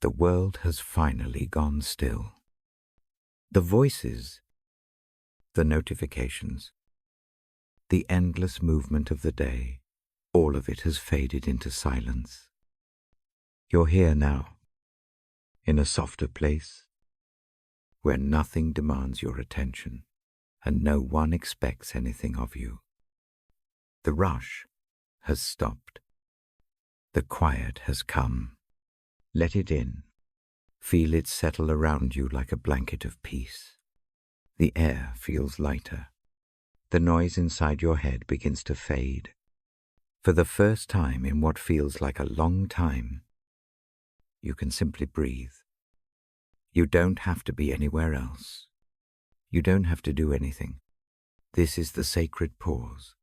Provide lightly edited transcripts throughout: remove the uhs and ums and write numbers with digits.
The world has finally gone still. The voices, the notifications, the endless movement of the day, all of it has faded into silence. You're here now, in a softer place, where nothing demands your attention and no one expects anything of you. The rush has stopped. The quiet has come. Let it in. Feel it settle around you like a blanket of peace. The air feels lighter. The noise inside your head begins to fade. For the first time in what feels like a long time, you can simply breathe. You don't have to be anywhere else. You don't have to do anything. This is the sacred pause,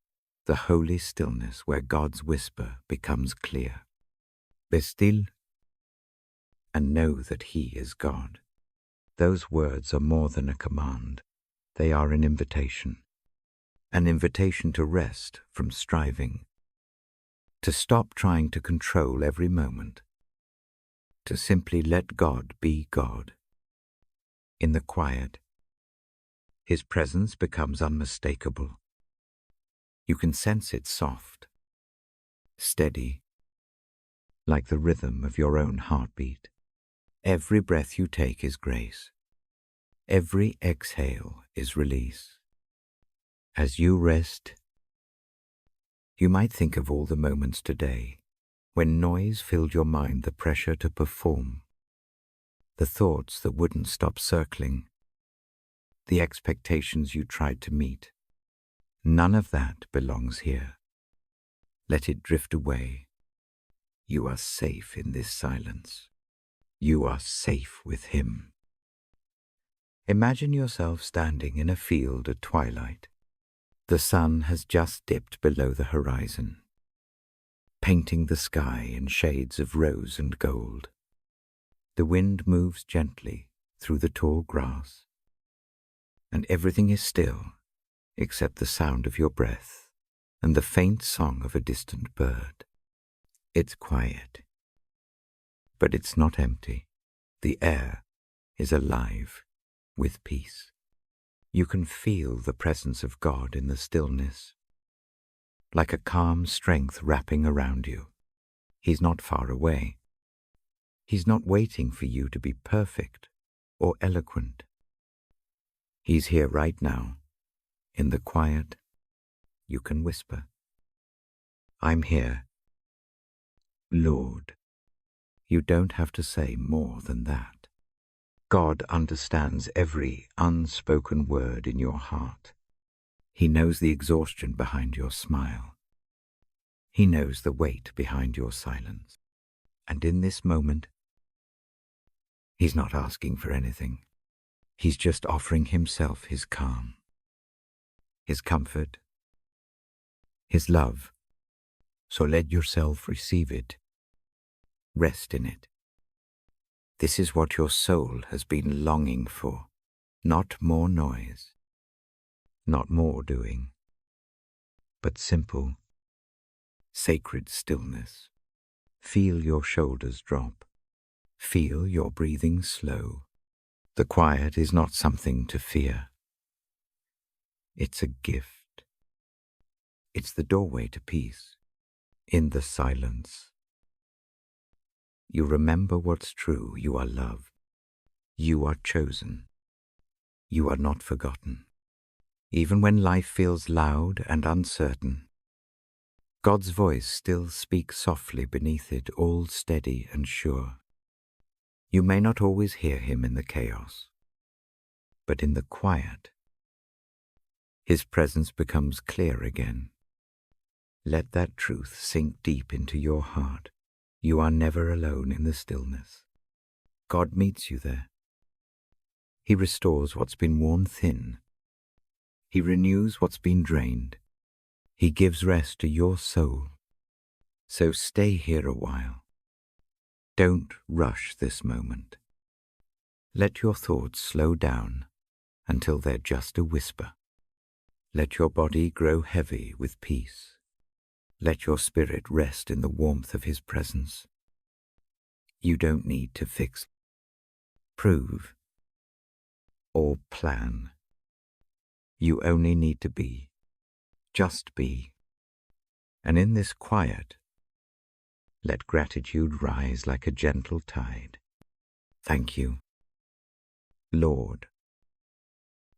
the holy stillness where God's whisper becomes clear. Be still and know that He is God. Those words are more than a command. They are an invitation to rest from striving, to stop trying to control every moment, to simply let God be God. In the quiet, His presence becomes unmistakable. You can sense it soft, steady, like the rhythm of your own heartbeat. Every breath you take is grace. Every exhale is release. As you rest, you might think of all the moments today when noise filled your mind, the pressure to perform, the thoughts that wouldn't stop circling, the expectations you tried to meet. None of that belongs here. Let it drift away. You are safe in this silence. You are safe with Him. Imagine yourself standing in a field at twilight. The sun has just dipped below the horizon, painting the sky in shades of rose and gold. The wind moves gently through the tall grass, and everything is still except the sound of your breath and the faint song of a distant bird. It's quiet, but it's not empty. The air is alive with peace. You can feel the presence of God in the stillness, like a calm strength wrapping around you. He's not far away. He's not waiting for you to be perfect or eloquent. He's here right now. In the quiet, you can whisper, "I'm here, Lord." You don't have to say more than that. God understands every unspoken word in your heart. He knows the exhaustion behind your smile. He knows the weight behind your silence. And in this moment, He's not asking for anything. He's just offering Himself His calm, His comfort, His love. So let yourself receive it. Rest in it. This is what your soul has been longing for. Not more noise, not more doing, but simple, sacred stillness. Feel your shoulders drop. Feel your breathing slow. The quiet is not something to fear. It's a gift. It's the doorway to peace. In the silence, you remember what's true. You are loved. You are chosen. You are not forgotten. Even when life feels loud and uncertain, God's voice still speaks softly beneath it, all steady and sure. You may not always hear Him in the chaos, but in the quiet, His presence becomes clear again. Let that truth sink deep into your heart. You are never alone in the stillness. God meets you there. He restores what's been worn thin. He renews what's been drained. He gives rest to your soul. So stay here a while. Don't rush this moment. Let your thoughts slow down until they're just a whisper. Let your body grow heavy with peace. Let your spirit rest in the warmth of His presence. You don't need to fix, prove, or plan. You only need to be. Just be. And in this quiet, let gratitude rise like a gentle tide. Thank you, Lord,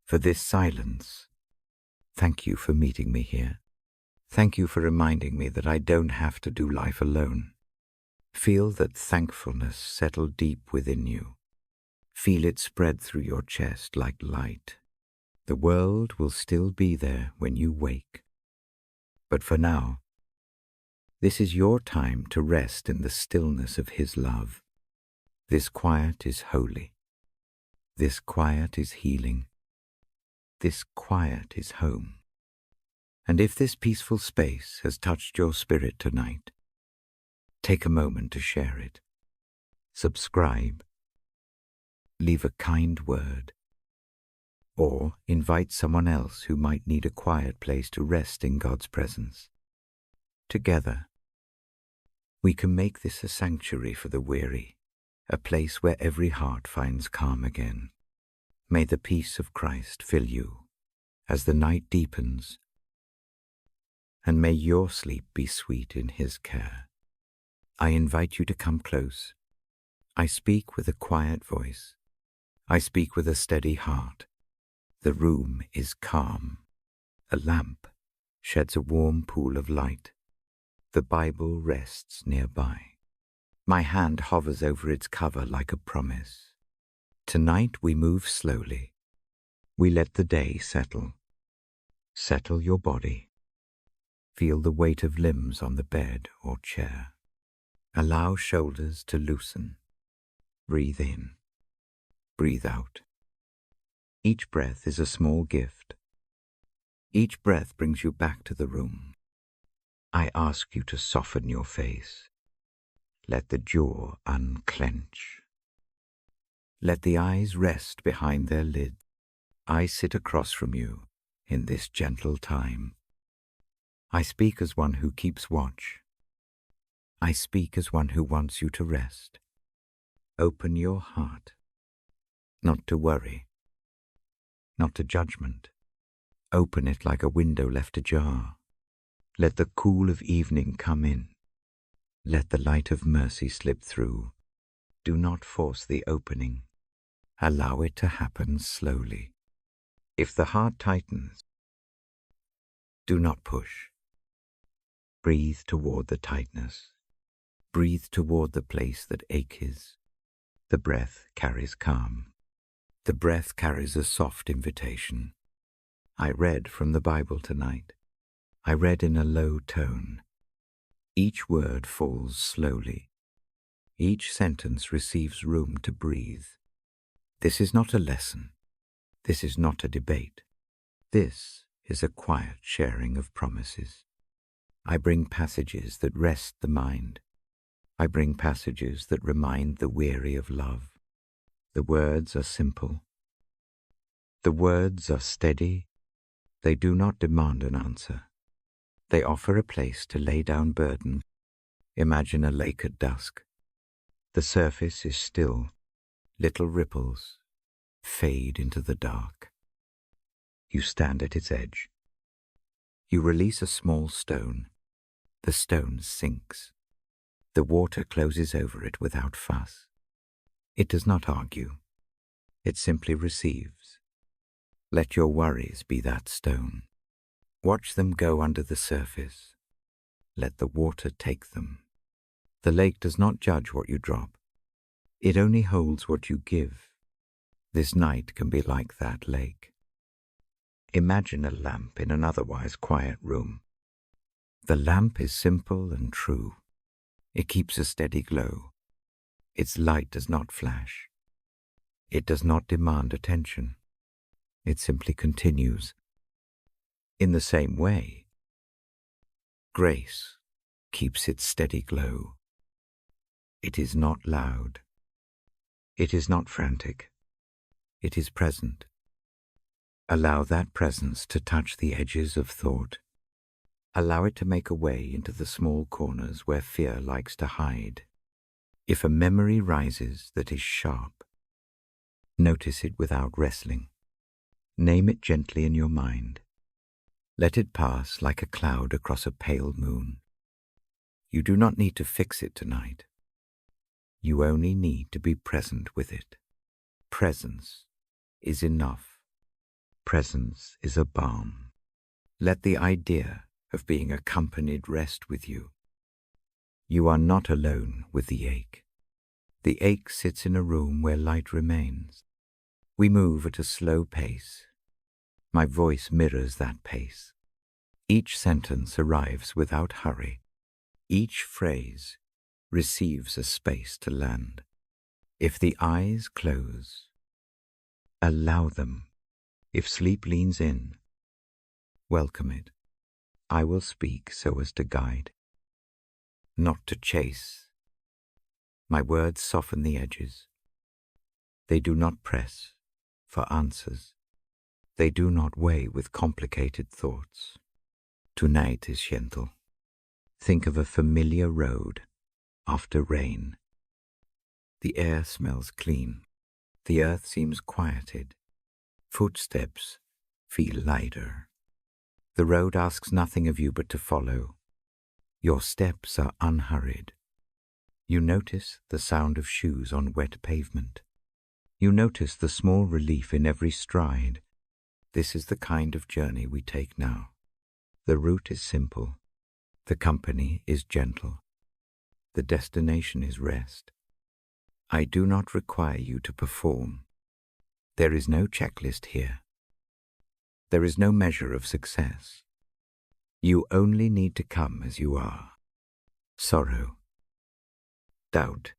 for this silence. Thank you for meeting me here. Thank you for reminding me that I don't have to do life alone. Feel that thankfulness settle deep within you. Feel it spread through your chest like light. The world will still be there when you wake. But for now, this is your time to rest in the stillness of His love. This quiet is holy. This quiet is healing. This quiet is home. And if this peaceful space has touched your spirit tonight, take a moment to share it. Subscribe. Leave a kind word. Or invite someone else who might need a quiet place to rest in God's presence. Together, we can make this a sanctuary for the weary, a place where every heart finds calm again. May the peace of Christ fill you as the night deepens, and may your sleep be sweet in His care. I invite you to come close. I speak with a quiet voice. I speak with a steady heart. The room is calm. A lamp sheds a warm pool of light. The Bible rests nearby. My hand hovers over its cover like a promise. Tonight we move slowly. We let the day settle. Settle your body. Feel the weight of limbs on the bed or chair. Allow shoulders to loosen. Breathe in. Breathe out. Each breath is a small gift. Each breath brings you back to the room. I ask you to soften your face. Let the jaw unclench. Let the eyes rest behind their lids. I sit across from you in this gentle time. I speak as one who keeps watch. I speak as one who wants you to rest. Open your heart, not to worry, not to judgment. Open it like a window left ajar. Let the cool of evening come in. Let the light of mercy slip through. Do not force the opening. Allow it to happen slowly. If the heart tightens, do not push. Breathe toward the tightness. Breathe toward the place that aches. The breath carries calm. The breath carries a soft invitation. I read from the Bible tonight. I read in a low tone. Each word falls slowly. Each sentence receives room to breathe. This is not a lesson. This is not a debate. This is a quiet sharing of promises. I bring passages that rest the mind. I bring passages that remind the weary of love. The words are simple. The words are steady. They do not demand an answer. They offer a place to lay down burden. Imagine a lake at dusk. The surface is still. Little ripples fade into the dark. You stand at its edge. You release a small stone. The stone sinks. The water closes over it without fuss. It does not argue. It simply receives. Let your worries be that stone. Watch them go under the surface. Let the water take them. The lake does not judge what you drop. It only holds what you give. This night can be like that lake. Imagine a lamp in an otherwise quiet room. The lamp is simple and true. It keeps a steady glow. Its light does not flash. It does not demand attention. It simply continues. In the same way, grace keeps its steady glow. It is not loud. It is not frantic. It is present. Allow that presence to touch the edges of thought. Allow it to make a way into the small corners where fear likes to hide. If a memory rises that is sharp, notice it without wrestling. Name it gently in your mind. Let it pass like a cloud across a pale moon. You do not need to fix it tonight. You only need to be present with it. Presence is enough. Presence is a balm. Let the idea of being accompanied rest with you. You are not alone with the ache. The ache sits in a room where light remains. We move at a slow pace. My voice mirrors that pace. Each sentence arrives without hurry. Each phrase receives a space to land. If the eyes close, allow them. If sleep leans in, welcome it. I will speak so as to guide, not to chase. My words soften the edges. They do not press for answers. They do not weigh with complicated thoughts. Tonight is gentle. Think of a familiar road after rain. The air smells clean. The earth seems quieted. Footsteps feel lighter. The road asks nothing of you but to follow. Your steps are unhurried. You notice the sound of shoes on wet pavement. You notice the small relief in every stride. This is the kind of journey we take now. The route is simple. The company is gentle. The destination is rest. I do not require you to perform. There is no checklist here. There is no measure of success. You only need to come as you are. Sorrow, doubt,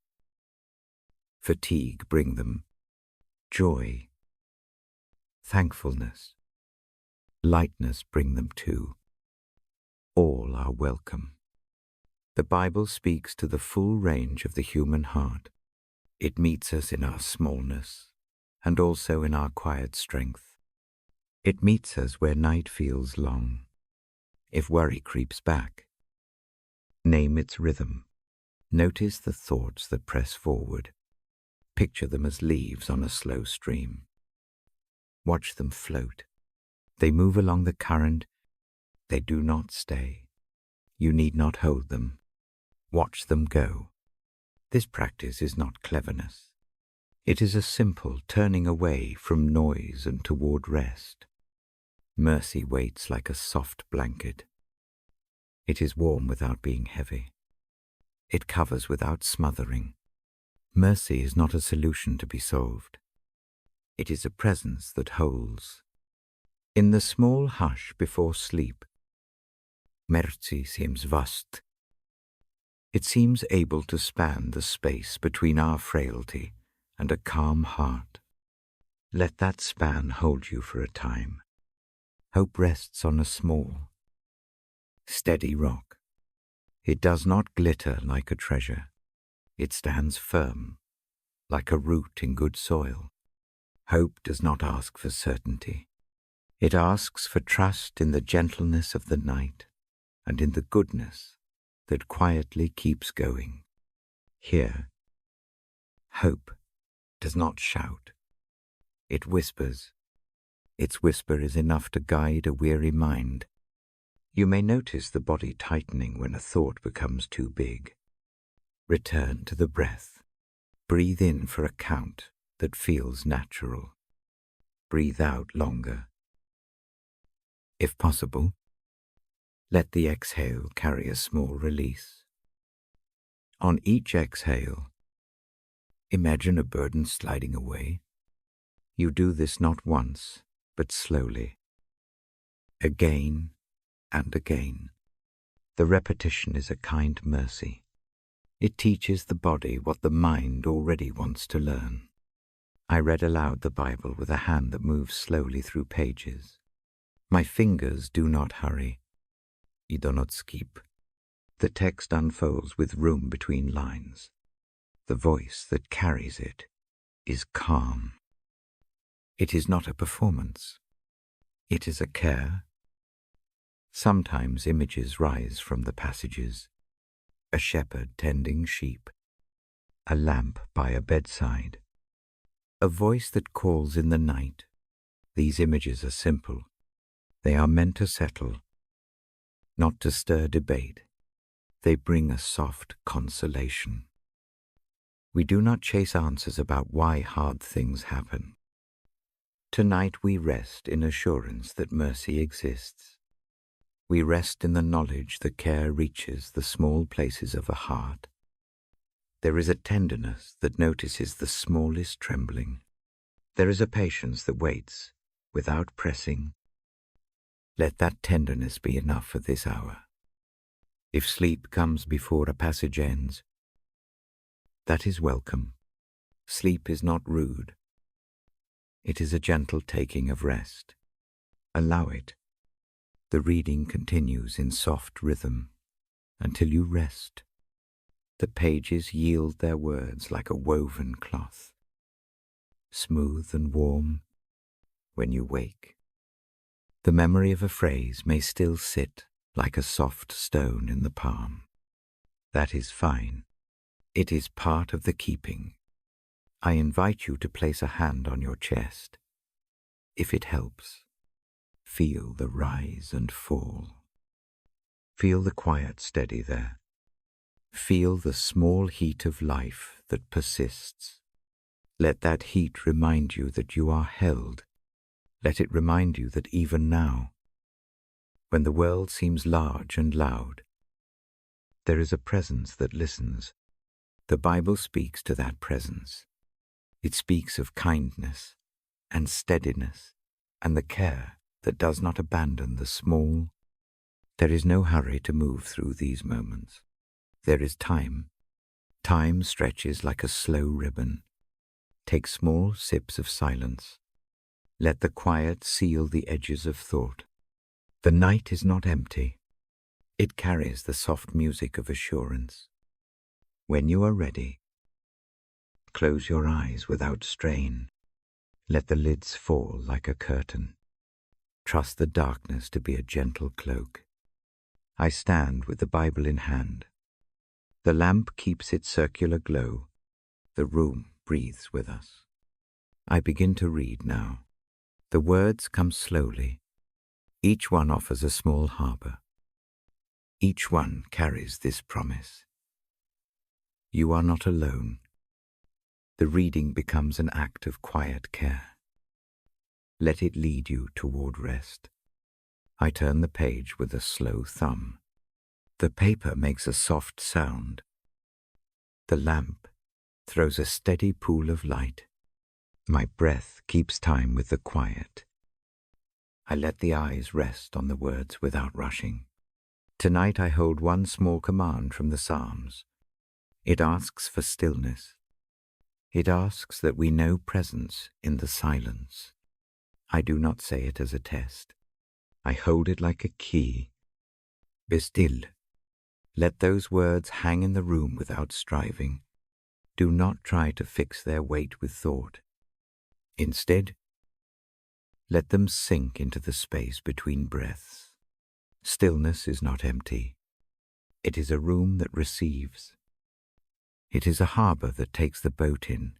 fatigue bring them. Joy, thankfulness, lightness bring them too. All are welcome. The Bible speaks to the full range of the human heart. It meets us in our smallness and also in our quiet strength. It meets us where night feels long. If worry creeps back, name its rhythm. Notice the thoughts that press forward. Picture them as leaves on a slow stream. Watch them float. They move along the current. They do not stay. You need not hold them. Watch them go. This practice is not cleverness. It is a simple turning away from noise and toward rest. Mercy waits like a soft blanket. It is warm without being heavy. It covers without smothering. Mercy is not a solution to be solved. It is a presence that holds. In the small hush before sleep, mercy seems vast. It seems able to span the space between our frailty and a calm heart. Let that span hold you for a time. Hope rests on a small, steady rock. It does not glitter like a treasure. It stands firm, like a root in good soil. Hope does not ask for certainty. It asks for trust in the gentleness of the night and in the goodness that quietly keeps going. Here, hope does not shout. It whispers. Its whisper is enough to guide a weary mind. You may notice the body tightening when a thought becomes too big. Return to the breath. Breathe in for a count that feels natural. Breathe out longer. If possible, let the exhale carry a small release. On each exhale, imagine a burden sliding away. You do this not once, but slowly. Again and again. The repetition is a kind mercy. It teaches the body what the mind already wants to learn. I read aloud the Bible with a hand that moves slowly through pages. My fingers do not hurry. I do not skip. The text unfolds with room between lines. The voice that carries it is calm. It is not a performance. It is a care. Sometimes images rise from the passages. A shepherd tending sheep. a lamp by a bedside, a voice that calls in the night. These images are simple. They are meant to settle, not to stir debate. They bring a soft consolation. We do not chase answers about why hard things happen. Tonight we rest in assurance that mercy exists. We rest in the knowledge that care reaches the small places of a heart. There is a tenderness that notices the smallest trembling. There is a patience that waits without pressing. Let that tenderness be enough for this hour. If sleep comes before a passage ends, that is welcome. Sleep is not rude. It is a gentle taking of rest. Allow it. The reading continues in soft rhythm until you rest. The pages yield their words like a woven cloth, smooth and warm when you wake. The memory of a phrase may still sit like a soft stone in the palm. That is fine. It is part of the keeping. I invite you to place a hand on your chest. If it helps, feel the rise and fall. Feel the quiet steady there. Feel the small heat of life that persists. Let that heat remind you that you are held. Let it remind you that even now, when the world seems large and loud, there is a presence that listens. The Bible speaks to that presence. It speaks of kindness and steadiness and the care that does not abandon the small. There is no hurry to move through these moments. There is time. Time stretches like a slow ribbon. Take small sips of silence. Let the quiet seal the edges of thought. The night is not empty. It carries the soft music of assurance. When you are ready, close your eyes without strain. Let the lids fall like a curtain. Trust the darkness to be a gentle cloak. I stand with the Bible in hand. The lamp keeps its circular glow. The room breathes with us. I begin to read now. The words come slowly. Each one offers a small harbor. Each one carries this promise. You are not alone. The reading becomes an act of quiet care. Let it lead you toward rest. I turn the page with a slow thumb. The paper makes a soft sound. The lamp throws a steady pool of light. My breath keeps time with the quiet. I let the eyes rest on the words without rushing. Tonight I hold one small command from the Psalms. It asks for stillness. It asks that we know presence in the silence. I do not say it as a test. I hold it like a key. Be still. Let those words hang in the room without striving. Do not try to fix their weight with thought. Instead, let them sink into the space between breaths. Stillness is not empty. It is a room that receives. It is a harbor that takes the boat in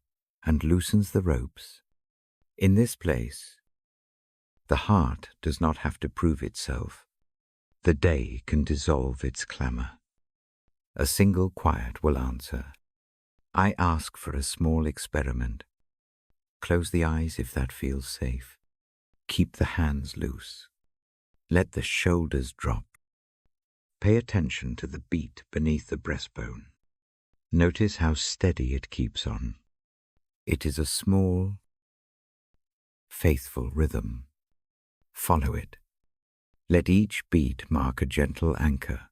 and loosens the ropes. In this place, the heart does not have to prove itself. The day can dissolve its clamor. A single quiet will answer. I ask for a small experiment. Close the eyes if that feels safe. Keep the hands loose. Let the shoulders drop. Pay attention to the beat beneath the breastbone. Notice how steady it keeps on. It is a small, faithful rhythm. Follow it. Let each beat mark a gentle anchor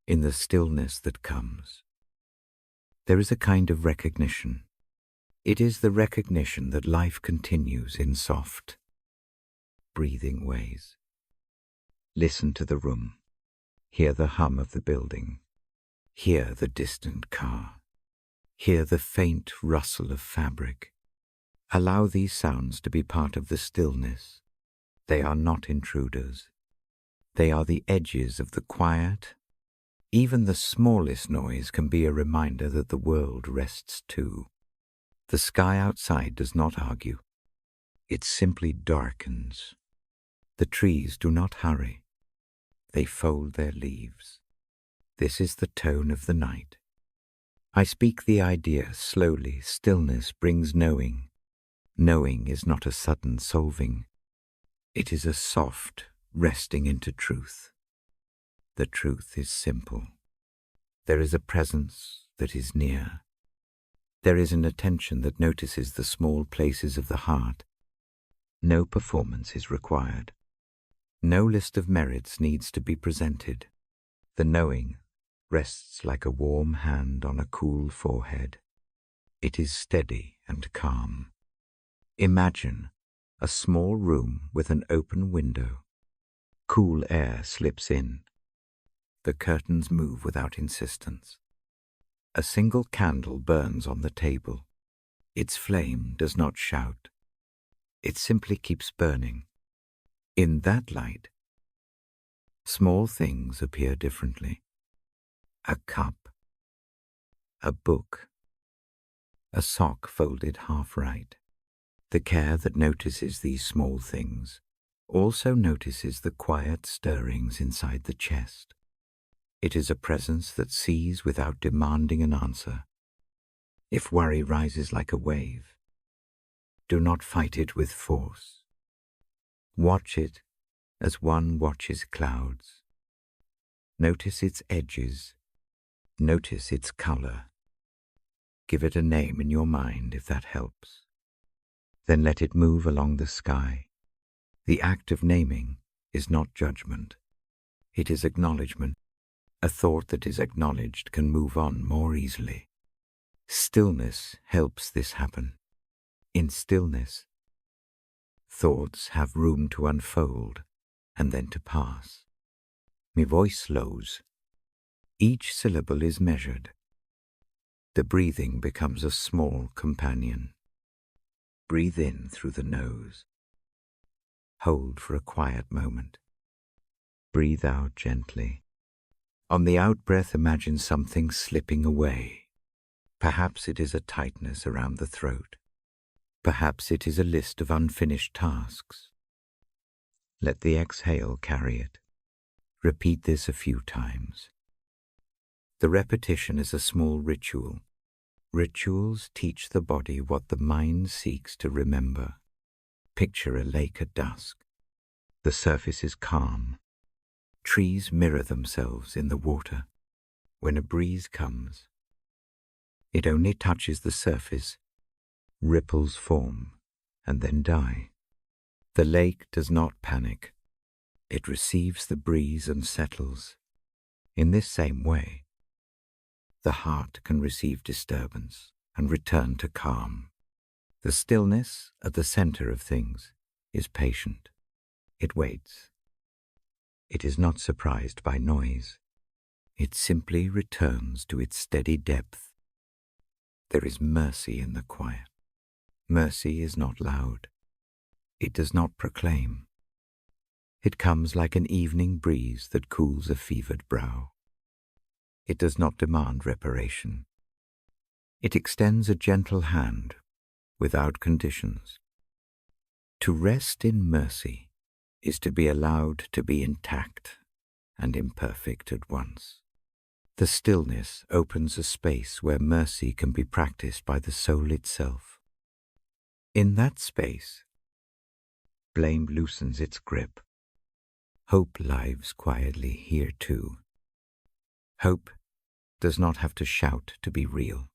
in the stillness that comes. There is a kind of recognition. It is the recognition that life continues in soft, breathing ways. Listen to the room. Hear the hum of the building. Hear the distant car. Hear the faint rustle of fabric. Allow these sounds to be part of the stillness. They are not intruders. They are the edges of the quiet. Even the smallest noise can be a reminder that the world rests too. The sky outside does not argue. It simply darkens. The trees do not hurry. They fold their leaves. This is the tone of the night. I speak the idea slowly. Stillness brings knowing. Knowing is not a sudden solving. It is a soft resting into truth. The truth is simple. There is a presence that is near. There is an attention that notices the small places of the heart. No performance is required. No list of merits needs to be presented. The knowing rests like a warm hand on a cool forehead. It is steady and calm. Imagine a small room with an open window. Cool air slips in. The curtains move without insistence. A single candle burns on the table. Its flame does not shout. It simply keeps burning. In that light, small things appear differently. A cup, a book, a sock folded half right. The care that notices these small things also notices the quiet stirrings inside the chest. It is a presence that sees without demanding an answer. If worry rises like a wave, do not fight it with force. Watch it as one watches clouds. Notice its edges. Notice its color. Give it a name in your mind if that helps. Then let it move along the sky. The act of naming is not judgment. It is acknowledgement. A thought that is acknowledged can move on more easily. Stillness helps this happen. In stillness, thoughts have room to unfold and then to pass. My voice slows. Each syllable is measured. The breathing becomes a small companion. Breathe in through the nose. Hold for a quiet moment. Breathe out gently. On the out-breath, imagine something slipping away. Perhaps it is a tightness around the throat. Perhaps it is a list of unfinished tasks. Let the exhale carry it. Repeat this a few times. The repetition is a small ritual. Rituals teach the body what the mind seeks to remember. Picture a lake at dusk. The surface is calm. Trees mirror themselves in the water. When a breeze comes, it only touches the surface. Ripples form and then die. The lake does not panic. It receives the breeze and settles. In this same way, the heart can receive disturbance and return to calm. The stillness at the center of things is patient. It waits. It is not surprised by noise. It simply returns to its steady depth. There is mercy in the quiet. Mercy is not loud. It does not proclaim. It comes like an evening breeze that cools a fevered brow. It does not demand reparation. It extends a gentle hand without conditions. To rest in mercy is to be allowed to be intact and imperfect at once. The stillness opens a space where mercy can be practiced by the soul itself. In that space, blame loosens its grip. Hope lives quietly here too. Hope does not have to shout to be real.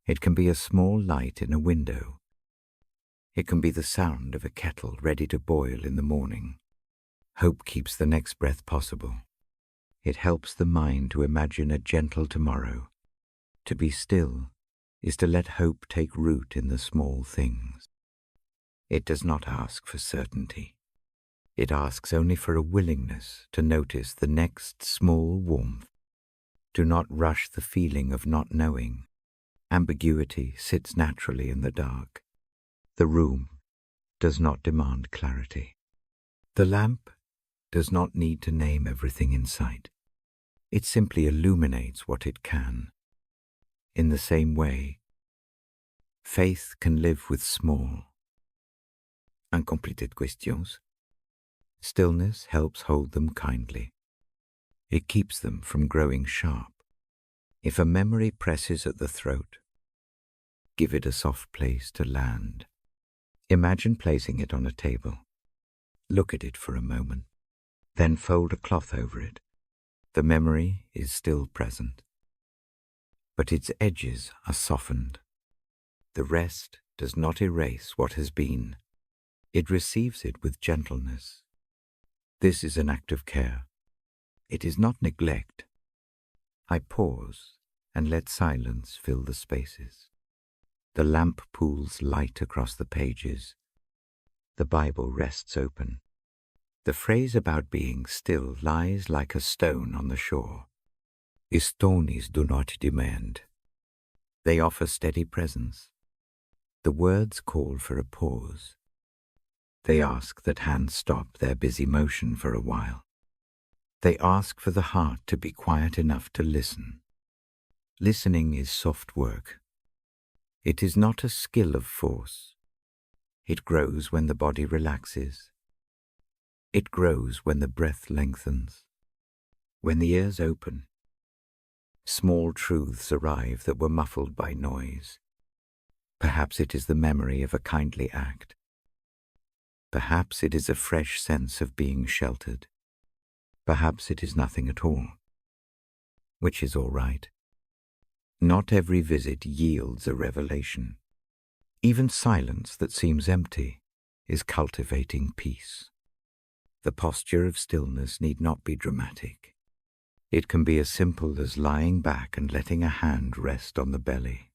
It can be a small light in a window. It can be the sound of a kettle ready to boil in the morning. Hope keeps the next breath possible. It helps the mind to imagine a gentle tomorrow. To be still is to let hope take root in the small things. It does not ask for certainty. It asks only for a willingness to notice the next small warmth. Do not rush the feeling of not knowing. Ambiguity sits naturally in the dark. The room does not demand clarity. The lamp does not need to name everything in sight. It simply illuminates what it can. In the same way, faith can live with small, incomplete questions. Stillness helps hold them kindly. It keeps them from growing sharp. If a memory presses at the throat, give it a soft place to land. Imagine placing it on a table. Look at it for a moment, then fold a cloth over it. The memory is still present, but its edges are softened. The rest does not erase what has been. It receives it with gentleness. This is an act of care. It is not neglect. I pause and let silence fill the spaces. The lamp pools light across the pages. The Bible rests open. The phrase about being still lies like a stone on the shore. Stones do not demand. They offer steady presence. The words call for a pause. They ask that hands stop their busy motion for a while. They ask for the heart to be quiet enough to listen. Listening is soft work. It is not a skill of force. It grows when the body relaxes. It grows when the breath lengthens. When the ears open, small truths arrive that were muffled by noise. Perhaps it is the memory of a kindly act. Perhaps it is a fresh sense of being sheltered. Perhaps it is nothing at all, which is all right. Not every visit yields a revelation. Even silence that seems empty is cultivating peace. The posture of stillness need not be dramatic. It can be as simple as lying back and letting a hand rest on the belly.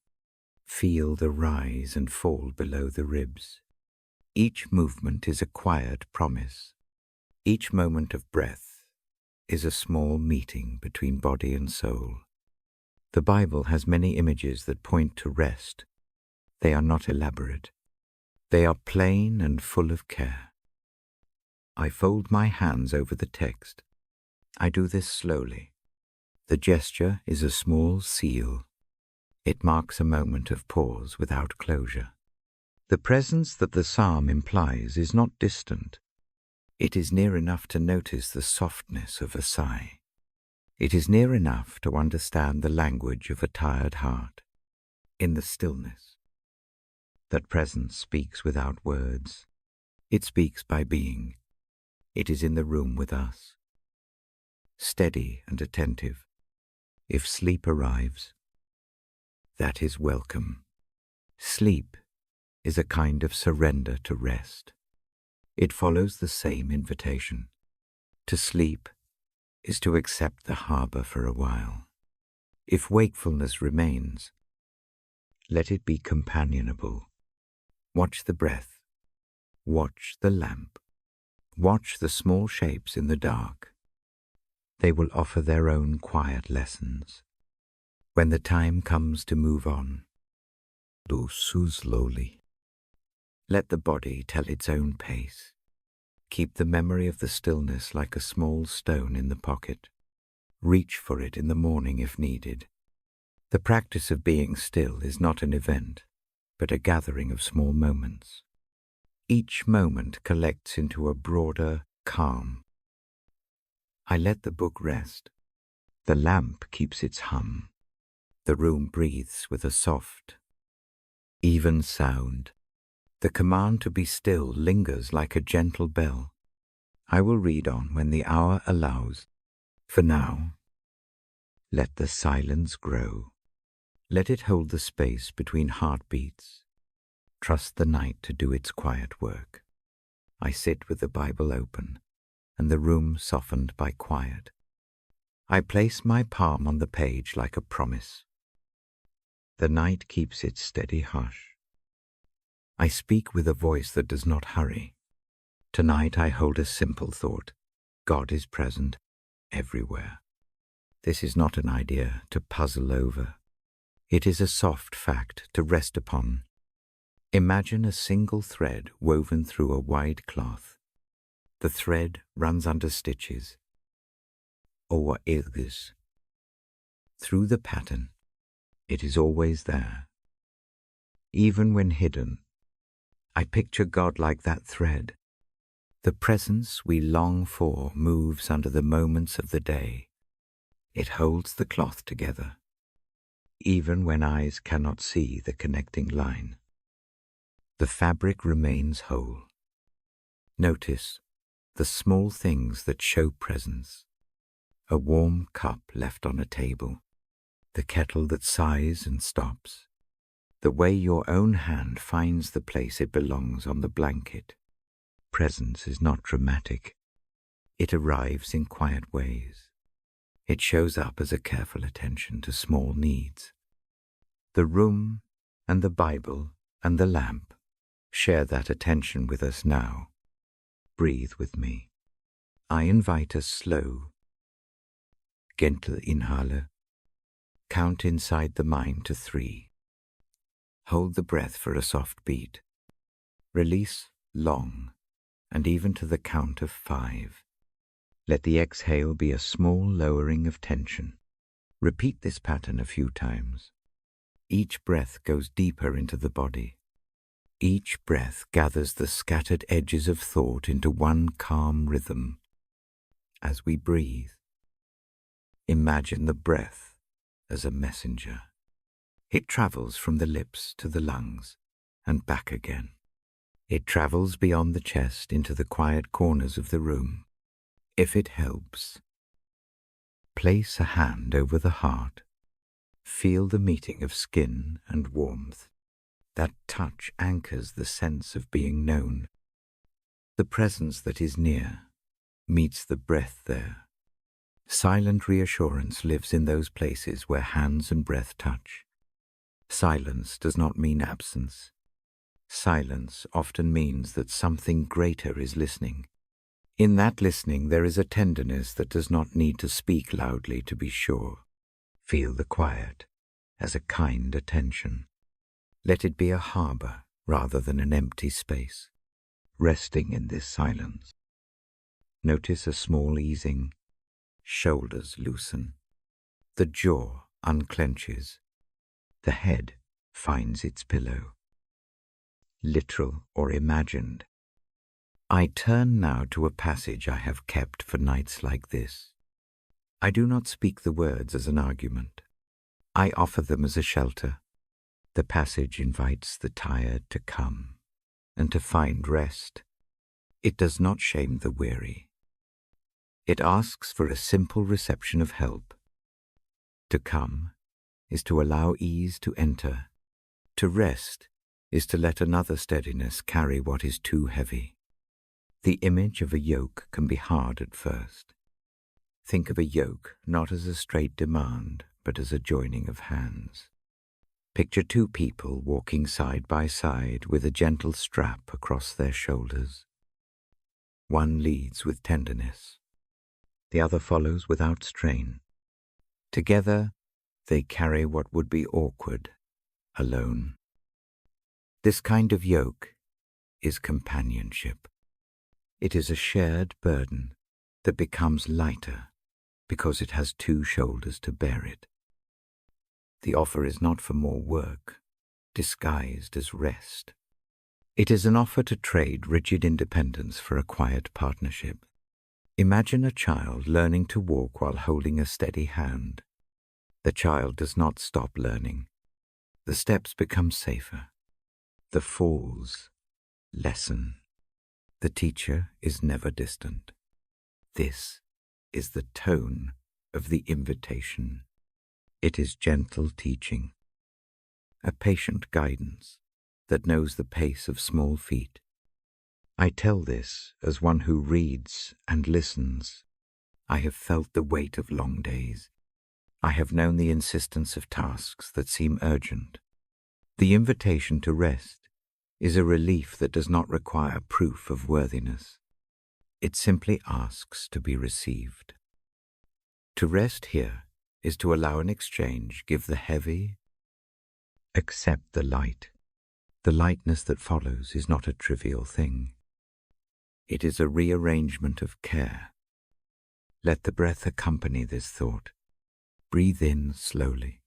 Feel the rise and fall below the ribs. Each movement is a quiet promise. Each moment of breath is a small meeting between body and soul. The Bible has many images that point to rest. They are not elaborate. They are plain and full of care. I fold my hands over the text. I do this slowly. The gesture is a small seal. It marks a moment of pause without closure. The presence that the psalm implies is not distant. It is near enough to notice the softness of a sigh. It is near enough to understand the language of a tired heart. In the stillness, that presence speaks without words. It speaks by being. It is in the room with us, steady and attentive. If sleep arrives, that is welcome. Sleep is a kind of surrender to rest. It follows the same invitation. To sleep is to accept the harbor for a while. If wakefulness remains, let it be companionable. Watch the breath. Watch the lamp. Watch the small shapes in the dark. They will offer their own quiet lessons. When the time comes to move on, do so slowly. Let the body tell its own pace. Keep the memory of the stillness like a small stone in the pocket. Reach for it in the morning if needed. The practice of being still is not an event, but a gathering of small moments. Each moment collects into a broader calm. I let the book rest. The lamp keeps its hum. The room breathes with a soft, even sound. The command to be still lingers like a gentle bell. I will read on when the hour allows. For now, let the silence grow. Let it hold the space between heartbeats. Trust the night to do its quiet work. I sit with the Bible open and the room softened by quiet. I place my palm on the page like a promise. The night keeps its steady hush. I speak with a voice that does not hurry. Tonight I hold a simple thought. God is present everywhere. This is not an idea to puzzle over. It is a soft fact to rest upon. Imagine a single thread woven through a wide cloth. The thread runs under stitches, over edges, Through the pattern, it is always there. Even when hidden, I picture God like that thread. The presence we long for moves under the moments of the day. It holds the cloth together, even when eyes cannot see the connecting line. The fabric remains whole. Notice the small things that show presence. A warm cup left on a table, the kettle that sighs and stops, the way your own hand finds the place it belongs on the blanket. Presence is not dramatic. It arrives in quiet ways. It shows up as a careful attention to small needs. The room and the Bible and the lamp share that attention with us now. Breathe with me. I invite a slow, gentle inhale. Count inside the mind to 3. Hold the breath for a soft beat. Release long, and even to the count of 5. Let the exhale be a small lowering of tension. Repeat this pattern a few times. Each breath goes deeper into the body. Each breath gathers the scattered edges of thought into one calm rhythm. As we breathe, imagine the breath as a messenger. It travels from the lips to the lungs and back again. It travels beyond the chest into the quiet corners of the room. If it helps, place a hand over the heart. Feel the meeting of skin and warmth. That touch anchors the sense of being known. The presence that is near meets the breath there. Silent reassurance lives in those places where hands and breath touch. Silence does not mean absence. Silence often means that something greater is listening. In that listening, there is a tenderness that does not need to speak loudly to be sure. Feel the quiet as a kind attention. Let it be a harbor rather than an empty space. Resting in this silence, notice a small easing. Shoulders loosen. The jaw unclenches. The head finds its pillow. Literal or imagined. I turn now to a passage I have kept for nights like this. I do not speak the words as an argument. I offer them as a shelter. The passage invites the tired to come and to find rest. It does not shame the weary. It asks for a simple reception of help. To come is to allow ease to enter. To rest is to let another steadiness carry what is too heavy. The image of a yoke can be hard at first. Think of a yoke not as a straight demand, but as a joining of hands. Picture 2 people walking side by side with a gentle strap across their shoulders. One leads with tenderness. The other follows without strain. Together, they carry what would be awkward, alone. This kind of yoke is companionship. It is a shared burden that becomes lighter because it has 2 shoulders to bear it. The offer is not for more work, disguised as rest. It is an offer to trade rigid independence for a quiet partnership. Imagine a child learning to walk while holding a steady hand. The child does not stop learning. The steps become safer. The falls lessen. The teacher is never distant. This is the tone of the invitation. It is gentle teaching, a patient guidance that knows the pace of small feet. I tell this as one who reads and listens. I have felt the weight of long days. I have known the insistence of tasks that seem urgent. The invitation to rest is a relief that does not require proof of worthiness. It simply asks to be received. To rest here is to allow an exchange, give the heavy, accept the light. The lightness that follows is not a trivial thing. It is a rearrangement of care. Let the breath accompany this thought. breathe in slowly.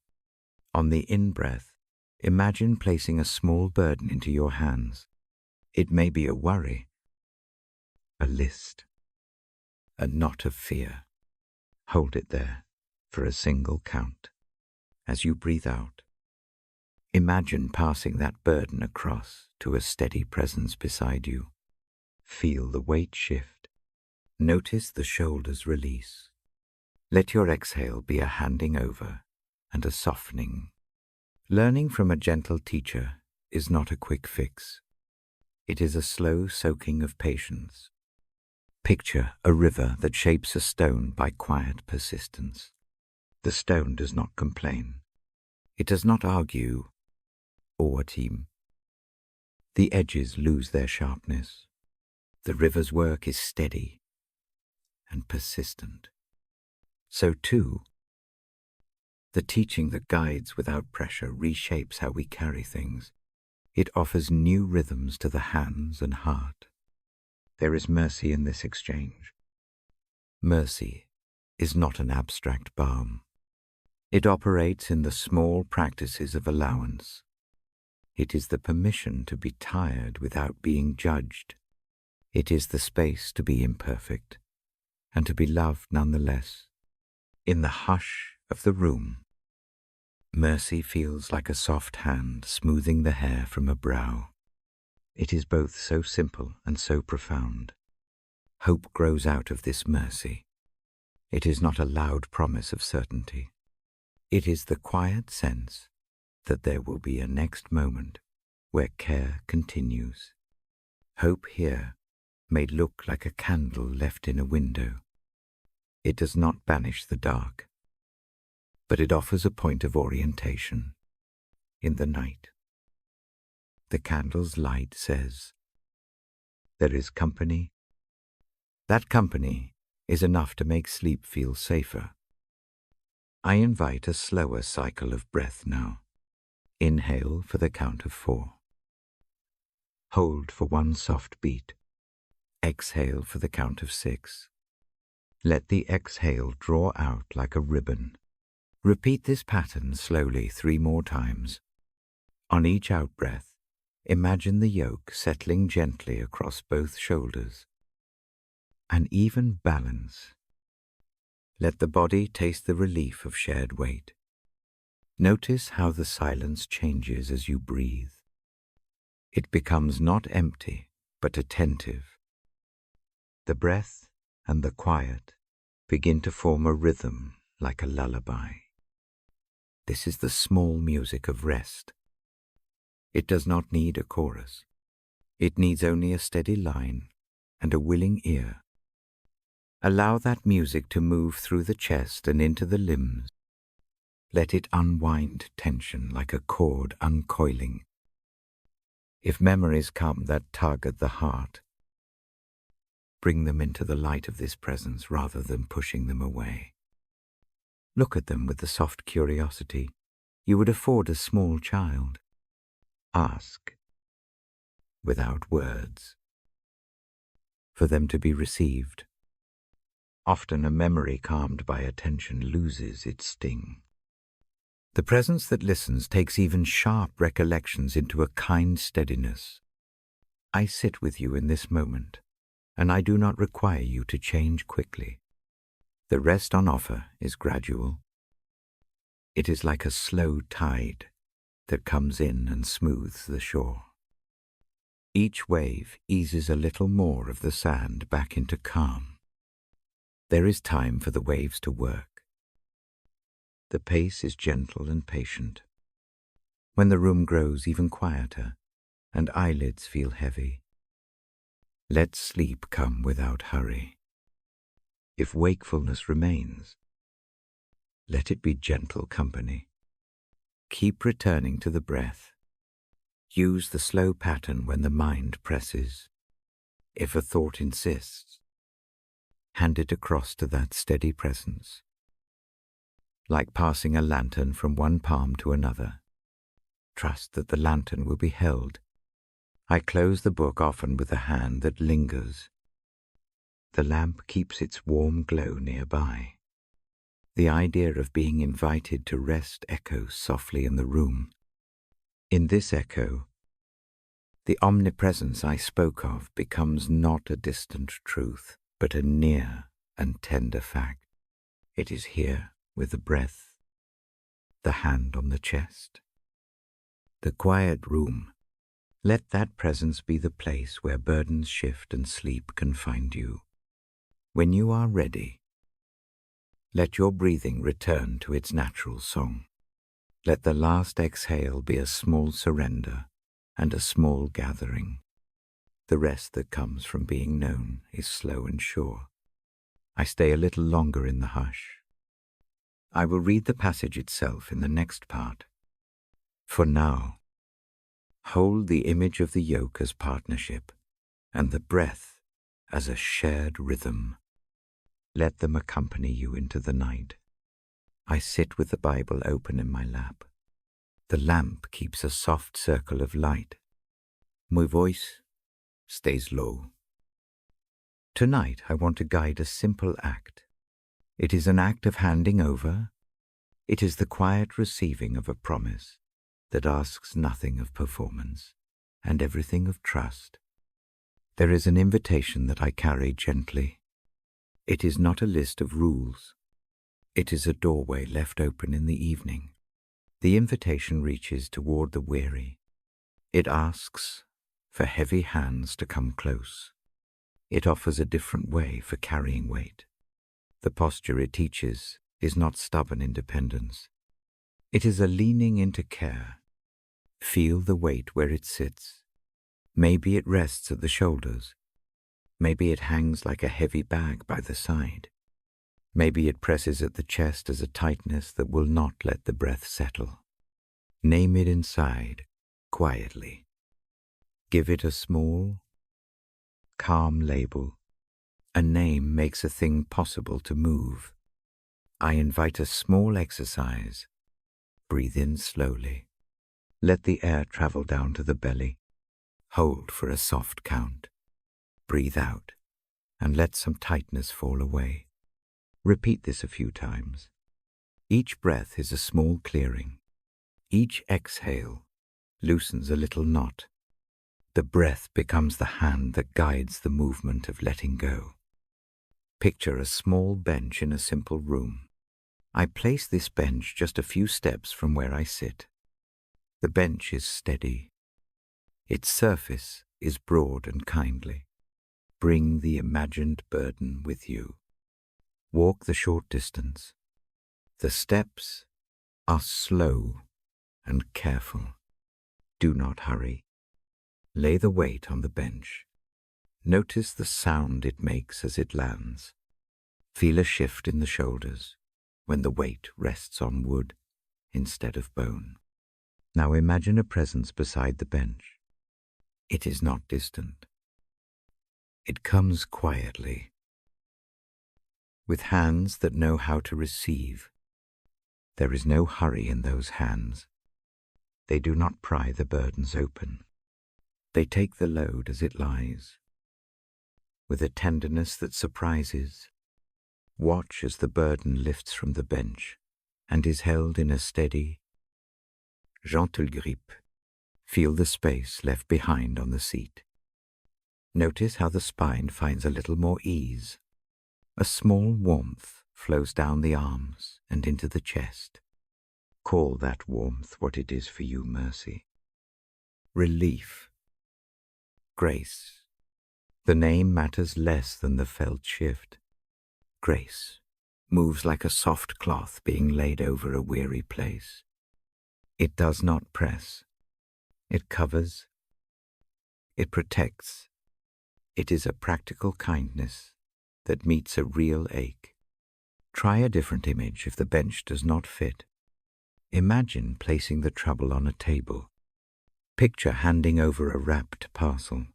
On the in-breath, imagine placing a small burden into your hands. It may be a worry, a list, a knot of fear. Hold it there for a single count. As you breathe out, imagine passing that burden across to a steady presence beside you. Feel the weight shift. Notice the shoulders release. Let your exhale be a handing over and a softening. Learning from a gentle teacher is not a quick fix. It is a slow soaking of patience. Picture a river that shapes a stone by quiet persistence. The stone does not complain. It does not argue or team. The edges lose their sharpness. The river's work is steady and persistent. So too, the teaching that guides without pressure reshapes how we carry things. It offers new rhythms to the hands and heart. There is mercy in this exchange. Mercy is not an abstract balm. It operates in the small practices of allowance. It is the permission to be tired without being judged. It is the space to be imperfect and to be loved nonetheless. In the hush of the room, mercy feels like a soft hand smoothing the hair from a brow. It is both so simple and so profound. Hope grows out of this mercy. It is not a loud promise of certainty. It is the quiet sense that there will be a next moment where care continues. Hope here may look like a candle left in a window. It does not banish the dark, but it offers a point of orientation in the night. The candle's light says, there is company. That company is enough to make sleep feel safer. I invite a slower cycle of breath now. Inhale for the count of 4. Hold for 1 soft beat. Exhale for the count of 6. Let the exhale draw out like a ribbon. Repeat this pattern slowly 3 more times. On each out-breath, imagine the yoke settling gently across both shoulders. An even balance. Let the body taste the relief of shared weight. Notice how the silence changes as you breathe. It becomes not empty, but attentive. The breath and the quiet begin to form a rhythm like a lullaby. This is the small music of rest. It does not need a chorus. It needs only a steady line and a willing ear. Allow that music to move through the chest and into the limbs. Let it unwind tension like a cord uncoiling. If memories come that tug at the heart, bring them into the light of this presence rather than pushing them away. Look at them with the soft curiosity you would afford a small child. Ask, without words, for them to be received. Often a memory calmed by attention loses its sting. The presence that listens takes even sharp recollections into a kind steadiness. I sit with you in this moment, and I do not require you to change quickly. The rest on offer is gradual. It is like a slow tide that comes in and smooths the shore. Each wave eases a little more of the sand back into calm. There is time for the waves to work. The pace is gentle and patient. When the room grows even quieter and eyelids feel heavy, let sleep come without hurry. If wakefulness remains, let it be gentle company. Keep returning to the breath. Use the slow pattern when the mind presses. If a thought insists, hand it across to that steady presence. Like passing a lantern from one palm to another, trust that the lantern will be held. I close the book often with a hand that lingers. The lamp keeps its warm glow nearby. The idea of being invited to rest echoes softly in the room. In this echo, the omnipresence I spoke of becomes not a distant truth, but a near and tender fact. It is here with the breath, the hand on the chest, the quiet room. Let that presence be the place where burdens shift and sleep can find you. When you are ready, let your breathing return to its natural song. Let the last exhale be a small surrender and a small gathering. The rest that comes from being known is slow and sure. I stay a little longer in the hush. I will read the passage itself in the next part. For now, hold the image of the yoke as partnership and the breath as a shared rhythm. Let them accompany you into the night. I sit with the Bible open in my lap. The lamp keeps a soft circle of light. My voice stays low. Tonight I want to guide a simple act. It is an act of handing over. It is the quiet receiving of a promise that asks nothing of performance and everything of trust. There is an invitation that I carry gently. It is not a list of rules. It is a doorway left open in the evening. The invitation reaches toward the weary. It asks for heavy hands to come close. It offers a different way for carrying weight. The posture it teaches is not stubborn independence. It is a leaning into care. Feel the weight where it sits. Maybe it rests at the shoulders. Maybe it hangs like a heavy bag by the side. Maybe it presses at the chest as a tightness that will not let the breath settle. Name it inside, quietly. Give it a small, calm label. A name makes a thing possible to move. I invite a small exercise. Breathe in slowly. Let the air travel down to the belly. Hold for a soft count. Breathe out and let some tightness fall away. Repeat this a few times. Each breath is a small clearing. Each exhale loosens a little knot. The breath becomes the hand that guides the movement of letting go. Picture a small bench in a simple room. I place this bench just a few steps from where I sit. The bench is steady. Its surface is broad and kindly. Bring the imagined burden with you. Walk the short distance. The steps are slow and careful. Do not hurry. Lay the weight on the bench. Notice the sound it makes as it lands. Feel a shift in the shoulders when the weight rests on wood instead of bone. Now imagine a presence beside the bench. It is not distant. It comes quietly, with hands that know how to receive. There is no hurry in those hands. They do not pry the burdens open. They take the load as it lies. With a tenderness that surprises, watch as the burden lifts from the bench and is held in a steady, gentle grip. Feel the space left behind on the seat. Notice how the spine finds a little more ease. A small warmth flows down the arms and into the chest. Call that warmth what it is for you, mercy. Relief. Grace. The name matters less than the felt shift. Grace moves like a soft cloth being laid over a weary place. It does not press. It covers. It protects. It is a practical kindness that meets a real ache. Try a different image if the bench does not fit. Imagine placing the trouble on a table. Picture handing over a wrapped parcel.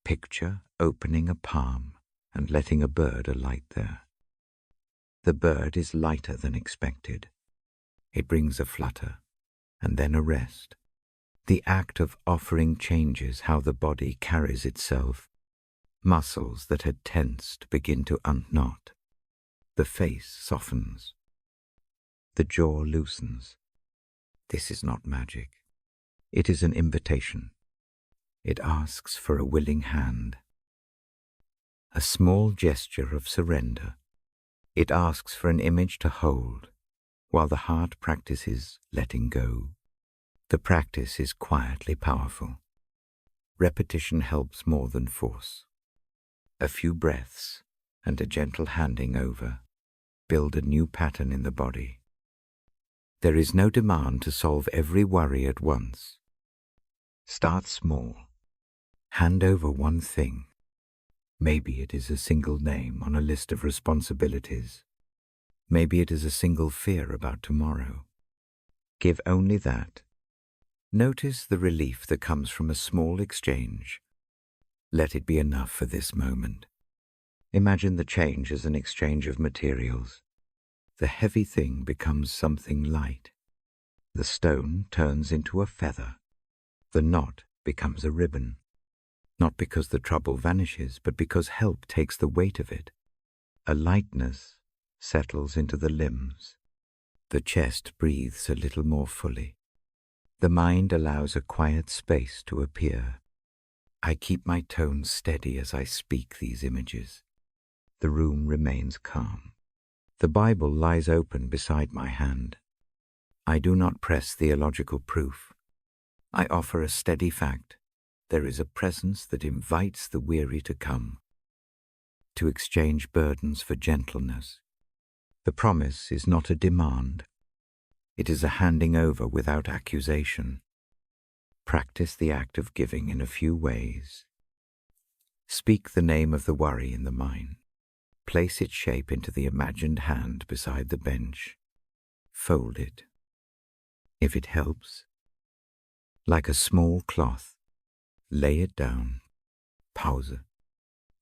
Picture opening a palm and letting a bird alight there. The bird is lighter than expected. It brings a flutter and then a rest. The act of offering changes how the body carries itself. Muscles that had tensed begin to unknot. The face softens. The jaw loosens. This is not magic. It is an invitation. It asks for a willing hand. A small gesture of surrender. It asks for an image to hold, while the heart practices letting go. The practice is quietly powerful. Repetition helps more than force. A few breaths and a gentle handing over build a new pattern in the body. There is no demand to solve every worry at once. Start small. Hand over one thing. Maybe it is a single name on a list of responsibilities. Maybe it is a single fear about tomorrow. Give only that. Notice the relief that comes from a small exchange. Let it be enough for this moment. Imagine the change as an exchange of materials. The heavy thing becomes something light. The stone turns into a feather. The knot becomes a ribbon. Not because the trouble vanishes, but because help takes the weight of it. A lightness settles into the limbs. The chest breathes a little more fully. The mind allows a quiet space to appear. I keep my tone steady as I speak these images. The room remains calm. The Bible lies open beside my hand. I do not press theological proof. I offer a steady fact. There is a presence that invites the weary to come, to exchange burdens for gentleness. The promise is not a demand. It is a handing over without accusation. Practice the act of giving in a few ways. Speak the name of the worry in the mind. Place its shape into the imagined hand beside the bench. Fold it. If it helps, like a small cloth, lay it down. Pause.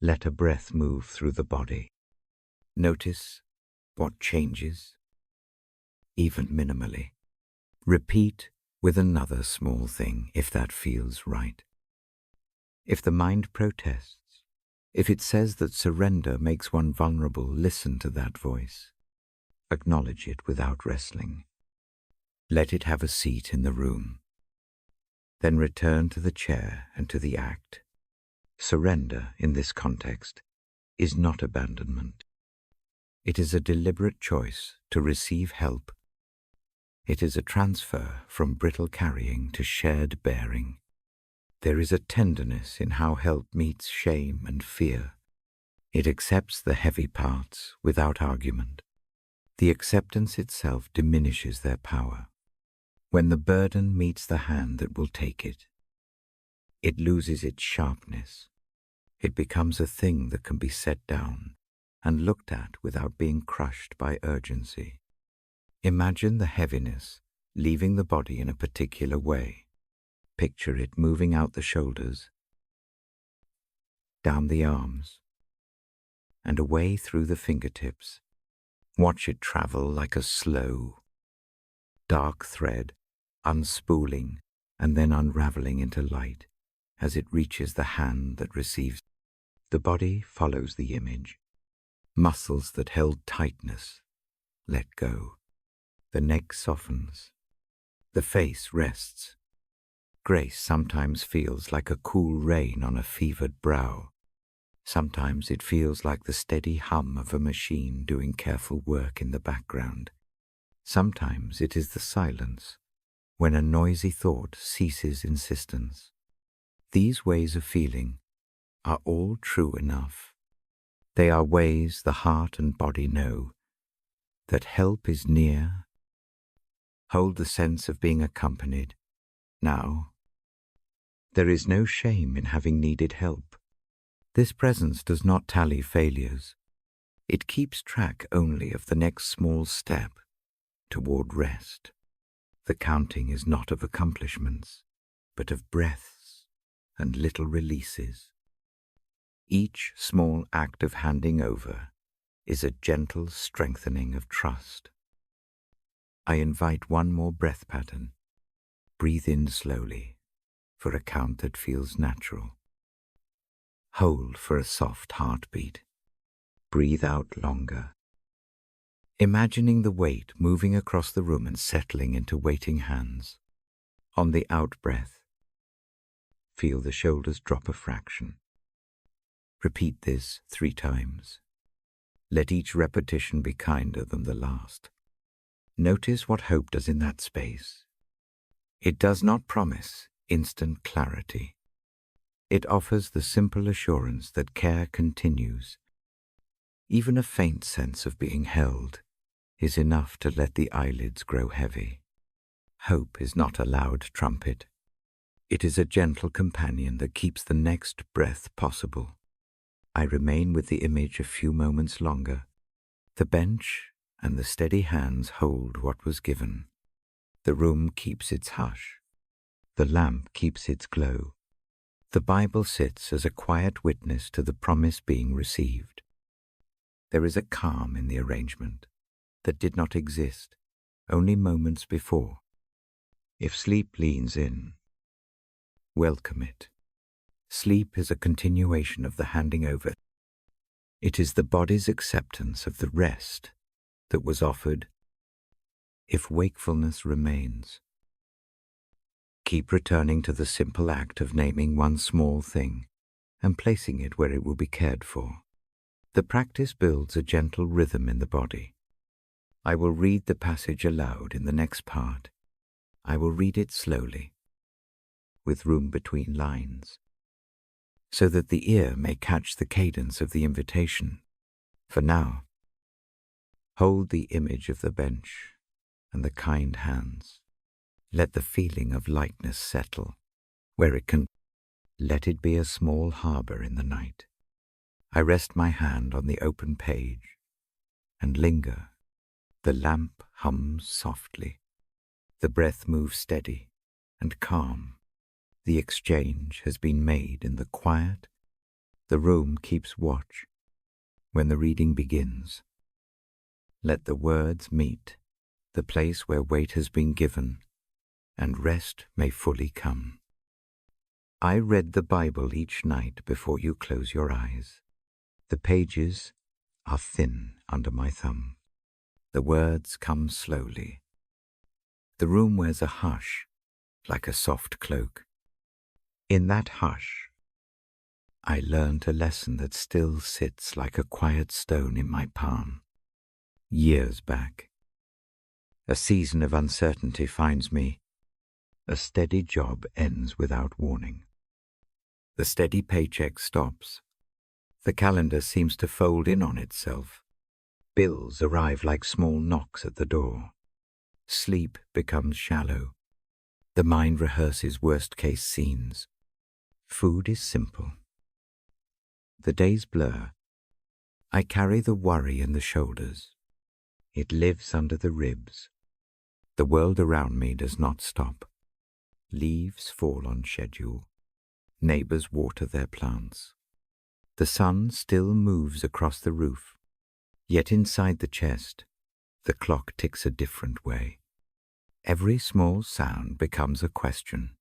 Let a breath move through the body. Notice what changes, even minimally. Repeat with another small thing if that feels right. If the mind protests, if it says that surrender makes one vulnerable, listen to that voice. Acknowledge it without wrestling. Let it have a seat in the room. Then return to the chair and to the act. Surrender, in this context, is not abandonment. It is a deliberate choice to receive help. It is a transfer from brittle carrying to shared bearing. There is a tenderness in how help meets shame and fear. It accepts the heavy parts without argument. The acceptance itself diminishes their power. When the burden meets the hand that will take it, it loses its sharpness. It becomes a thing that can be set down and looked at without being crushed by urgency. Imagine the heaviness leaving the body in a particular way. Picture it moving out the shoulders, down the arms, and away through the fingertips. Watch it travel like a slow, dark thread, unspooling and then unraveling into light as it reaches the hand that receives. The body follows the image. Muscles that held tightness let go. The neck softens. The face rests. Grace sometimes feels like a cool rain on a fevered brow. Sometimes it feels like the steady hum of a machine doing careful work in the background. Sometimes it is the silence, when a noisy thought ceases insistence. These ways of feeling are all true enough. They are ways the heart and body know that help is near. Hold the sense of being accompanied. Now, there is no shame in having needed help. This presence does not tally failures. It keeps track only of the next small step toward rest. The counting is not of accomplishments, but of breaths and little releases. Each small act of handing over is a gentle strengthening of trust. I invite one more breath pattern. Breathe in slowly for a count that feels natural. Hold for a soft heartbeat. Breathe out longer. imagining the weight moving across the room and settling into waiting hands. On the out-breath, feel the shoulders drop a fraction. Repeat this 3 times. Let each repetition be kinder than the last. Notice what hope does in that space. It does not promise instant clarity. It offers the simple assurance that care continues. Even a faint sense of being held is enough to let the eyelids grow heavy. Hope is not a loud trumpet. It is a gentle companion that keeps the next breath possible. I remain with the image a few moments longer. The bench and the steady hands hold what was given. The room keeps its hush. The lamp keeps its glow. The Bible sits as a quiet witness to the promise being received. There is a calm in the arrangement that did not exist only moments before. If sleep leans in, welcome it. Sleep is a continuation of the handing over. It is the body's acceptance of the rest that was offered if wakefulness remains. Keep returning to the simple act of naming one small thing and placing it where it will be cared for. The practice builds a gentle rhythm in the body. I will read the passage aloud in the next part. I will read it slowly, with room between lines, so that the ear may catch the cadence of the invitation. For now, hold the image of the bench and the kind hands. Let the feeling of lightness settle where it can. Let it be a small harbor in the night. I rest my hand on the open page and linger. The lamp hums softly. The breath moves steady and calm. The exchange has been made in the quiet. The room keeps watch when the reading begins. Let the words meet the place where weight has been given, and rest may fully come. I read the Bible each night before you close your eyes. The pages are thin under my thumb. The words come slowly. The room wears a hush, like a soft cloak. In that hush, I learned a lesson that still sits like a quiet stone in my palm. Years back, a season of uncertainty finds me. A steady job ends without warning. The steady paycheck stops. The calendar seems to fold in on itself. Bills arrive like small knocks at the door. Sleep becomes shallow. The mind rehearses worst-case scenes. Food is simple. The days blur. I carry the worry in the shoulders. It lives under the ribs. The world around me does not stop. Leaves fall on schedule. Neighbors water their plants. The sun still moves across the roof. Yet inside the chest, the clock ticks a different way. Every small sound becomes a question.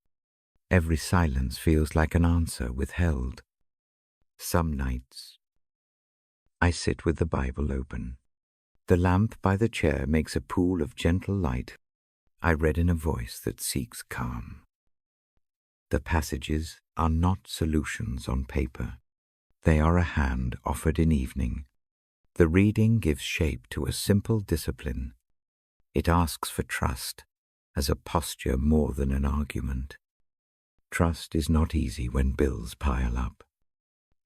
Every silence feels like an answer withheld. Some nights, I sit with the Bible open. The lamp by the chair makes a pool of gentle light. I read in a voice that seeks calm. The passages are not solutions on paper. They are a hand offered in evening. The reading gives shape to a simple discipline. It asks for trust as a posture more than an argument. Trust is not easy when bills pile up.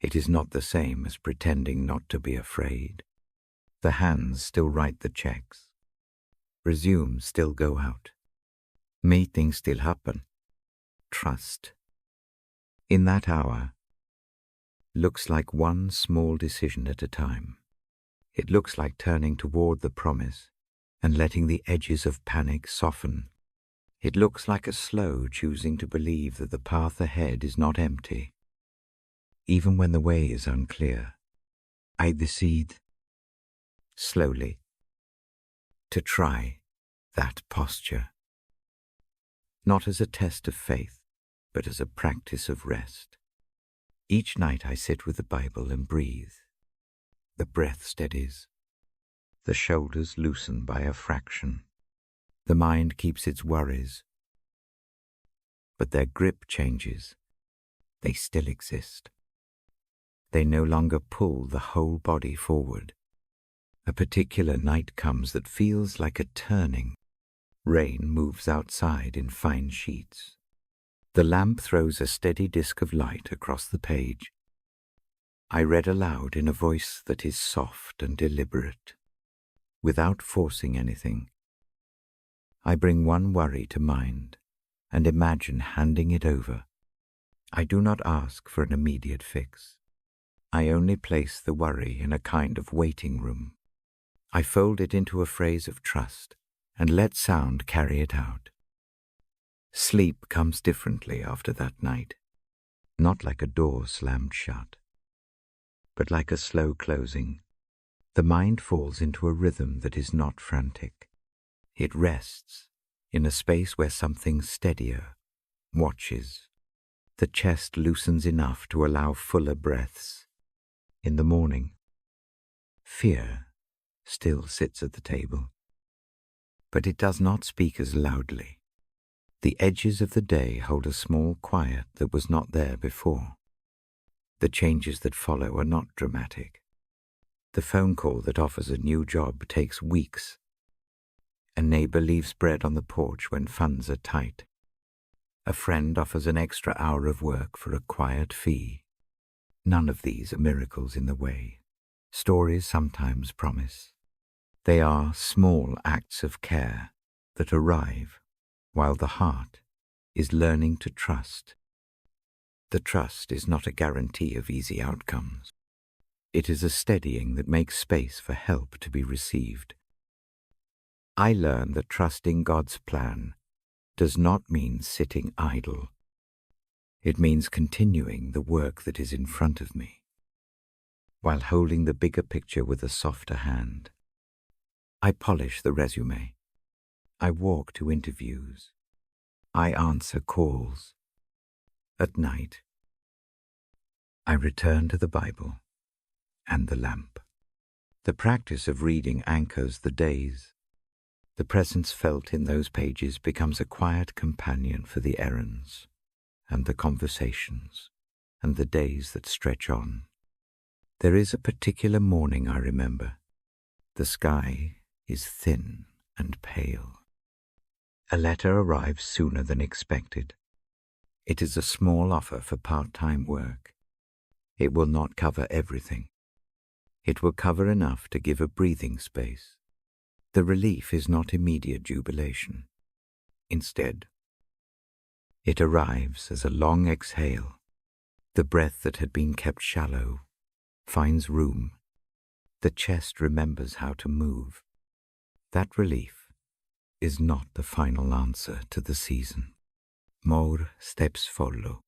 It is not the same as pretending not to be afraid. The hands still write the checks. Resumes still go out. Meetings still happen. Trust, in that hour, looks like one small decision at a time. It looks like turning toward the promise and letting the edges of panic soften. It looks like a slow choosing to believe that the path ahead is not empty. Even when the way is unclear, I decide, slowly, to try that posture. Not as a test of faith, but as a practice of rest. Each night I sit with the Bible and breathe. The breath steadies. The shoulders loosen by a fraction. The mind keeps its worries, but their grip changes. They still exist. They no longer pull the whole body forward. A particular night comes that feels like a turning. Rain moves outside in fine sheets. The lamp throws a steady disk of light across the page. I read aloud in a voice that is soft and deliberate. Without forcing anything, I bring one worry to mind and imagine handing it over. I do not ask for an immediate fix. I only place the worry in a kind of waiting room. I fold it into a phrase of trust and let sound carry it out. Sleep comes differently after that night, not like a door slammed shut, but like a slow closing. The mind falls into a rhythm that is not frantic. It rests in a space where something steadier watches. The chest loosens enough to allow fuller breaths. In the morning, fear still sits at the table, but it does not speak as loudly. The edges of the day hold a small quiet that was not there before. The changes that follow are not dramatic. The phone call that offers a new job takes weeks. A neighbor leaves bread on the porch when funds are tight. A friend offers an extra hour of work for a quiet fee. None of these are miracles in the way. Stories sometimes promise. They are small acts of care that arrive while the heart is learning to trust. The trust is not a guarantee of easy outcomes. It is a steadying that makes space for help to be received. I learn that trusting God's plan does not mean sitting idle. It means continuing the work that is in front of me, while holding the bigger picture with a softer hand. I polish the resume. I walk to interviews. I answer calls. At night, I return to the Bible and the lamp. The practice of reading anchors the days. The presence felt in those pages becomes a quiet companion for the errands and the conversations and the days that stretch on. There is a particular morning I remember. The sky is thin and pale. A letter arrives sooner than expected. It is a small offer for part-time work. It will not cover everything. It will cover enough to give a breathing space. The relief is not immediate jubilation. Instead, it arrives as a long exhale. The breath that had been kept shallow finds room. The chest remembers how to move. That relief is not the final answer to the season. More steps follow.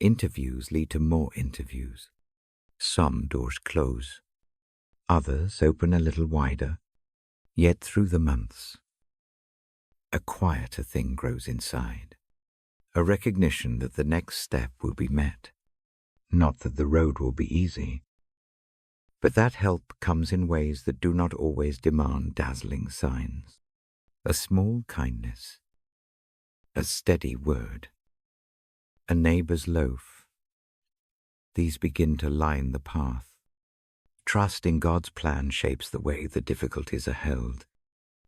Interviews lead to more interviews. Some doors close. Others open a little wider. Yet through the months, a quieter thing grows inside. A recognition that the next step will be met. Not that the road will be easy, but that help comes in ways that do not always demand dazzling signs. A small kindness, a steady word, a neighbor's loaf. These begin to line the path. Trust in God's plan shapes the way the difficulties are held.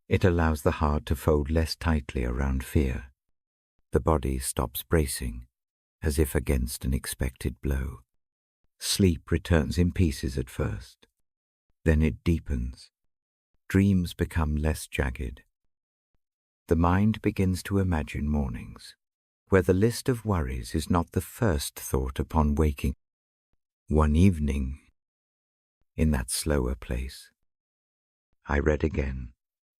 It allows the heart to fold less tightly around fear. The body stops bracing, as if against an expected blow. Sleep returns in pieces at first. Then it deepens. Dreams become less jagged. The mind begins to imagine mornings, where the list of worries is not the first thought upon waking. One evening, in that slower place, I read again,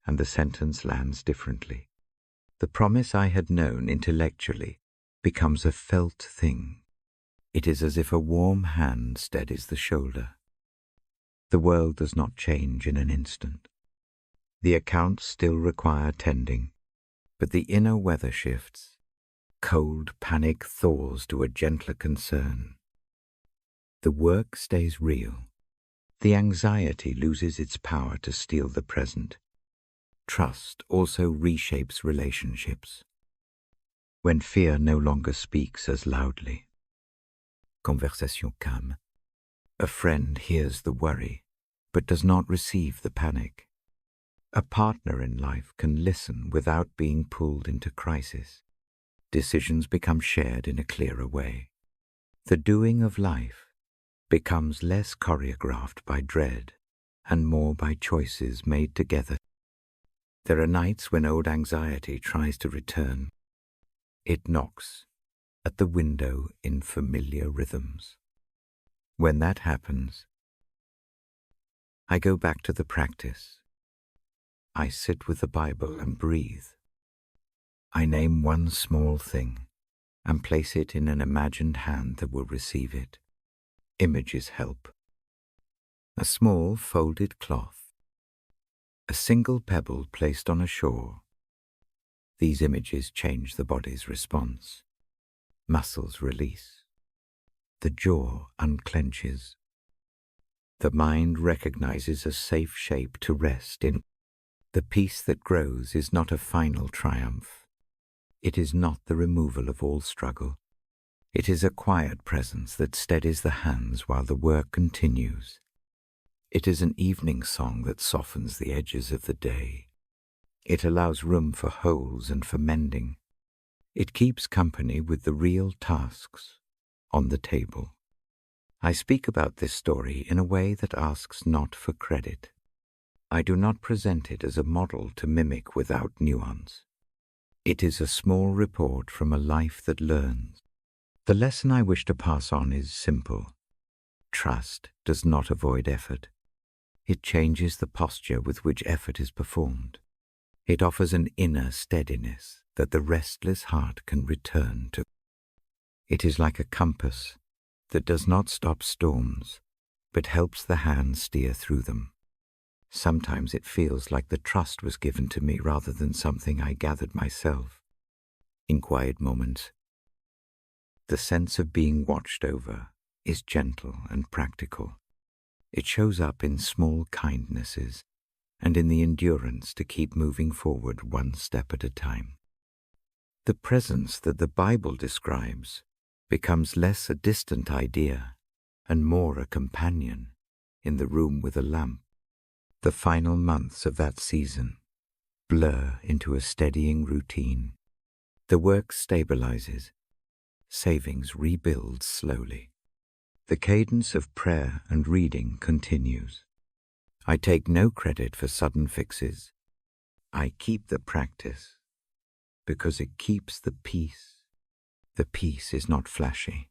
and the sentence lands differently. The promise I had known intellectually becomes a felt thing. It is as if a warm hand steadies the shoulder. The world does not change in an instant. The accounts still require tending, but the inner weather shifts. Cold panic thaws to a gentler concern. The work stays real, The anxiety loses its power to steal the present. Trust also reshapes relationships. When fear no longer speaks as loudly. Conversation calme. A friend hears the worry, but does not receive the panic. A partner in life can listen without being pulled into crisis. Decisions become shared in a clearer way. The doing of life becomes less choreographed by dread and more by choices made together. There are nights when old anxiety tries to return. It knocks at the window in familiar rhythms. When that happens, I go back to the practice. I sit with the Bible and breathe. I name one small thing and place it in an imagined hand that will receive it. Images help. A small folded cloth. A single pebble placed on a shore. These images change the body's response. Muscles release. The jaw unclenches. The mind recognizes a safe shape to rest in. The peace that grows is not a final triumph. It is not the removal of all struggle. It is a quiet presence that steadies the hands while the work continues. It is an evening song that softens the edges of the day. It allows room for holes and for mending. It keeps company with the real tasks on the table. I speak about this story in a way that asks not for credit. I do not present it as a model to mimic without nuance. It is a small report from a life that learns. The lesson I wish to pass on is simple. Trust does not avoid effort. It changes the posture with which effort is performed. It offers an inner steadiness that the restless heart can return to. It is like a compass that does not stop storms, but helps the hand steer through them. Sometimes it feels like the trust was given to me rather than something I gathered myself. In quiet moments, the sense of being watched over is gentle and practical. It shows up in small kindnesses and in the endurance to keep moving forward one step at a time. The presence that the Bible describes becomes less a distant idea and more a companion in the room with a lamp. The final months of that season blur into a steadying routine. The work stabilizes. Savings rebuilds slowly. The cadence of prayer and reading continues. I take no credit for sudden fixes. I keep the practice because it keeps the peace. The peace is not flashy.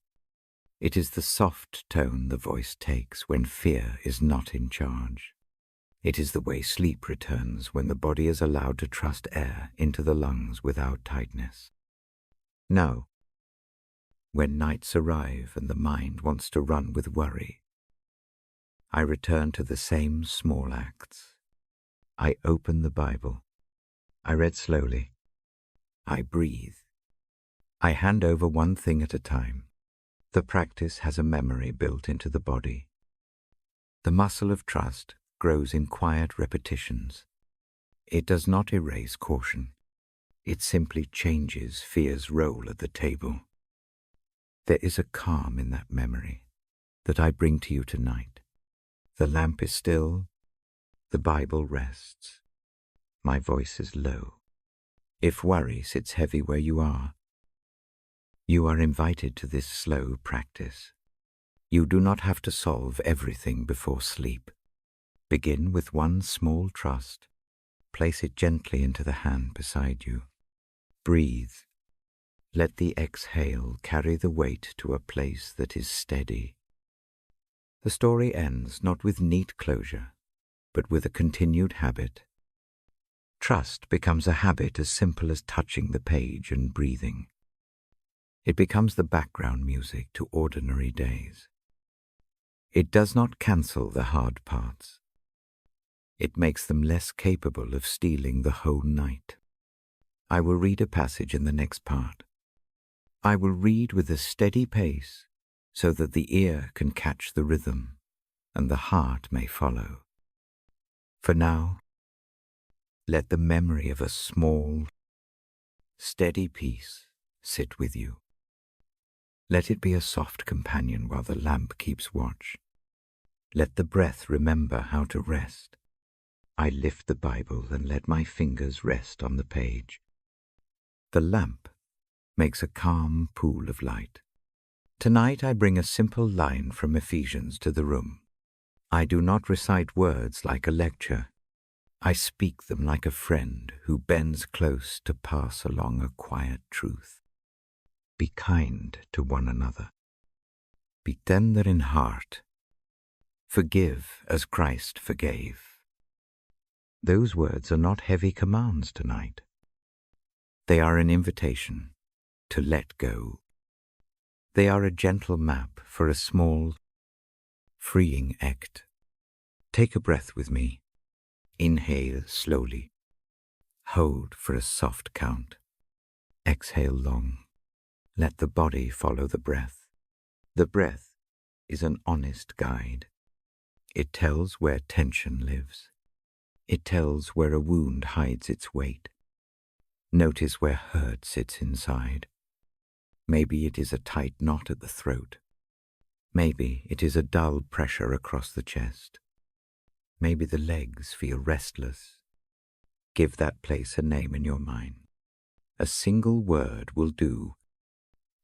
It is the soft tone the voice takes when fear is not in charge. It is the way sleep returns when the body is allowed to trust air into the lungs without tightness. Now, when nights arrive and the mind wants to run with worry, I return to the same small acts. I open the Bible. I read slowly. I breathe. I hand over one thing at a time. The practice has a memory built into the body. The muscle of trust grows in quiet repetitions. It does not erase caution. It simply changes fear's role at the table. There is a calm in that memory that I bring to you tonight. The lamp is still. The Bible rests. My voice is low. If worry sits heavy where you are invited to this slow practice. You do not have to solve everything before sleep. Begin with one small trust. Place it gently into the hand beside you. Breathe. Let the exhale carry the weight to a place that is steady. The story ends not with neat closure, but with a continued habit. Trust becomes a habit as simple as touching the page and breathing. It becomes the background music to ordinary days. It does not cancel the hard parts. It makes them less capable of stealing the whole night. I will read a passage in the next part. I will read with a steady pace so that the ear can catch the rhythm. and the heart may follow. For now, let the memory of a small, steady peace sit with you. Let it be a soft companion while the lamp keeps watch. Let the breath remember how to rest. I lift the Bible and let my fingers rest on the page. The lamp makes a calm pool of light. Tonight I bring a simple line from Ephesians to the room. I do not recite words like a lecture. I speak them like a friend who bends close to pass along a quiet truth. Be kind to one another. Be tender in heart. Forgive as Christ forgave. Those words are not heavy commands tonight. They are an invitation to let go. They are a gentle map for a small, freeing act. Take a breath with me. Inhale slowly. Hold for a soft count. Exhale long. Let the body follow the breath. The breath is an honest guide. It tells where tension lives. It tells where a wound hides its weight. Notice where hurt sits inside. Maybe it is a tight knot at the throat. Maybe it is a dull pressure across the chest. Maybe the legs feel restless. Give that place a name in your mind. A single word will do.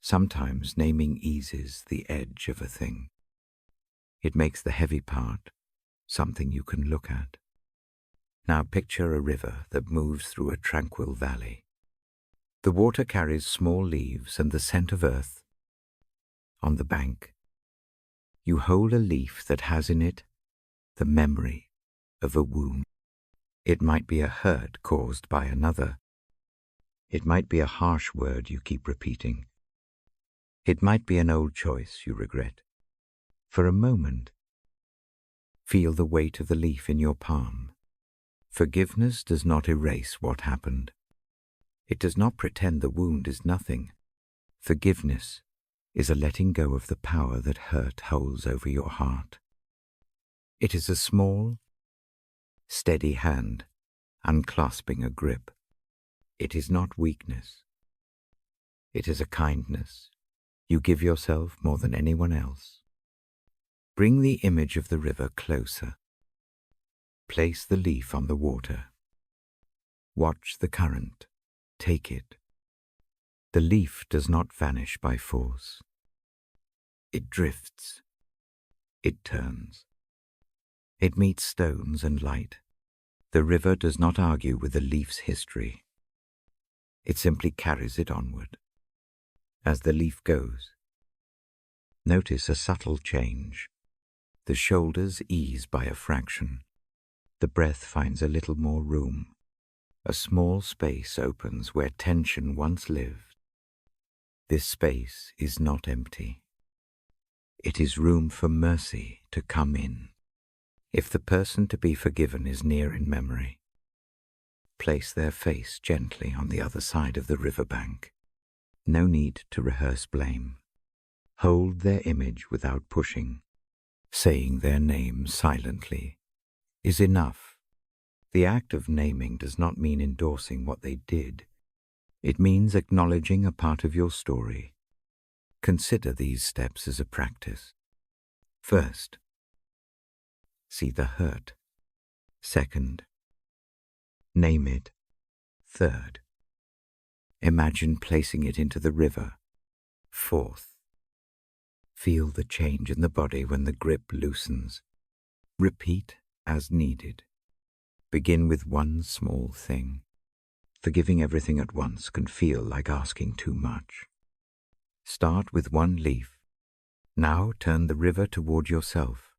Sometimes naming eases the edge of a thing. It makes the heavy part something you can look at. Now picture a river that moves through a tranquil valley. The water carries small leaves and the scent of earth. On the bank, you hold a leaf that has in it the memory of a wound. It might be a hurt caused by another. It might be a harsh word you keep repeating. It might be an old choice you regret. For a moment, feel the weight of the leaf in your palm. Forgiveness does not erase what happened. It does not pretend the wound is nothing. Forgiveness is a letting go of the power that hurt holds over your heart. It is a small, steady hand unclasping a grip. It is not weakness. It is a kindness you give yourself more than anyone else. Bring the image of the river closer. Place the leaf on the water. Watch the current. Take it. The leaf does not vanish by force. It drifts. It turns. It meets stones and light. The river does not argue with the leaf's history. It simply carries it onward. As the leaf goes, notice a subtle change. The shoulders ease by a fraction. The breath finds a little more room. A small space opens where tension once lived. This space is not empty. It is room for mercy to come in. If the person to be forgiven is near in memory, place their face gently on the other side of the riverbank. No need to rehearse blame. Hold their image without pushing. Saying their name silently is enough. The act of naming does not mean endorsing what they did. It means acknowledging a part of your story. Consider these steps as a practice. First, see the hurt. Second, name it. Third, imagine placing it into the river. Fourth, feel the change in the body when the grip loosens. Repeat as needed. Begin with one small thing. Forgiving everything at once can feel like asking too much. Start with one leaf. Now turn the river toward yourself.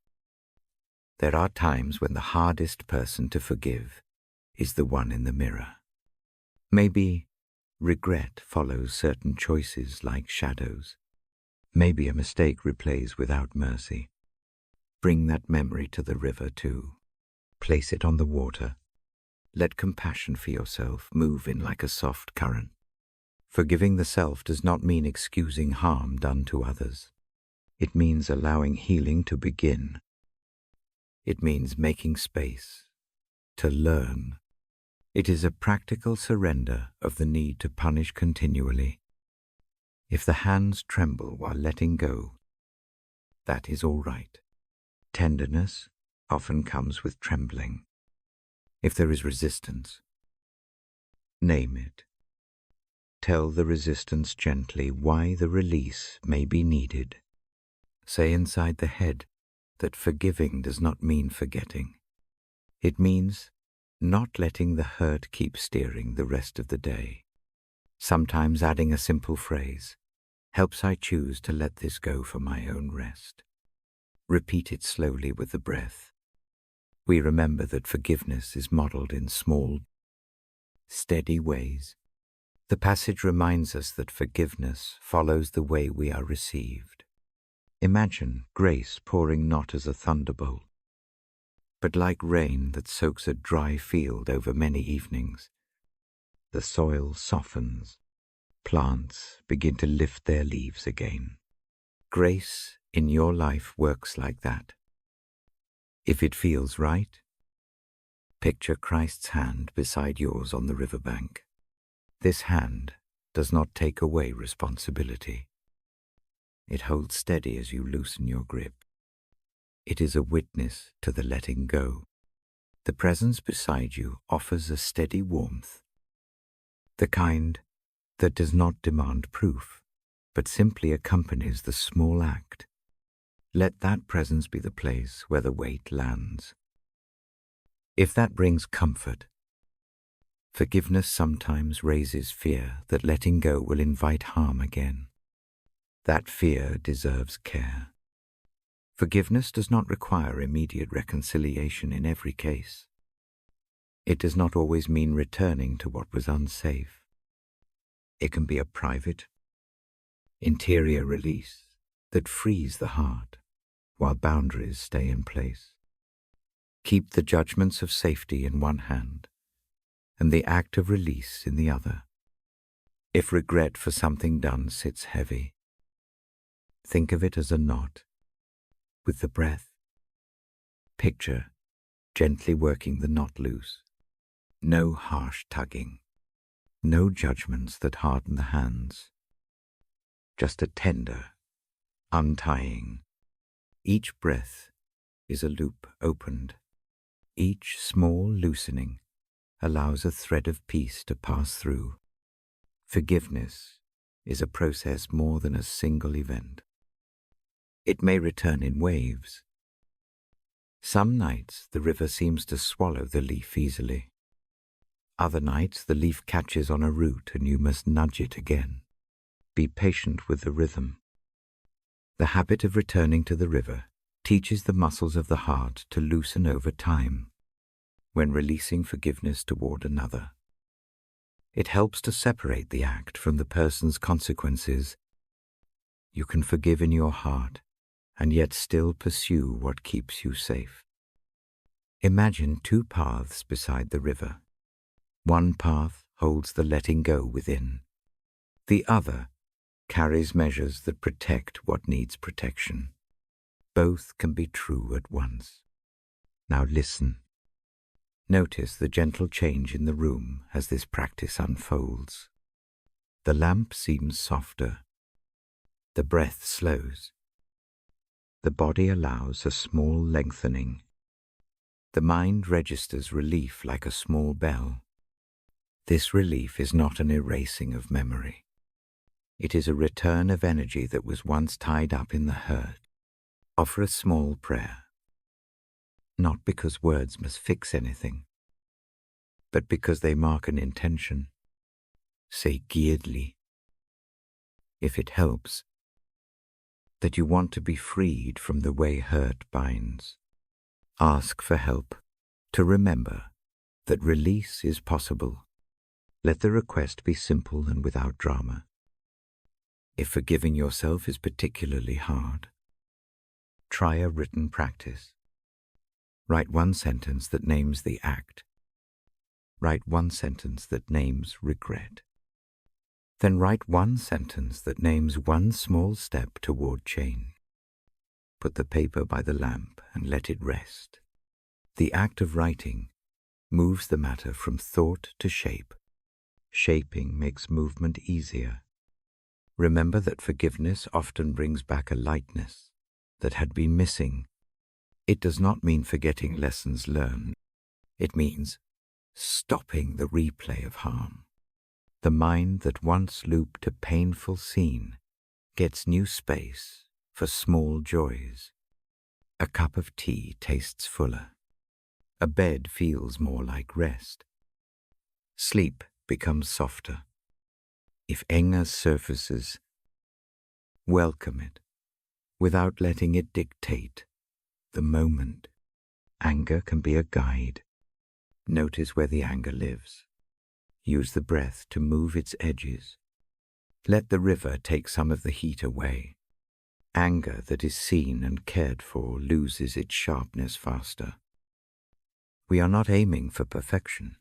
There are times when the hardest person to forgive is the one in the mirror. Maybe regret follows certain choices like shadows. Maybe a mistake replays without mercy. Bring that memory to the river too. Place it on the water. Let compassion for yourself move in like a soft current. Forgiving the self does not mean excusing harm done to others. It means allowing healing to begin. It means making space, to learn. It is a practical surrender of the need to punish continually. If the hands tremble while letting go, that is all right. Tenderness often comes with trembling. If there is resistance, name it. Tell the resistance gently why the release may be needed. Say inside the head that forgiving does not mean forgetting. It means not letting the hurt keep steering the rest of the day. Sometimes adding a simple phrase, "Helps I choose to let this go for my own rest." Repeat it slowly with the breath. We remember that forgiveness is modeled in small, steady ways. The passage reminds us that forgiveness follows the way we are received. Imagine grace pouring not as a thunderbolt, but like rain that soaks a dry field over many evenings. The soil softens, plants begin to lift their leaves again. Grace in your life works like that. If it feels right, picture Christ's hand beside yours on the riverbank. This hand does not take away responsibility. It holds steady as you loosen your grip. It is a witness to the letting go. The presence beside you offers a steady warmth, the kind that does not demand proof, but simply accompanies the small act. Let that presence be the place where the weight lands. If that brings comfort, forgiveness sometimes raises fear that letting go will invite harm again. That fear deserves care. Forgiveness does not require immediate reconciliation in every case. It does not always mean returning to what was unsafe. It can be a private, interior release that frees the heart while boundaries stay in place. Keep the judgments of safety in one hand and the act of release in the other. If regret for something done sits heavy, think of it as a knot. With the breath, picture gently working the knot loose. No harsh tugging, no judgments that harden the hands. Just a tender untying. Each breath is a loop opened. Each small loosening allows a thread of peace to pass through. Forgiveness is a process more than a single event. It may return in waves. Some nights the river seems to swallow the leaf easily. Other nights the leaf catches on a root and you must nudge it again. Be patient with the rhythm. The habit of returning to the river teaches the muscles of the heart to loosen over time when releasing forgiveness toward another. It helps to separate the act from the person's consequences. You can forgive in your heart and yet still pursue what keeps you safe. Imagine two paths beside the river. One path holds the letting go within. The other carries measures that protect what needs protection. Both can be true at once. Now listen. Notice the gentle change in the room as this practice unfolds. The lamp seems softer. The breath slows. The body allows a small lengthening. The mind registers relief like a small bell. This relief is not an erasing of memory. It is a return of energy that was once tied up in the hurt. Offer a small prayer, not because words must fix anything, but because they mark an intention. Say Giedli, if it helps, that you want to be freed from the way hurt binds. Ask for help to remember that release is possible. Let the request be simple and without drama. If forgiving yourself is particularly hard, try a written practice. Write one sentence that names the act. Write one sentence that names regret. Then write one sentence that names one small step toward change. Put the paper by the lamp and let it rest. The act of writing moves the matter from thought to shape. Shaping makes movement easier. Remember that forgiveness often brings back a lightness that had been missing. It does not mean forgetting lessons learned. It means stopping the replay of harm. The mind that once looped a painful scene gets new space for small joys. A cup of tea tastes fuller. A bed feels more like rest. Sleep becomes softer. If anger surfaces, welcome it without letting it dictate the moment. Anger can be a guide. Notice where the anger lives. Use the breath to move its edges. Let the river take some of the heat away. Anger that is seen and cared for loses its sharpness faster. We are not aiming for perfection.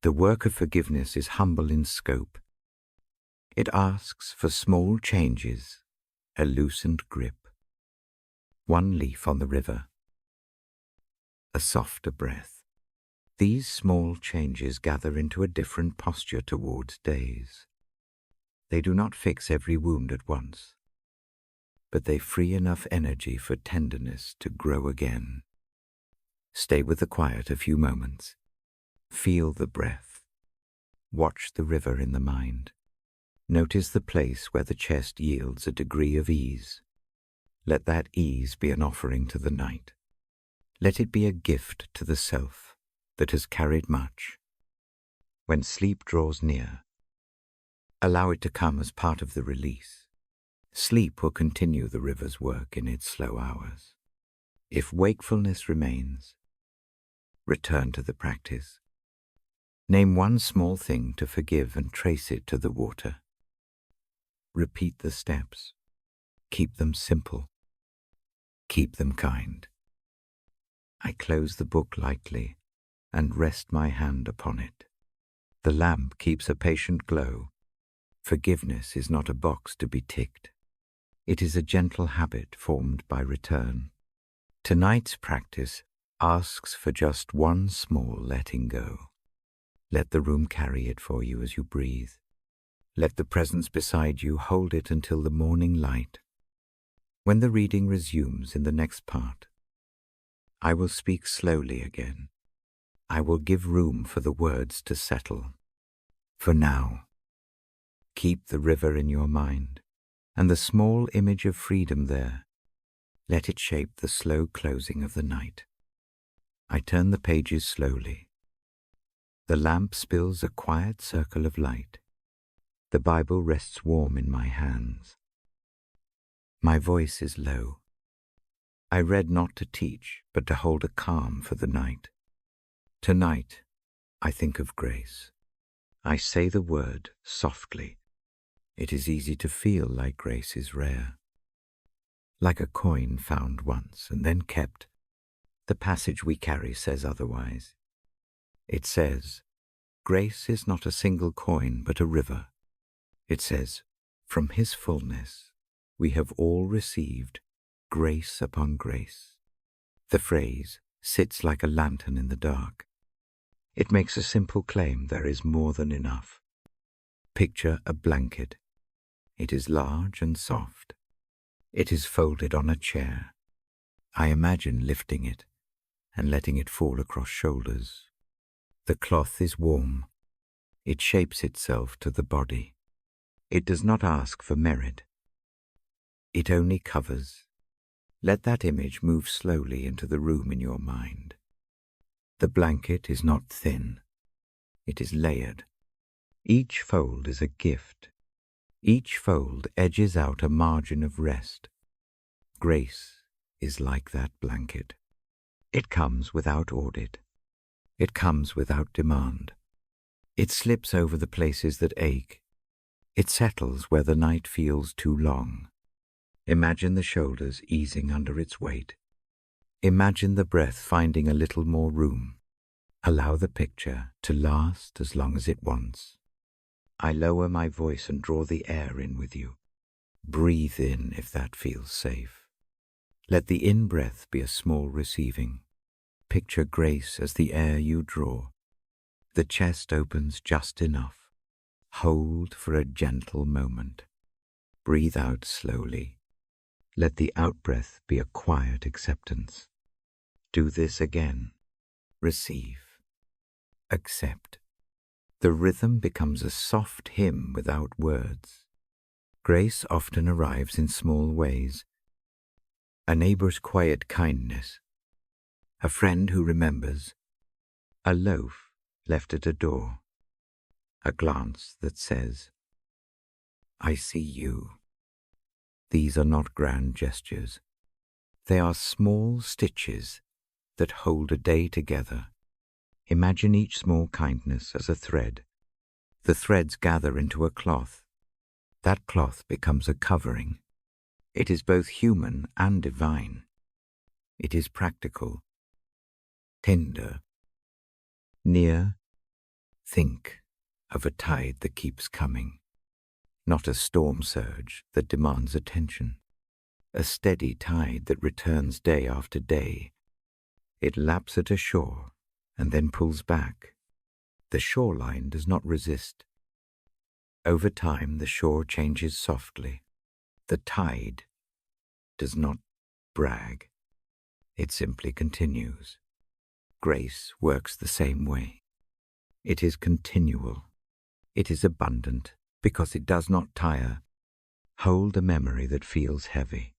The work of forgiveness is humble in scope. It asks for small changes, a loosened grip, one leaf on the river, a softer breath. These small changes gather into a different posture towards days. They do not fix every wound at once, but they free enough energy for tenderness to grow again. Stay with the quiet a few moments. Feel the breath. Watch the river in the mind. Notice the place where the chest yields a degree of ease. Let that ease be an offering to the night. Let it be a gift to the self that has carried much. When sleep draws near, allow it to come as part of the release. Sleep will continue the river's work in its slow hours. If wakefulness remains, return to the practice. Name one small thing to forgive and trace it to the water. Repeat the steps. Keep them simple. Keep them kind. I close the book lightly and rest my hand upon it. The lamp keeps a patient glow. Forgiveness is not a box to be ticked. It is a gentle habit formed by return. Tonight's practice asks for just one small letting go. Let the room carry it for you as you breathe. Let the presence beside you hold it until the morning light. When the reading resumes in the next part, I will speak slowly again. I will give room for the words to settle. For now, keep the river in your mind and the small image of freedom there. Let it shape the slow closing of the night. I turn the pages slowly. The lamp spills a quiet circle of light. The Bible rests warm in my hands. My voice is low. I read not to teach, but to hold a calm for the night. Tonight, I think of grace. I say the word softly. It is easy to feel like grace is rare. Like a coin found once and then kept, the passage we carry says otherwise. It says, grace is not a single coin but a river. It says, from his fullness we have all received grace upon grace. The phrase sits like a lantern in the dark. It makes a simple claim there is more than enough. Picture a blanket. It is large and soft. It is folded on a chair. I imagine lifting it and letting it fall across shoulders. The cloth is warm. It shapes itself to the body. It does not ask for merit. It only covers. Let that image move slowly into the room in your mind. The blanket is not thin. It is layered. Each fold is a gift. Each fold edges out a margin of rest. Grace is like that blanket. It comes without audit. It comes without demand. It slips over the places that ache. It settles where the night feels too long. Imagine the shoulders easing under its weight. Imagine the breath finding a little more room. Allow the picture to last as long as it wants. I lower my voice and draw the air in with you. Breathe in if that feels safe. Let the in-breath be a small receiving. picture grace as the air you draw. The chest opens just enough. Hold for a gentle moment. Breathe out slowly. Let the outbreath be a quiet acceptance. Do this again. Receive. Accept. The rhythm becomes a soft hymn without words. Grace often arrives in small ways. A neighbor's quiet kindness. A friend who remembers. A loaf left at a door. A glance that says, I see you. These are not grand gestures. They are small stitches that hold a day together. Imagine each small kindness as a thread. The threads gather into a cloth. That cloth becomes a covering. It is both human and divine. It is practical, tender, near. Think of a tide that keeps coming, not a storm surge that demands attention. A steady tide that returns day after day. It laps at a shore and then pulls back. The shoreline does not resist. Over time, the shore changes softly. The tide does not brag. It simply continues. Grace works the same way. It is continual. It is abundant because it does not tire. Hold a memory that feels heavy.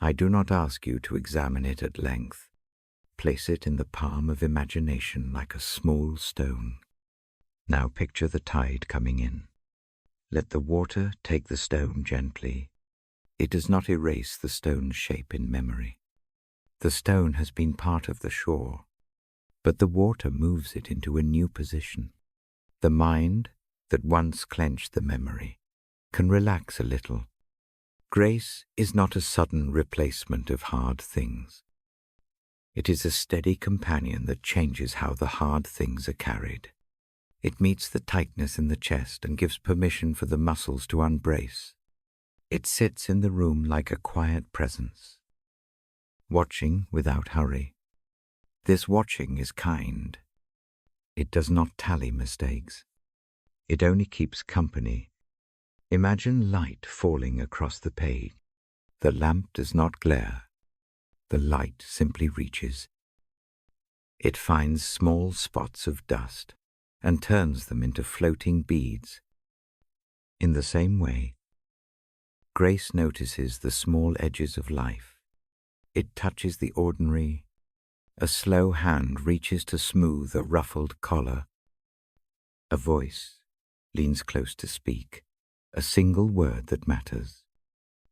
I do not ask you to examine it at length. Place it in the palm of imagination like a small stone. Now picture the tide coming in. Let the water take the stone gently. It does not erase the stone's shape in memory. The stone has been part of the shore, but the water moves it into a new position. The mind that once clenched the memory can relax a little. Grace is not a sudden replacement of hard things. It is a steady companion that changes how the hard things are carried. It meets the tightness in the chest and gives permission for the muscles to unbrace. It sits in the room like a quiet presence, watching without hurry. This watching is kind. It does not tally mistakes. It only keeps company. Imagine light falling across the page. The lamp does not glare. The light simply reaches. It finds small spots of dust and turns them into floating beads. In the same way, grace notices the small edges of life. It touches the ordinary. A slow hand reaches to smooth a ruffled collar. A voice leans close to speak, a single word that matters.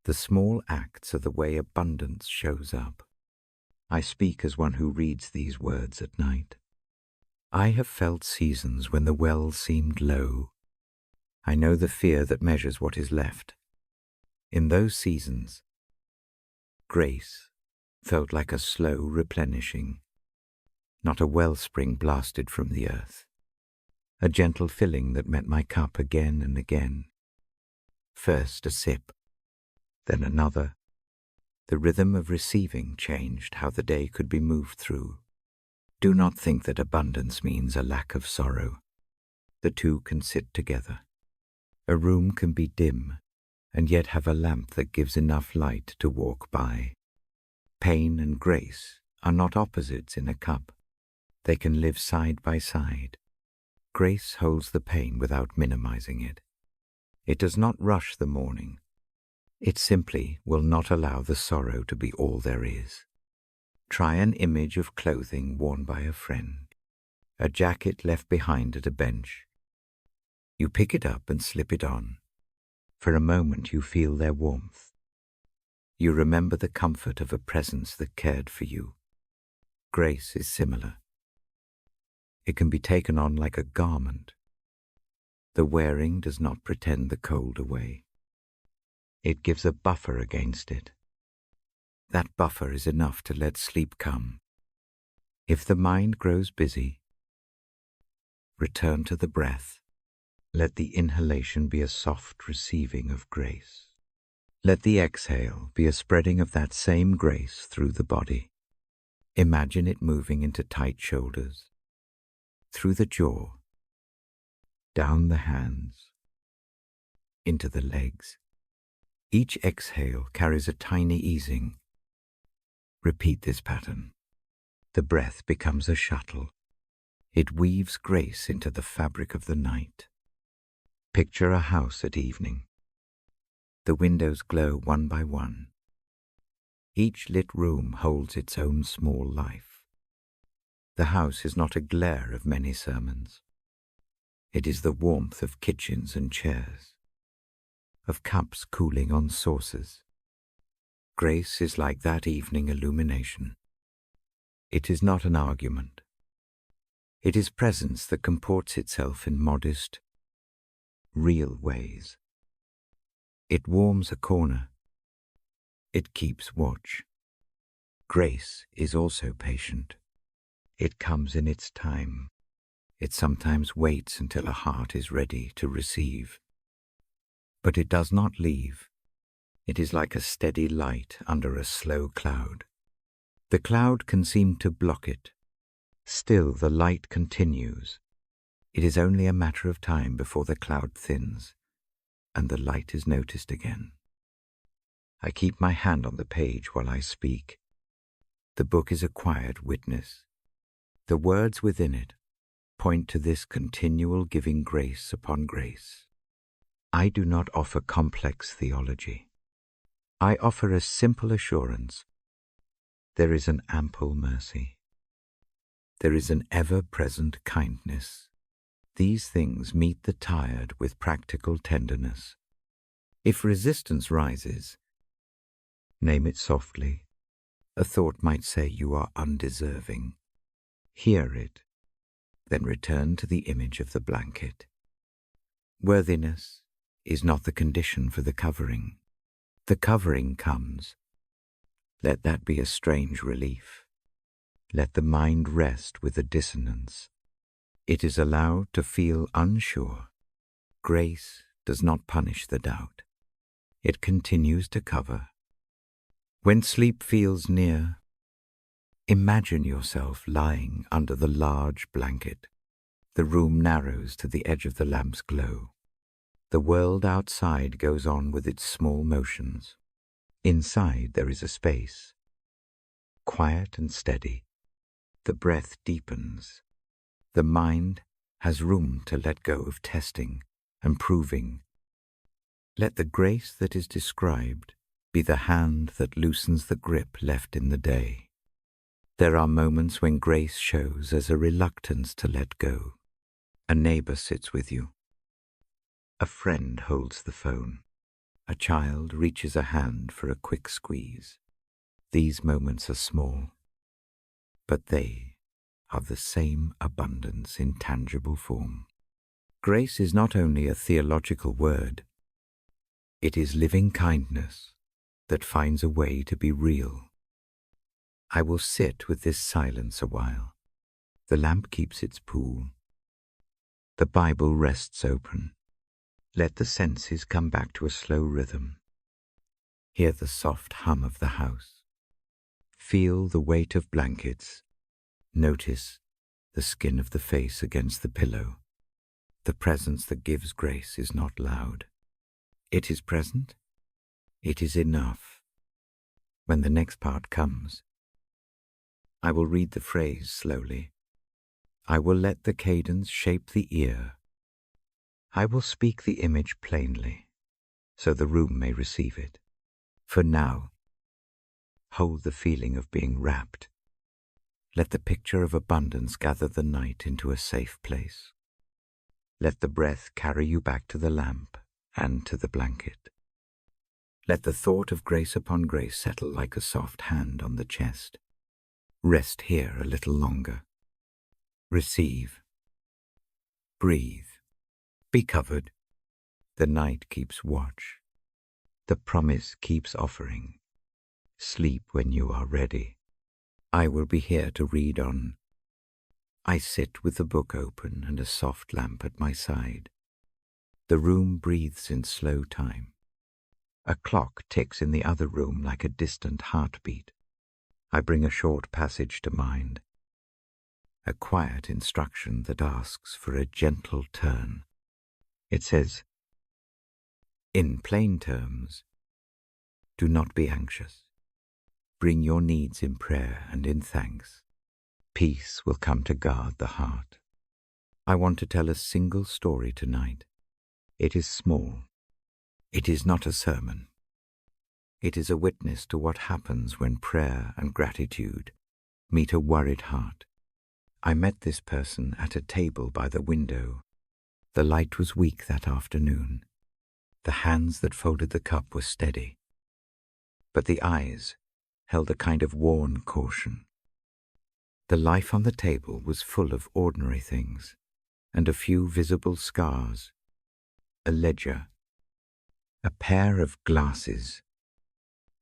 The small acts are the way abundance shows up. I speak as one who reads these words at night. I have felt seasons when the well seemed low. I know the fear that measures what is left. In those seasons, grace felt like a slow replenishing, not a wellspring blasted from the earth. A gentle filling that met my cup again and again. First a sip, then another. The rhythm of receiving changed how the day could be moved through. Do not think that abundance means a lack of sorrow. The two can sit together. A room can be dim and yet have a lamp that gives enough light to walk by. Pain and grace are not opposites in a cup. They can live side by side. Grace holds the pain without minimizing it. It does not rush the morning. It simply will not allow the sorrow to be all there is. Try an image of clothing worn by a friend, a jacket left behind at a bench. You pick it up and slip it on. For a moment you feel their warmth. You remember the comfort of a presence that cared for you. Grace is similar. It can be taken on like a garment. The wearing does not pretend the cold away. It gives a buffer against it. That buffer is enough to let sleep come. If the mind grows busy, return to the breath. Let the inhalation be a soft receiving of grace. Let the exhale be a spreading of that same grace through the body. Imagine it moving into tight shoulders, through the jaw, down the hands, into the legs. Each exhale carries a tiny easing. Repeat this pattern. The breath becomes a shuttle. It weaves grace into the fabric of the night. Picture a house at evening. The windows glow one by one. Each lit room holds its own small life. The house is not a glare of many sermons. It is the warmth of kitchens and chairs, of cups cooling on saucers. Grace is like that evening illumination. It is not an argument. It is presence that comports itself in modest, real ways. It warms a corner. It keeps watch. Grace is also patient. It comes in its time. It sometimes waits until a heart is ready to receive. But it does not leave. It is like a steady light under a slow cloud. The cloud can seem to block it. Still, the light continues. It is only a matter of time before the cloud thins, and the light is noticed again. I keep my hand on the page while I speak. The book is a quiet witness. The words within it point to this continual giving grace upon grace. I do not offer complex theology. I offer a simple assurance. There is an ample mercy. There is an ever-present kindness. These things meet the tired with practical tenderness. If resistance rises, name it softly. A thought might say you are undeserving. Hear it, then return to the image of the blanket. Worthiness is not the condition for the covering. The covering comes. Let that be a strange relief. Let the mind rest with the dissonance. It is allowed to feel unsure. Grace does not punish the doubt. It continues to cover. When sleep feels near, imagine yourself lying under the large blanket. The room narrows to the edge of the lamp's glow. The world outside goes on with its small motions. Inside there is a space, quiet and steady. The breath deepens. The mind has room to let go of testing and proving. Let the grace that is described be the hand that loosens the grip left in the day. There are moments when grace shows as a reluctance to let go. A neighbor sits with you. A friend holds the phone. A child reaches a hand for a quick squeeze. These moments are small, but they are the same abundance in tangible form. Grace is not only a theological word, it is living kindness that finds a way to be real. I will sit with this silence a while. The lamp keeps its pool. The Bible rests open. Let the senses come back to a slow rhythm. Hear the soft hum of the house. Feel the weight of blankets. Notice the skin of the face against the pillow. The presence that gives grace is not loud. It is present. It is enough. When the next part comes, I will read the phrase slowly. I will let the cadence shape the ear. I will speak the image plainly, so the room may receive it. For now, hold the feeling of being wrapped. Let the picture of abundance gather the night into a safe place. Let the breath carry you back to the lamp and to the blanket. Let the thought of grace upon grace settle like a soft hand on the chest. Rest here a little longer. Receive. Breathe. Be covered. The night keeps watch. The promise keeps offering. Sleep when you are ready. I will be here to read on. I sit with the book open and a soft lamp at my side. The room breathes in slow time. A clock ticks in the other room like a distant heartbeat. I bring a short passage to mind, a quiet instruction that asks for a gentle turn. It says, in plain terms, do not be anxious. Bring your needs in prayer and in thanks. Peace will come to guard the heart. I want to tell a single story tonight. It is small. It is not a sermon. It is a witness to what happens when prayer and gratitude meet a worried heart. I met this person at a table by the window. The light was weak that afternoon. The hands that folded the cup were steady, but the eyes held a kind of worn caution. The life on the table was full of ordinary things, and a few visible scars, a ledger, a pair of glasses,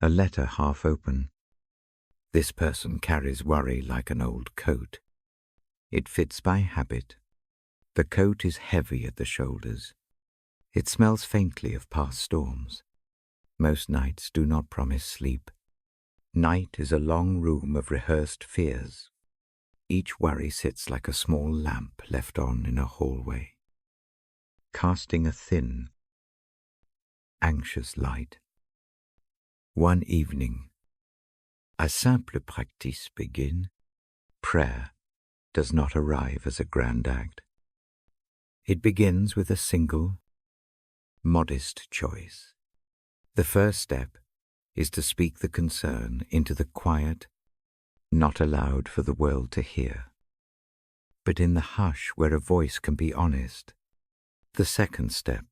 a letter half open. This person carries worry like an old coat. It fits by habit. The coat is heavy at the shoulders. It smells faintly of past storms. Most nights do not promise sleep. Night is a long room of rehearsed fears. Each worry sits like a small lamp left on in a hallway, casting a thin, anxious light. One evening, a simple practice begin. Prayer does not arrive as a grand act. It begins with a single, modest choice. The first step is to speak the concern into the quiet, not allowed for the world to hear, but in the hush where a voice can be honest. The second step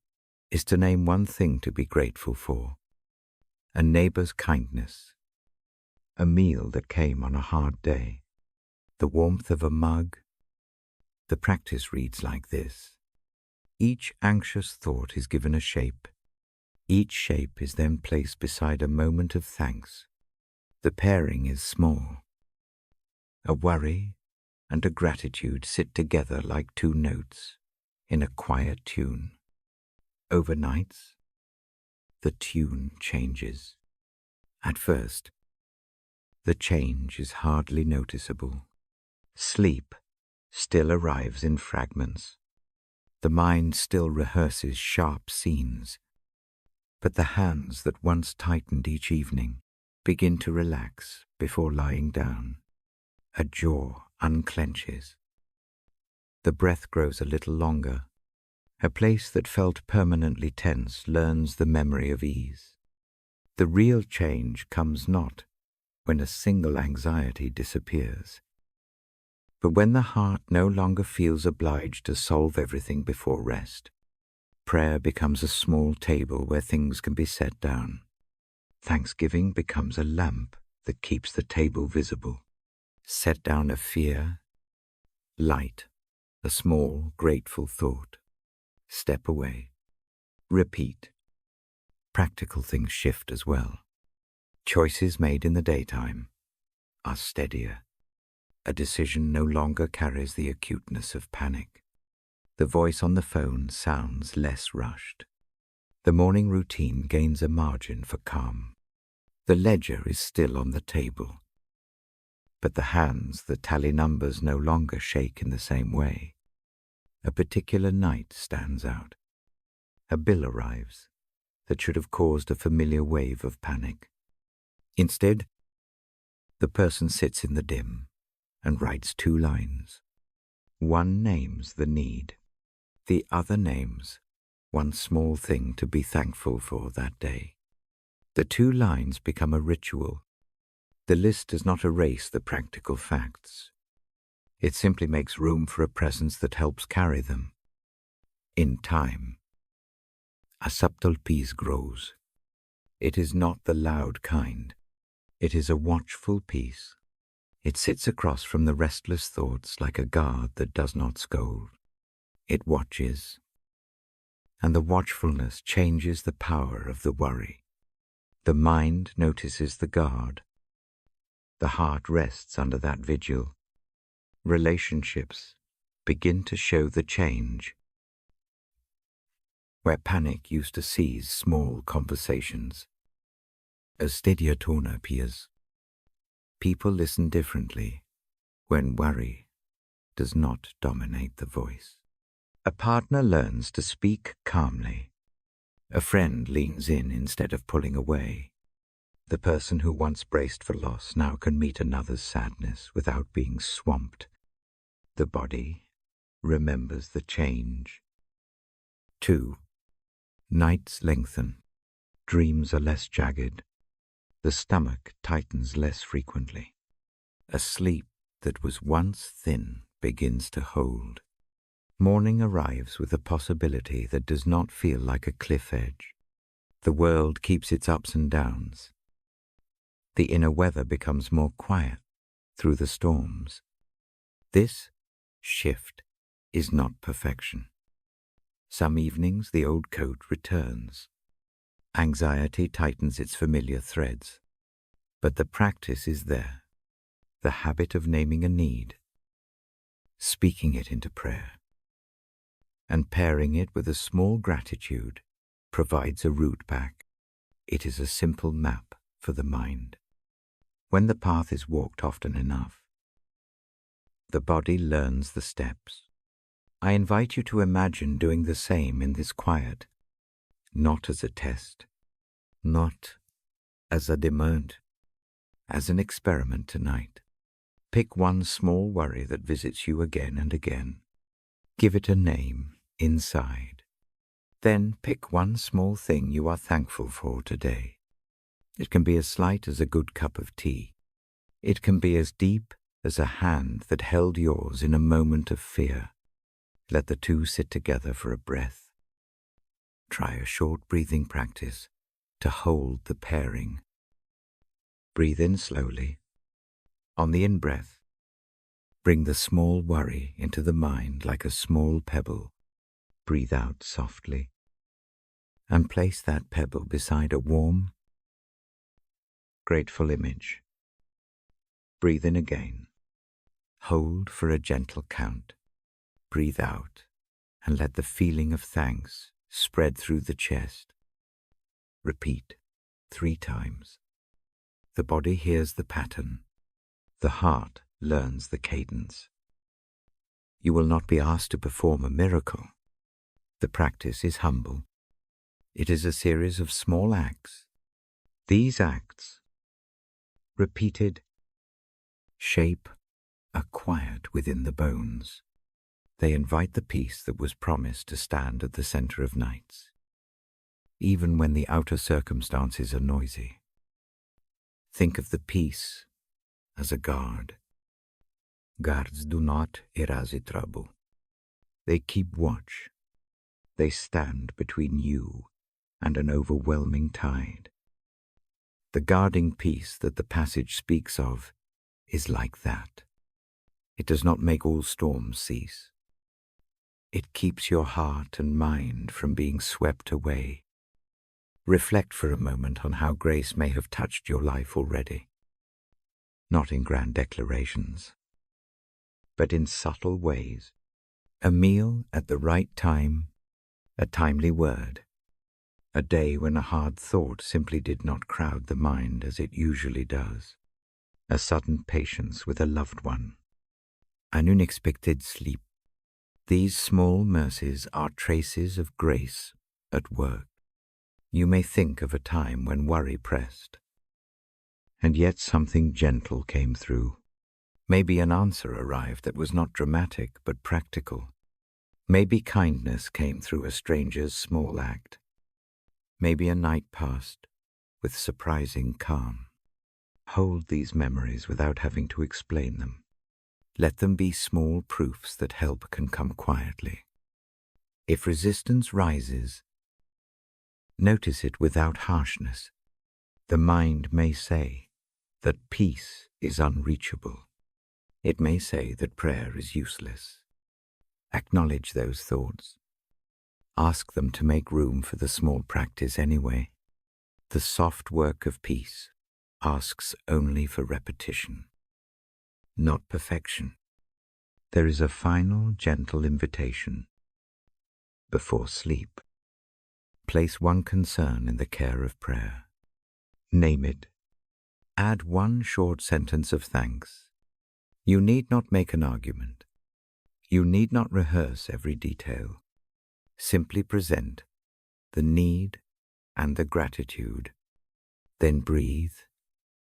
is to name one thing to be grateful for: a neighbor's kindness, a meal that came on a hard day, the warmth of a mug. The practice reads like this. Each anxious thought is given a shape. Each shape is then placed beside a moment of thanks. The pairing is small. A worry and a gratitude sit together like two notes in a quiet tune. Over nights, the tune changes. At first, the change is hardly noticeable. Sleep still arrives in fragments. The mind still rehearses sharp scenes, but the hands that once tightened each evening begin to relax before lying down. A jaw unclenches. The breath grows a little longer. A place that felt permanently tense learns the memory of ease. The real change comes not when a single anxiety disappears, but when the heart no longer feels obliged to solve everything before rest. Prayer becomes a small table where things can be set down. Thanksgiving becomes a lamp that keeps the table visible. Set down a fear, light a small, grateful thought. Step away. Repeat. Practical things shift as well. Choices made in the daytime are steadier. A decision no longer carries the acuteness of panic. The voice on the phone sounds less rushed. The morning routine gains a margin for calm. The ledger is still on the table, but the hands that tally numbers no longer shake in the same way. A particular night stands out. A bill arrives that should have caused a familiar wave of panic. Instead, the person sits in the dim and writes 2 lines. One names the need. The other names one small thing to be thankful for that day. The 2 lines become a ritual. The list does not erase the practical facts. It simply makes room for a presence that helps carry them. In time, a subtle peace grows. It is not the loud kind. It is a watchful peace. It sits across from the restless thoughts like a guard that does not scold. It watches, and the watchfulness changes the power of the worry. The mind notices the guard. The heart rests under that vigil. Relationships begin to show the change. Where panic used to seize small conversations, a steadier tone appears. People listen differently when worry does not dominate the voice. A partner learns to speak calmly. A friend leans in instead of pulling away. The person who once braced for loss now can meet another's sadness without being swamped. The body remembers the change. 2. Nights lengthen. Dreams are less jagged. The stomach tightens less frequently. A sleep that was once thin begins to hold. Morning arrives with a possibility that does not feel like a cliff edge. The world keeps its ups and downs. The inner weather becomes more quiet through the storms. This shift is not perfection. Some evenings the old coat returns. Anxiety tightens its familiar threads. But the practice is there. The habit of naming a need, speaking it into prayer, and pairing it with a small gratitude provides a route back. It is a simple map for the mind. When the path is walked often enough, the body learns the steps. I invite you to imagine doing the same in this quiet, not as a test, not as a demand, as an experiment tonight. Pick one small worry that visits you again and again. Give it a name inside. Then pick one small thing you are thankful for today. It can be as slight as a good cup of tea. It can be as deep as a hand that held yours in a moment of fear. Let the two sit together for a breath. Try a short breathing practice to hold the pairing. Breathe in slowly. On the in-breath, bring the small worry into the mind like a small pebble. Breathe out softly, and place that pebble beside a warm, grateful image. Breathe in again. Hold for a gentle count. Breathe out, and let the feeling of thanks spread through the chest. Repeat 3 times. The body hears the pattern. The heart learns the cadence. You will not be asked to perform a miracle. The practice is humble. It is a series of small acts. These acts, repeated, shape a quiet within the bones. They invite the peace that was promised to stand at the center of nights, even when the outer circumstances are noisy. Think of the peace as a guard. Guards do not erase trouble. They keep watch. They stand between you and an overwhelming tide. The guarding peace that the passage speaks of is like that. It does not make all storms cease. It keeps your heart and mind from being swept away. Reflect for a moment on how grace may have touched your life already. Not in grand declarations, but in subtle ways. A meal at the right time, a timely word, a day when a hard thought simply did not crowd the mind as it usually does, a sudden patience with a loved one, an unexpected sleep. These small mercies are traces of grace at work. You may think of a time when worry pressed, and yet something gentle came through. Maybe an answer arrived that was not dramatic but practical. Maybe kindness came through a stranger's small act. Maybe a night passed with surprising calm. Hold these memories without having to explain them. Let them be small proofs that help can come quietly. If resistance rises, notice it without harshness. The mind may say that peace is unreachable. It may say that prayer is useless. Acknowledge those thoughts. Ask them to make room for the small practice anyway. The soft work of peace asks only for repetition, not perfection. There is a final gentle invitation. Before sleep, place one concern in the care of prayer. Name it. Add one short sentence of thanks. You need not make an argument. You need not rehearse every detail. Simply present the need and the gratitude. Then breathe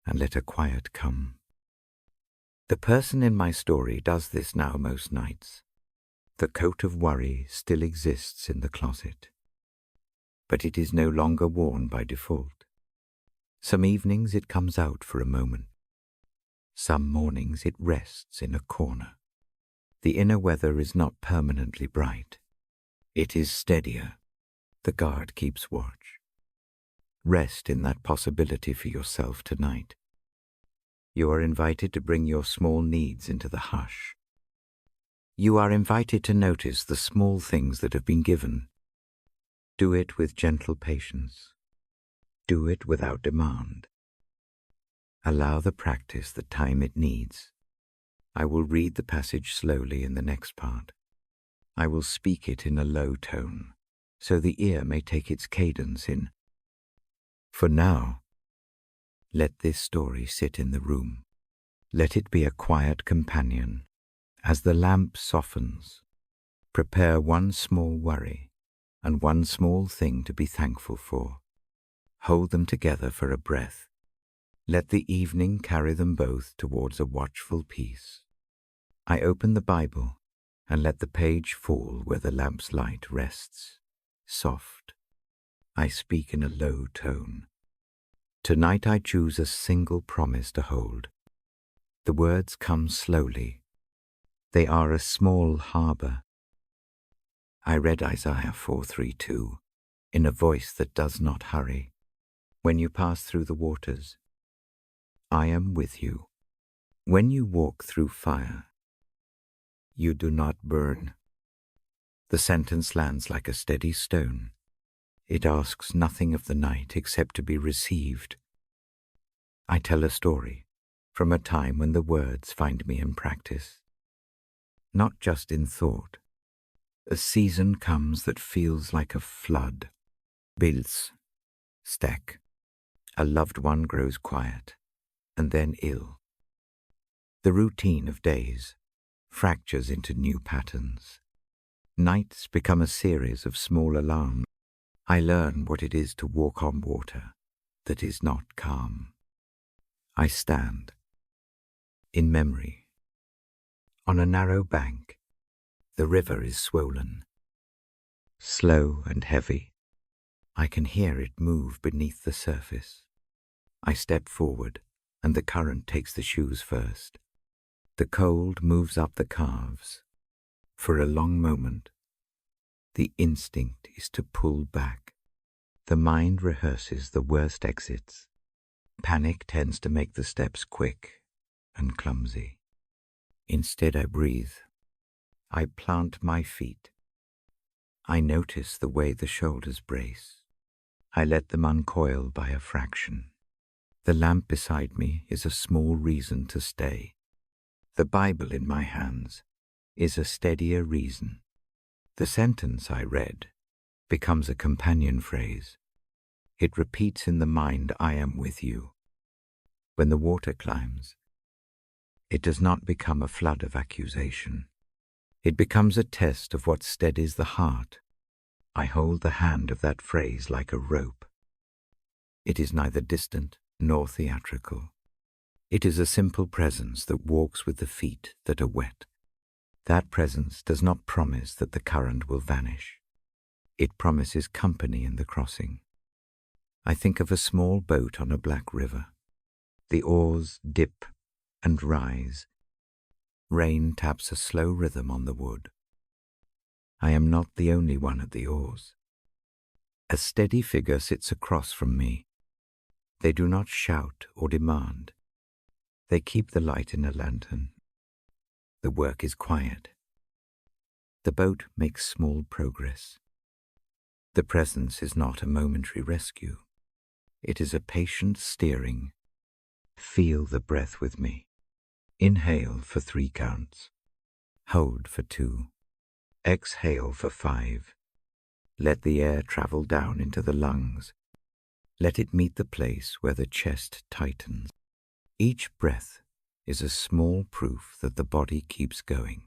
and let a quiet come. The person in my story does this now most nights. The coat of worry still exists in the closet, but it is no longer worn by default. Some evenings it comes out for a moment. Some mornings it rests in a corner. The inner weather is not permanently bright. It is steadier. The guard keeps watch. Rest in that possibility for yourself tonight. You are invited to bring your small needs into the hush. You are invited to notice the small things that have been given. Do it with gentle patience. Do it without demand. Allow the practice the time it needs. I will read the passage slowly in the next part. I will speak it in a low tone, so the ear may take its cadence in. For now, let this story sit in the room. Let it be a quiet companion. As the lamp softens, prepare one small worry and one small thing to be thankful for. Hold them together for a breath. Let the evening carry them both towards a watchful peace. I open the Bible and let the page fall where the lamp's light rests. Soft. I speak in a low tone. Tonight I choose a single promise to hold. The words come slowly. They are a small harbor. I read Isaiah 4:3-2 in a voice that does not hurry. When you pass through the waters, I am with you. When you walk through fire, you do not burn. The sentence lands like a steady stone. It asks nothing of the night except to be received. I tell a story from a time when the words find me in practice, not just in thought. A season comes that feels like a flood. Bills, stack. A loved one grows quiet, and then ill. The routine of days fractures into new patterns. Nights become a series of small alarms. I learn what it is to walk on water that is not calm. I stand, in memory, on a narrow bank. The river is swollen, slow and heavy. I can hear it move beneath the surface. I step forward, and the current takes the shoes first. The cold moves up the calves. For a long moment, the instinct is to pull back. The mind rehearses the worst exits. Panic tends to make the steps quick and clumsy. Instead, I breathe. I plant my feet. I notice the way the shoulders brace. I let them uncoil by a fraction. The lamp beside me is a small reason to stay. The Bible in my hands is a steadier reason. The sentence I read becomes a companion phrase. It repeats in the mind, I am with you. When the water climbs, it does not become a flood of accusation. It becomes a test of what steadies the heart. I hold the hand of that phrase like a rope. It is neither distant nor theatrical. It is a simple presence that walks with the feet that are wet. That presence does not promise that the current will vanish. It promises company in the crossing. I think of a small boat on a black river. The oars dip and rise. Rain taps a slow rhythm on the wood. I am not the only one at the oars. A steady figure sits across from me. They do not shout or demand. They keep the light in a lantern. The work is quiet. The boat makes small progress. The presence is not a momentary rescue. It is a patient steering. Feel the breath with me. Inhale for 3 counts. Hold for 2. Exhale for 5. Let the air travel down into the lungs. Let it meet the place where the chest tightens. Each breath is a small proof that the body keeps going.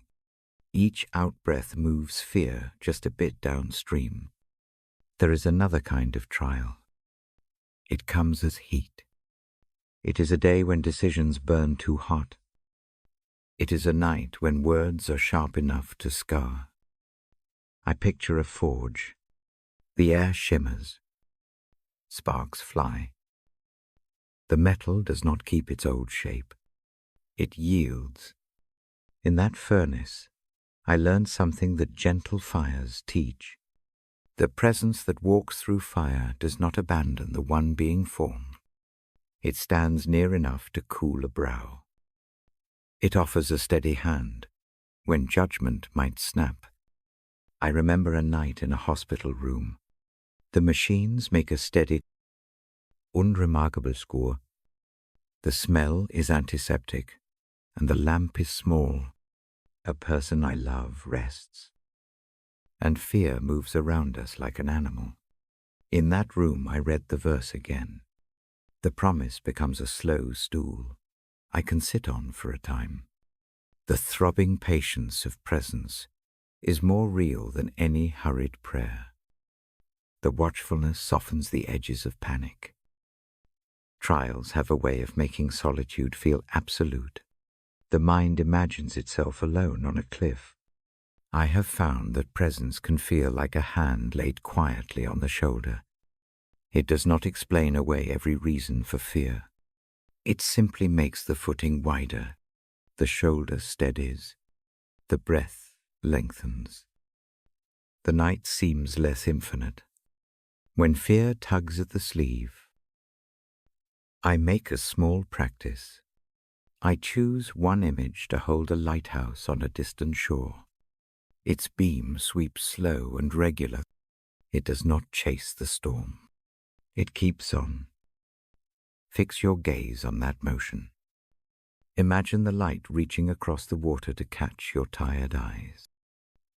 Each out-breath moves fear just a bit downstream. There is another kind of trial. It comes as heat. It is a day when decisions burn too hot. It is a night when words are sharp enough to scar. I picture a forge. The air shimmers. Sparks fly. The metal does not keep its old shape. It yields. In that furnace, I learned something that gentle fires teach. The presence that walks through fire does not abandon the one being formed. It stands near enough to cool a brow. It offers a steady hand when judgment might snap. I remember a night in a hospital room. The machines make a steady, unremarkable score. The smell is antiseptic, and the lamp is small. A person I love rests, and fear moves around us like an animal. In that room I read the verse again. The promise becomes a slow stool I can sit on for a time. The throbbing patience of presence is more real than any hurried prayer. The watchfulness softens the edges of panic. Trials have a way of making solitude feel absolute. The mind imagines itself alone on a cliff. I have found that presence can feel like a hand laid quietly on the shoulder. It does not explain away every reason for fear. It simply makes the footing wider. The shoulder steadies. The breath lengthens. The night seems less infinite. When fear tugs at the sleeve, I make a small practice. I choose one image to hold a lighthouse on a distant shore. Its beam sweeps slow and regular. It does not chase the storm. It keeps on. Fix your gaze on that motion. Imagine the light reaching across the water to catch your tired eyes.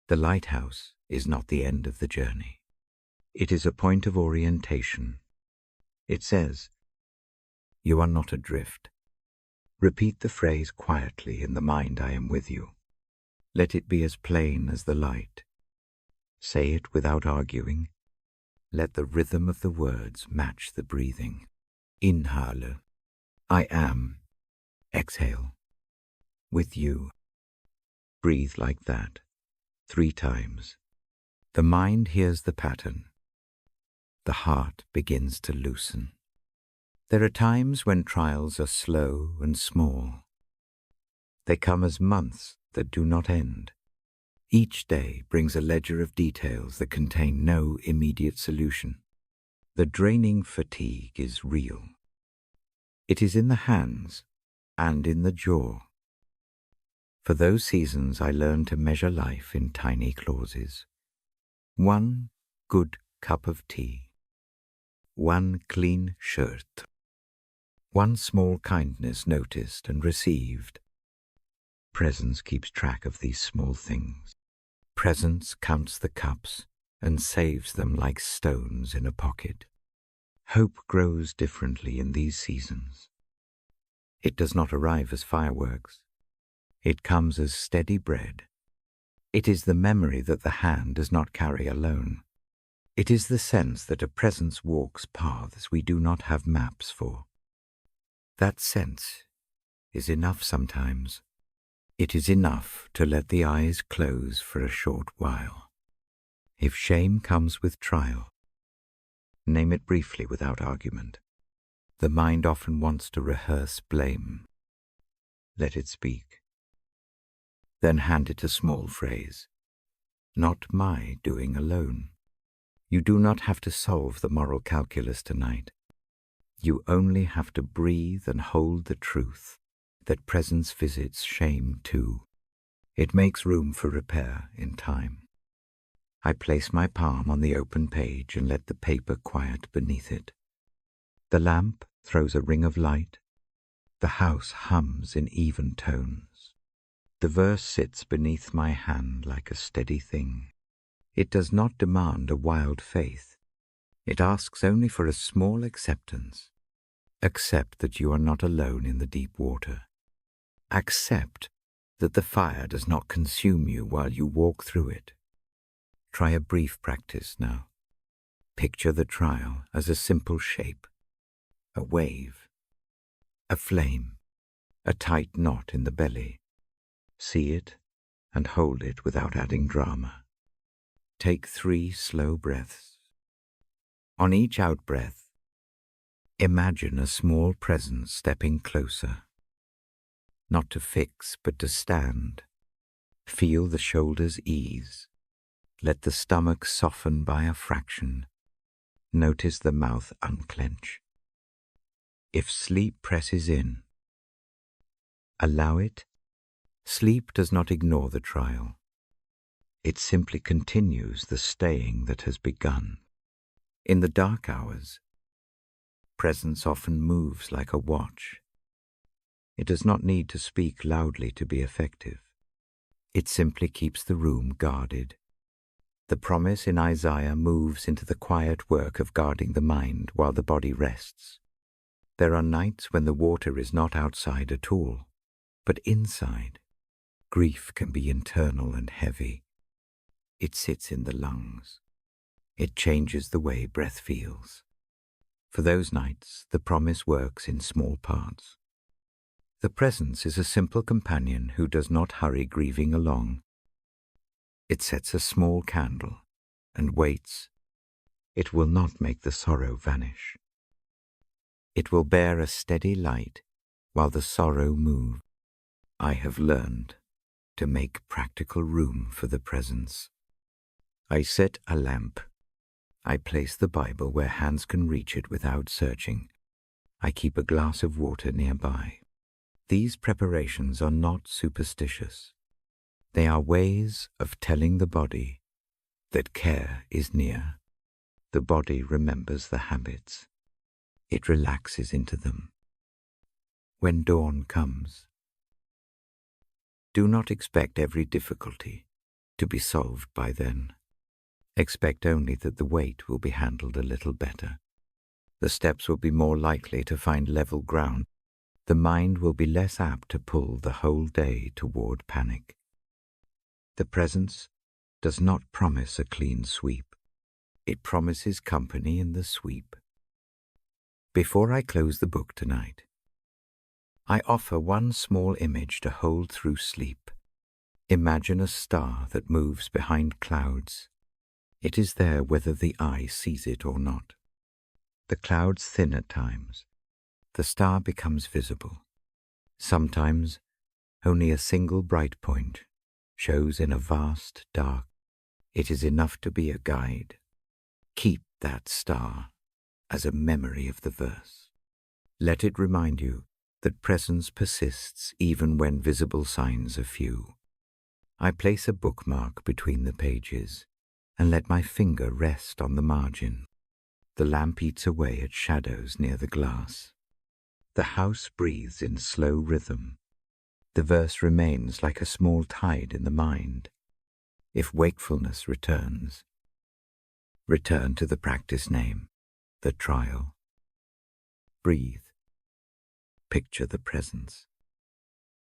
The lighthouse is not the end of the journey. It is a point of orientation. It says, "You are not adrift." Repeat the phrase quietly in the mind, "I am with you." Let it be as plain as the light. Say it without arguing. Let the rhythm of the words match the breathing. Inhale, I am. Exhale, with you. Breathe like that, 3 times. The mind hears the pattern. The heart begins to loosen. There are times when trials are slow and small. They come as months that do not end. Each day brings a ledger of details that contain no immediate solution. The draining fatigue is real. It is in the hands and in the jaw. For those seasons I learned to measure life in tiny clauses. 1 good cup of tea. 1 clean shirt. 1 small kindness noticed and received. Presence keeps track of these small things. Presence counts the cups and saves them like stones in a pocket. Hope grows differently in these seasons. It does not arrive as fireworks. It comes as steady bread. It is the memory that the hand does not carry alone. It is the sense that a presence walks paths we do not have maps for. That sense is enough sometimes. It is enough to let the eyes close for a short while. If shame comes with trial, name it briefly without argument. The mind often wants to rehearse blame. Let it speak. Then hand it a small phrase. Not my doing alone. You do not have to solve the moral calculus tonight. You only have to breathe and hold the truth that presence visits shame too. It makes room for repair in time. I place my palm on the open page and let the paper quiet beneath it. The lamp throws a ring of light. The house hums in even tones. The verse sits beneath my hand like a steady thing. It does not demand a wild faith. It asks only for a small acceptance. Accept that you are not alone in the deep water. Accept that the fire does not consume you while you walk through it. Try a brief practice now. Picture the trial as a simple shape, a wave, a flame, a tight knot in the belly. See it and hold it without adding drama. Take 3 slow breaths. On each out-breath, imagine a small presence stepping closer. Not to fix, but to stand. Feel the shoulders ease. Let the stomach soften by a fraction. Notice the mouth unclench. If sleep presses in, allow it. Sleep does not ignore the trial. It simply continues the staying that has begun. In the dark hours, presence often moves like a watch. It does not need to speak loudly to be effective. It simply keeps the room guarded. The promise in Isaiah moves into the quiet work of guarding the mind while the body rests. There are nights when the water is not outside at all, but inside. Grief can be internal and heavy. It sits in the lungs. It changes the way breath feels. For those nights, the promise works in small parts. The presence is a simple companion who does not hurry grieving along. It sets a small candle and waits. It will not make the sorrow vanish. It will bear a steady light while the sorrow moves. I have learned to make practical room for the presence. I set a lamp. I place the Bible where hands can reach it without searching. I keep a glass of water nearby. These preparations are not superstitious. They are ways of telling the body that care is near. The body remembers the habits. It relaxes into them. When dawn comes, do not expect every difficulty to be solved by then. Expect only that the weight will be handled a little better. The steps will be more likely to find level ground. The mind will be less apt to pull the whole day toward panic. The presence does not promise a clean sweep. It promises company in the sweep. Before I close the book tonight, I offer one small image to hold through sleep. Imagine a star that moves behind clouds. It is there whether the eye sees it or not. The clouds thin at times. The star becomes visible. Sometimes only a single bright point shows in a vast dark. It is enough to be a guide. Keep that star as a memory of the verse. Let it remind you that presence persists even when visible signs are few. I place a bookmark between the pages and let my finger rest on the margin. The lamp eats away at shadows near the glass. The house breathes in slow rhythm. The verse remains like a small tide in the mind. If wakefulness returns, return to the practice name, the trial. Breathe. Picture the presence.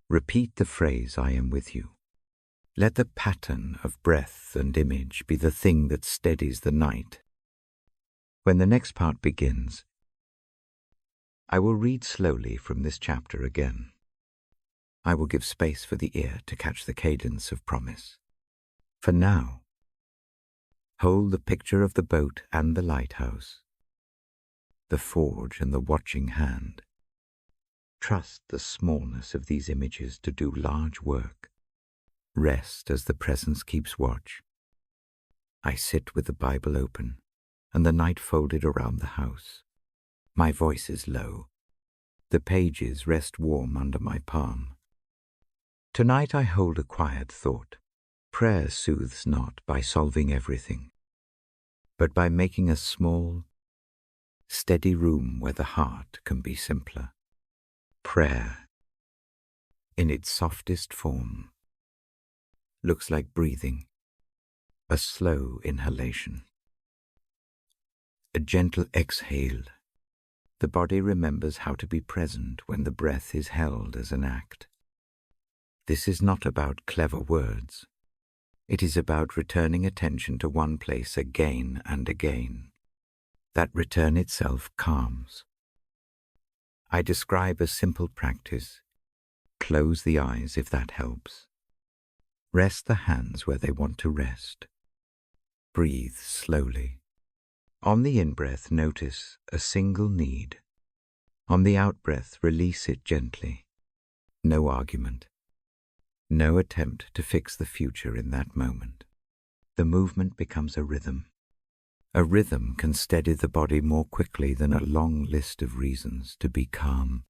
Repeat the phrase, I am with you. Let the pattern of breath and image be the thing that steadies the night. When the next part begins, I will read slowly from this chapter again. I will give space for the ear to catch the cadence of promise. For now, hold the picture of the boat and the lighthouse, the forge and the watching hand. Trust the smallness of these images to do large work. Rest as the presence keeps watch. I sit with the Bible open and the night folded around the house. My voice is low. The pages rest warm under my palm. Tonight I hold a quiet thought. Prayer soothes not by solving everything, but by making a small, steady room where the heart can be simpler. Prayer, in its softest form, looks like breathing, a slow inhalation, a gentle exhale, The body remembers how to be present when the breath is held as an act. This is not about clever words. It is about returning attention to one place again and again. That return itself calms. I describe a simple practice. Close the eyes if that helps. Rest the hands where they want to rest. Breathe slowly. On the in-breath, notice a single need. On the out-breath, release it gently. No argument. No attempt to fix the future in that moment. The movement becomes a rhythm. A rhythm can steady the body more quickly than a long list of reasons to be calm.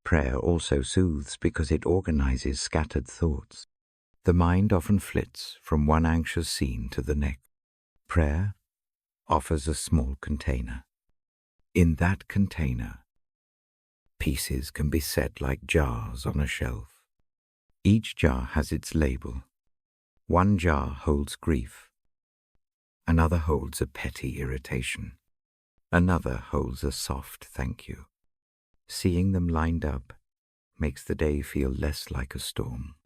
Prayer also soothes because it organizes scattered thoughts. The mind often flits from one anxious scene to the next. Prayer offers a small container. In that container, pieces can be set like jars on a shelf. Each jar has its label. One jar holds grief. Another holds a petty irritation. Another holds a soft thank you. Seeing them lined up makes the day feel less like a storm.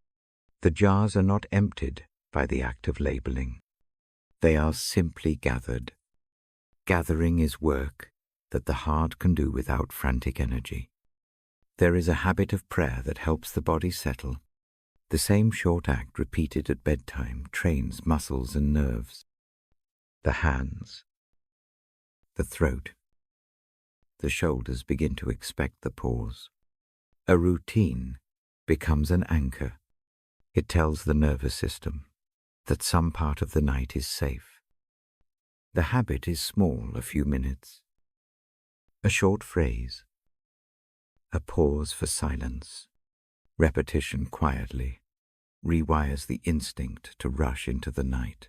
The jars are not emptied by the act of labeling. They are simply gathered. Gathering is work that the heart can do without frantic energy. There is a habit of prayer that helps the body settle. The same short act repeated at bedtime trains muscles and nerves. The hands, the throat, the shoulders begin to expect the pause. A routine becomes an anchor. It tells the nervous system that some part of the night is safe. The habit is small, a few minutes. A short phrase, a pause for silence, repetition quietly, rewires the instinct to rush into the night.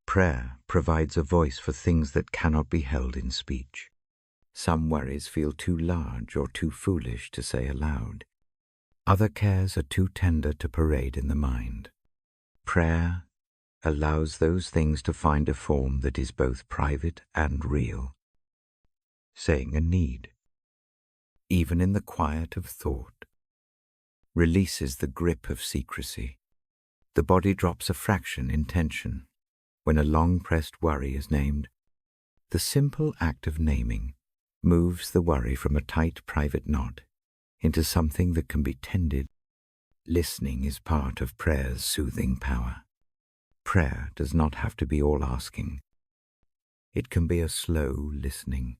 Prayer provides a voice for things that cannot be held in speech. Some worries feel too large or too foolish to say aloud. Other cares are too tender to parade in the mind. Prayer allows those things to find a form that is both private and real. Saying a need, even in the quiet of thought, releases the grip of secrecy. The body drops a fraction in tension when a long-pressed worry is named. The simple act of naming moves the worry from a tight private knot into something that can be tended. Listening is part of prayer's soothing power. Prayer does not have to be all asking. It can be a slow listening.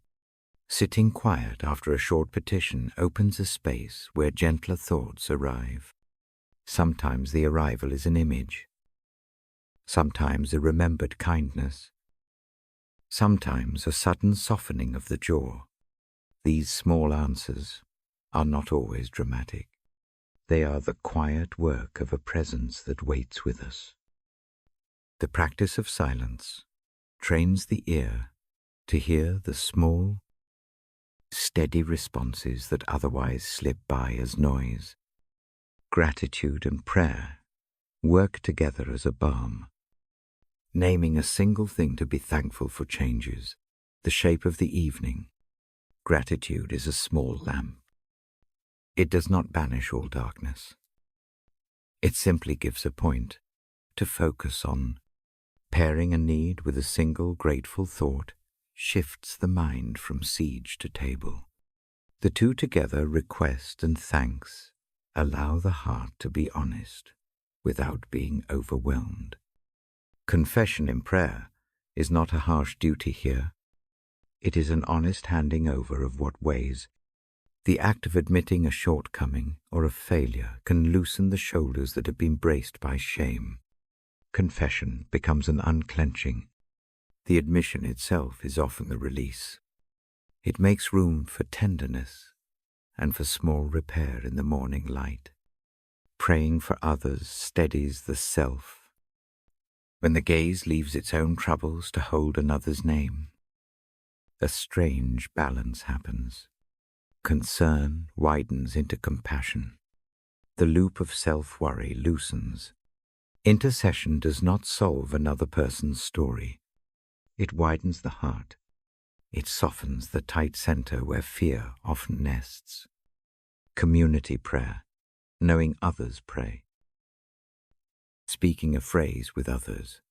Sitting quiet after a short petition opens a space where gentler thoughts arrive. Sometimes the arrival is an image. Sometimes a remembered kindness. Sometimes a sudden softening of the jaw. These small answers are not always dramatic. They are the quiet work of a presence that waits with us. The practice of silence trains the ear to hear the small, steady responses that otherwise slip by as noise. Gratitude and prayer work together as a balm. Naming a single thing to be thankful for changes the shape of the evening. Gratitude is a small lamp. It does not banish all darkness. It simply gives a point to focus on. Pairing a need with a single grateful thought shifts the mind from siege to table. The two together, request and thanks, allow the heart to be honest without being overwhelmed. Confession in prayer is not a harsh duty here. It is an honest handing over of what weighs. The act of admitting a shortcoming or a failure can loosen the shoulders that have been braced by shame. Confession becomes an unclenching. The admission itself is often the release. It makes room for tenderness and for small repair in the morning light. Praying for others steadies the self. When the gaze leaves its own troubles to hold another's name, a strange balance happens. Concern widens into compassion. The loop of self-worry loosens. Intercession does not solve another person's story. It widens the heart. It softens the tight center where fear often nests. Community prayer, knowing others pray. Speaking a phrase with others,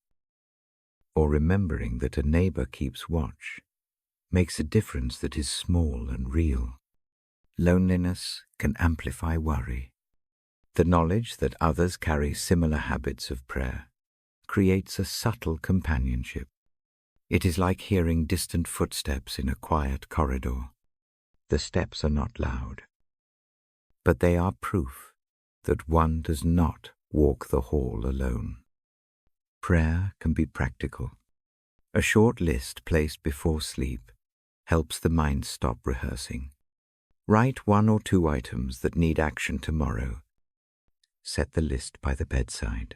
or remembering that a neighbor keeps watch, makes a difference that is small and real. Loneliness can amplify worry. The knowledge that others carry similar habits of prayer creates a subtle companionship. It is like hearing distant footsteps in a quiet corridor. The steps are not loud, but they are proof that one does not walk the hall alone. Prayer can be practical. A short list placed before sleep helps the mind stop rehearsing. Write 1 or 2 items that need action tomorrow. Set the list by the bedside.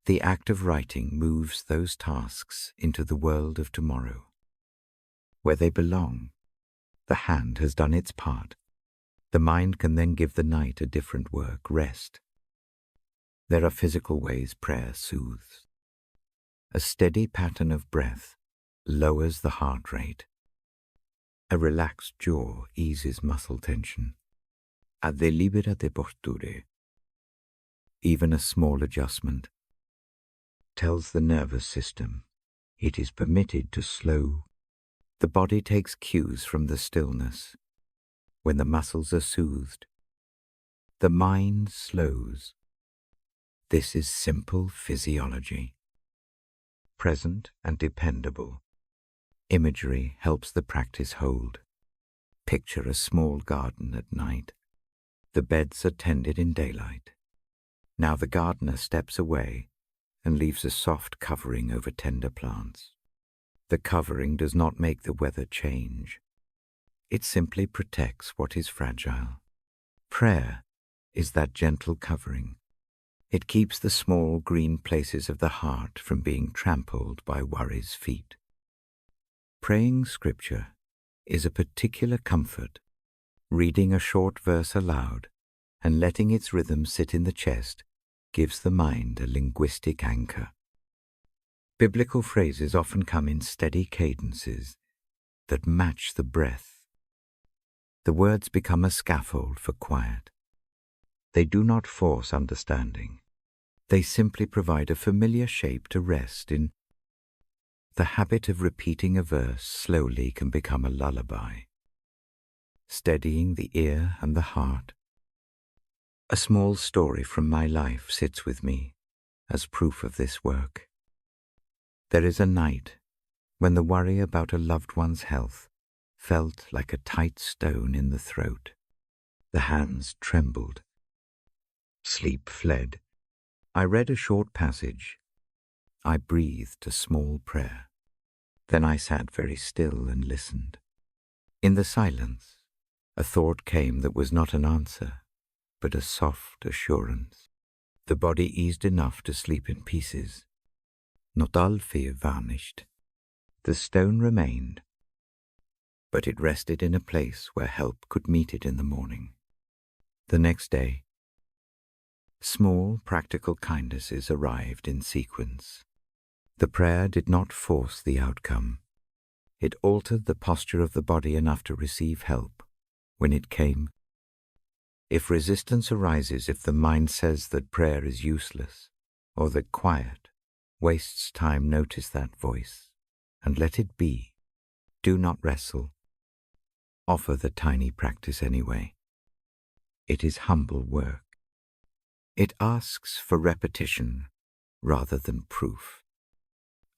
The act of writing moves those tasks into the world of tomorrow. Where they belong, the hand has done its part. The mind can then give the night a different work, rest. There are physical ways prayer soothes. A steady pattern of breath lowers the heart rate. A relaxed jaw eases muscle tension. Adde libera de posture. Even a small adjustment tells the nervous system it is permitted to slow. The body takes cues from the stillness. When the muscles are soothed, the mind slows. This is simple physiology. Present and dependable. Imagery helps the practice hold. Picture a small garden at night. The beds are tended in daylight. Now the gardener steps away and leaves a soft covering over tender plants. The covering does not make the weather change. It simply protects what is fragile. Prayer is that gentle covering. It keeps the small green places of the heart from being trampled by worry's feet. Praying scripture is a particular comfort. Reading a short verse aloud and letting its rhythm sit in the chest gives the mind a linguistic anchor. Biblical phrases often come in steady cadences that match the breath. The words become a scaffold for quiet. They do not force understanding. They simply provide a familiar shape to rest in. The habit of repeating a verse slowly can become a lullaby, steadying the ear and the heart. A small story from my life sits with me as proof of this work. There is a night when the worry about a loved one's health felt like a tight stone in the throat. The hands trembled. Sleep fled. I read a short passage. I breathed a small prayer. Then I sat very still and listened. In the silence, a thought came that was not an answer, but a soft assurance. The body eased enough to sleep in pieces. Not all fear vanished. The stone remained, but it rested in a place where help could meet it in the morning. The next day, small practical kindnesses arrived in sequence. The prayer did not force the outcome. It altered the posture of the body enough to receive help when it came. If resistance arises, if the mind says that prayer is useless or that quiet wastes time, notice that voice and let it be. Do not wrestle. Offer the tiny practice anyway. It is humble work. It asks for repetition rather than proof.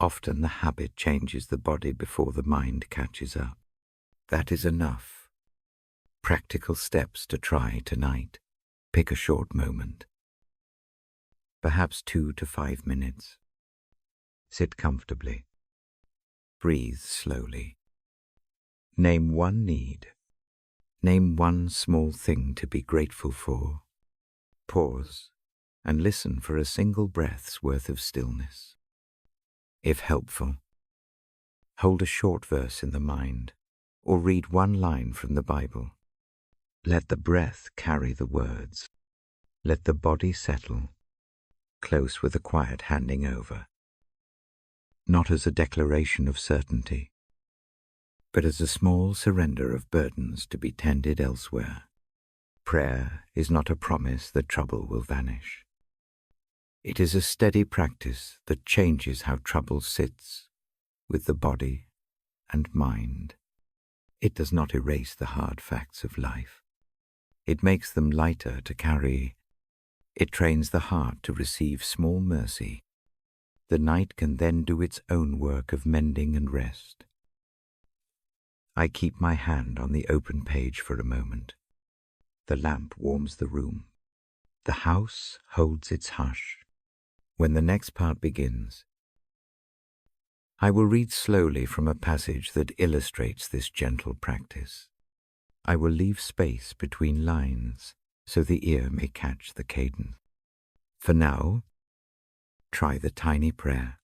Often the habit changes the body before the mind catches up. That is enough. Practical steps to try tonight. Pick a short moment. Perhaps 2 to 5 minutes. Sit comfortably. Breathe slowly. Name one need. Name one small thing to be grateful for. Pause and listen for a single breath's worth of stillness. If helpful, hold a short verse in the mind or read one line from the Bible. Let the breath carry the words. Let the body settle, close with a quiet handing over. Not as a declaration of certainty, but as a small surrender of burdens to be tended elsewhere. Prayer is not a promise that trouble will vanish. It is a steady practice that changes how trouble sits with the body and mind. It does not erase the hard facts of life. It makes them lighter to carry. It trains the heart to receive small mercy. The night can then do its own work of mending and rest. I keep my hand on the open page for a moment. The lamp warms the room. The house holds its hush. When the next part begins, I will read slowly from a passage that illustrates this gentle practice. I will leave space between lines so the ear may catch the cadence. For now, try the tiny prayer.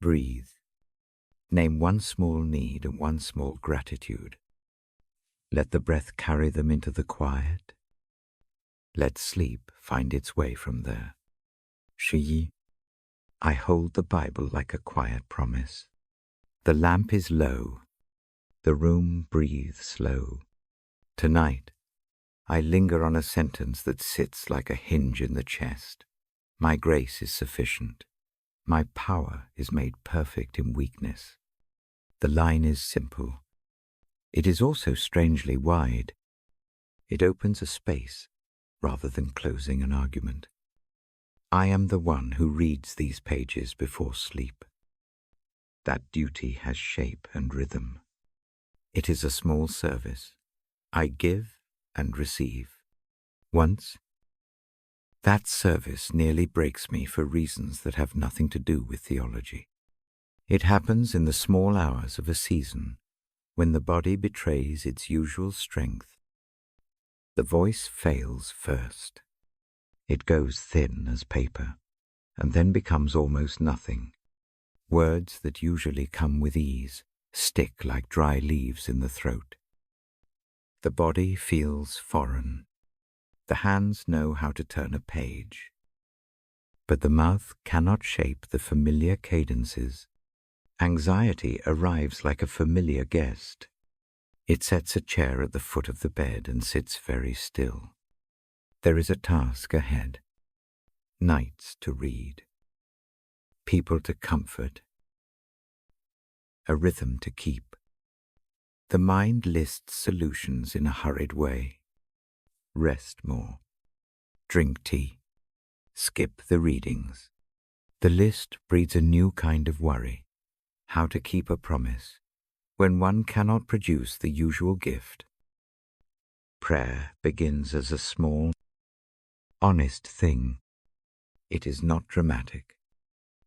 Breathe. Name one small need and one small gratitude. Let the breath carry them into the quiet. Let sleep find its way from there. Shi, I hold the Bible like a quiet promise. The lamp is low. The room breathes low. Tonight, I linger on a sentence that sits like a hinge in the chest. My grace is sufficient. My power is made perfect in weakness. The line is simple. It is also strangely wide. It opens a space rather than closing an argument. I am the one who reads these pages before sleep. That duty has shape and rhythm. It is a small service. I give and receive. Once, that service nearly breaks me for reasons that have nothing to do with theology. It happens in the small hours of a season when the body betrays its usual strength. The voice fails first. It goes thin as paper, and then becomes almost nothing. Words that usually come with ease stick like dry leaves in the throat. The body feels foreign. The hands know how to turn a page. But the mouth cannot shape the familiar cadences. Anxiety arrives like a familiar guest. It sets a chair at the foot of the bed and sits very still. There is a task ahead. Nights to read. People to comfort. A rhythm to keep. The mind lists solutions in a hurried way. Rest more. Drink tea. Skip the readings. The list breeds a new kind of worry. How to keep a promise when one cannot produce the usual gift. Prayer begins as a small, honest thing. It is not dramatic.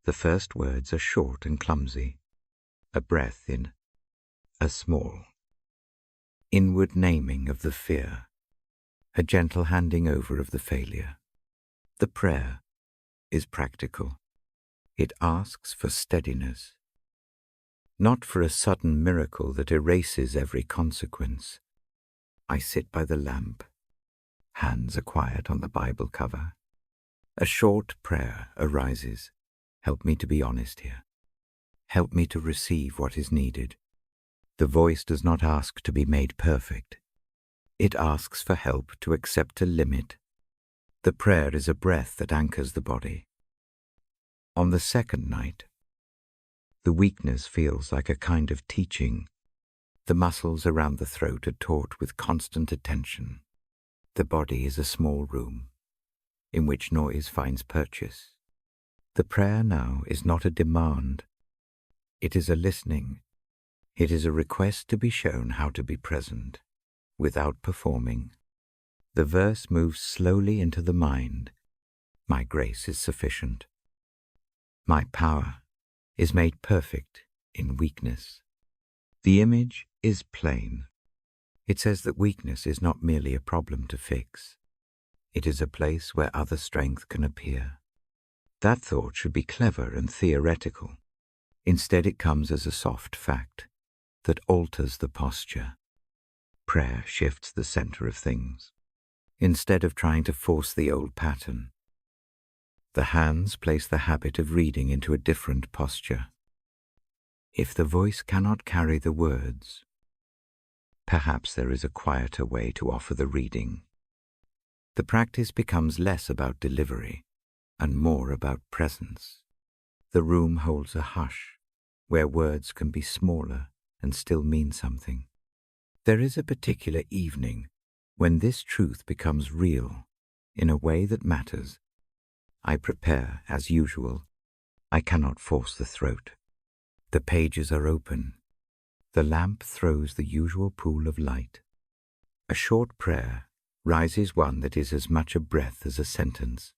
The first words are short and clumsy. A breath in, a small. Inward naming of the fear. A gentle handing over of the failure. The prayer is practical. It asks for steadiness. Not for a sudden miracle that erases every consequence. I sit by the lamp. Hands are quiet on the Bible cover. A short prayer arises. Help me to be honest here. Help me to receive what is needed. The voice does not ask to be made perfect. It asks for help to accept a limit. The prayer is a breath that anchors the body. On the second night, the weakness feels like a kind of teaching. The muscles around the throat are taught with constant attention. The body is a small room in which noise finds purchase. The prayer now is not a demand. It is a listening. It is a request to be shown how to be present without performing. The verse moves slowly into the mind. My grace is sufficient. My power is made perfect in weakness. The image is plain. It says that weakness is not merely a problem to fix. It is a place where other strength can appear. That thought should be clever and theoretical. Instead, it comes as a soft fact that alters the posture. Prayer shifts the center of things. Instead of trying to force the old pattern, the hands place the habit of reading into a different posture. If the voice cannot carry the words, perhaps there is a quieter way to offer the reading. The practice becomes less about delivery and more about presence. The room holds a hush where words can be smaller and still mean something. There is a particular evening when this truth becomes real in a way that matters. I prepare as usual. I cannot force the throat. The pages are open. The lamp throws the usual pool of light. A short prayer rises, one that is as much a breath as a sentence.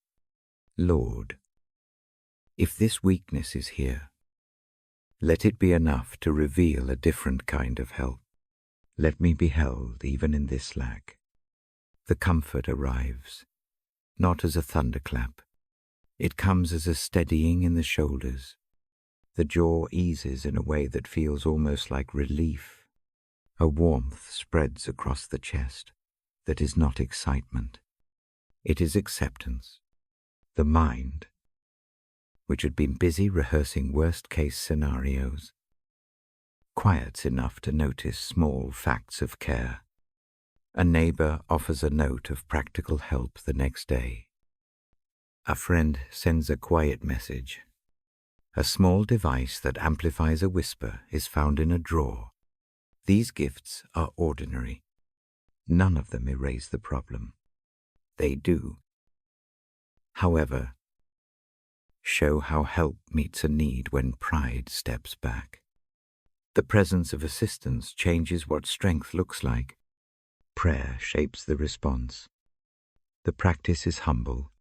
Lord, if this weakness is here, let it be enough to reveal a different kind of help. Let me be held even in this lack. The comfort arrives, not as a thunderclap. It comes as a steadying in the shoulders. The jaw eases in a way that feels almost like relief. A warmth spreads across the chest that is not excitement. It is acceptance. The mind, which had been busy rehearsing worst-case scenarios, quiets enough to notice small facts of care. A neighbor offers a note of practical help the next day. A friend sends a quiet message. A small device that amplifies a whisper is found in a drawer. These gifts are ordinary. None of them erase the problem. They do, however, show how help meets a need when pride steps back. The presence of assistance changes what strength looks like. Prayer shapes the response. The practice is humble.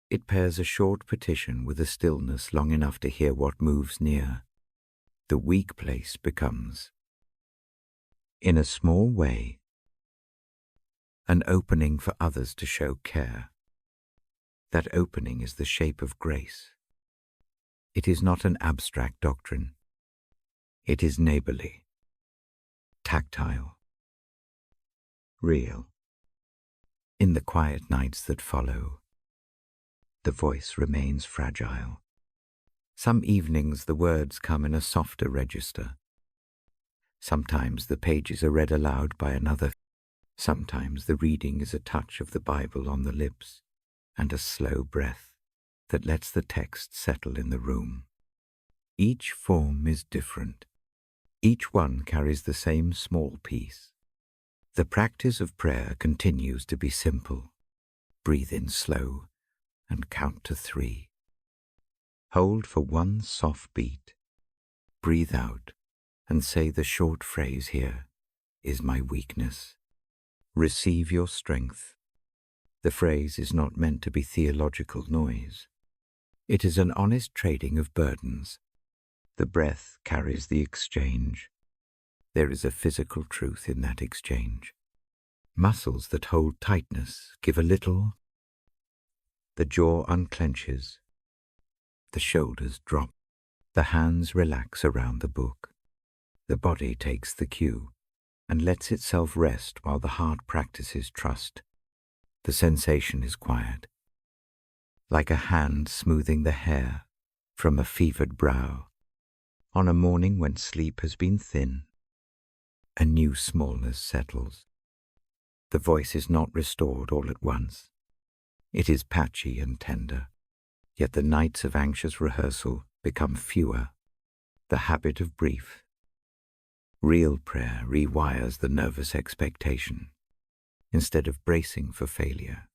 It pairs a short petition with a stillness long enough to hear what moves near. The weak place becomes, in a small way, an opening for others to show care. That opening is the shape of grace. It is not an abstract doctrine. It is neighborly, tactile, real. In the quiet nights that follow, the voice remains fragile. Some evenings the words come in a softer register. Sometimes the pages are read aloud by another. Sometimes the reading is a touch of the Bible on the lips and a slow breath that lets the text settle in the room. Each form is different. Each one carries the same small piece. The practice of prayer continues to be simple. Breathe in slow and count to 3. Hold for one soft beat. Breathe out and say the short phrase here is my weakness. Receive your strength. The phrase is not meant to be theological noise. It is an honest trading of burdens. The breath carries the exchange. There is a physical truth in that exchange. Muscles that hold tightness give a little. The jaw unclenches. The shoulders drop. The hands relax around the book. The body takes the cue and lets itself rest while the heart practices trust. The sensation is quiet, like a hand smoothing the hair from a fevered brow. On a morning when sleep has been thin, a new smallness settles. The voice is not restored all at once. It is patchy and tender, yet the nights of anxious rehearsal become fewer. The habit of brief. Real prayer rewires the nervous expectation. Instead of bracing for failure,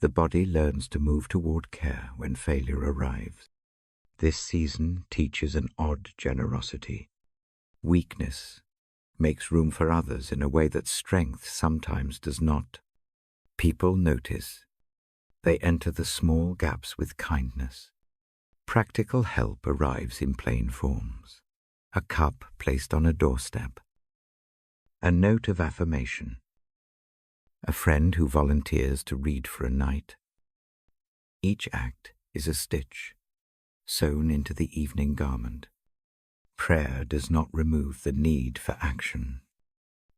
the body learns to move toward care when failure arrives. This season teaches an odd generosity. Weakness makes room for others in a way that strength sometimes does not. People notice. They enter the small gaps with kindness. Practical help arrives in plain forms. A cup placed on a doorstep. A note of affirmation. A friend who volunteers to read for a night. Each act is a stitch sewn into the evening garment. Prayer does not remove the need for action.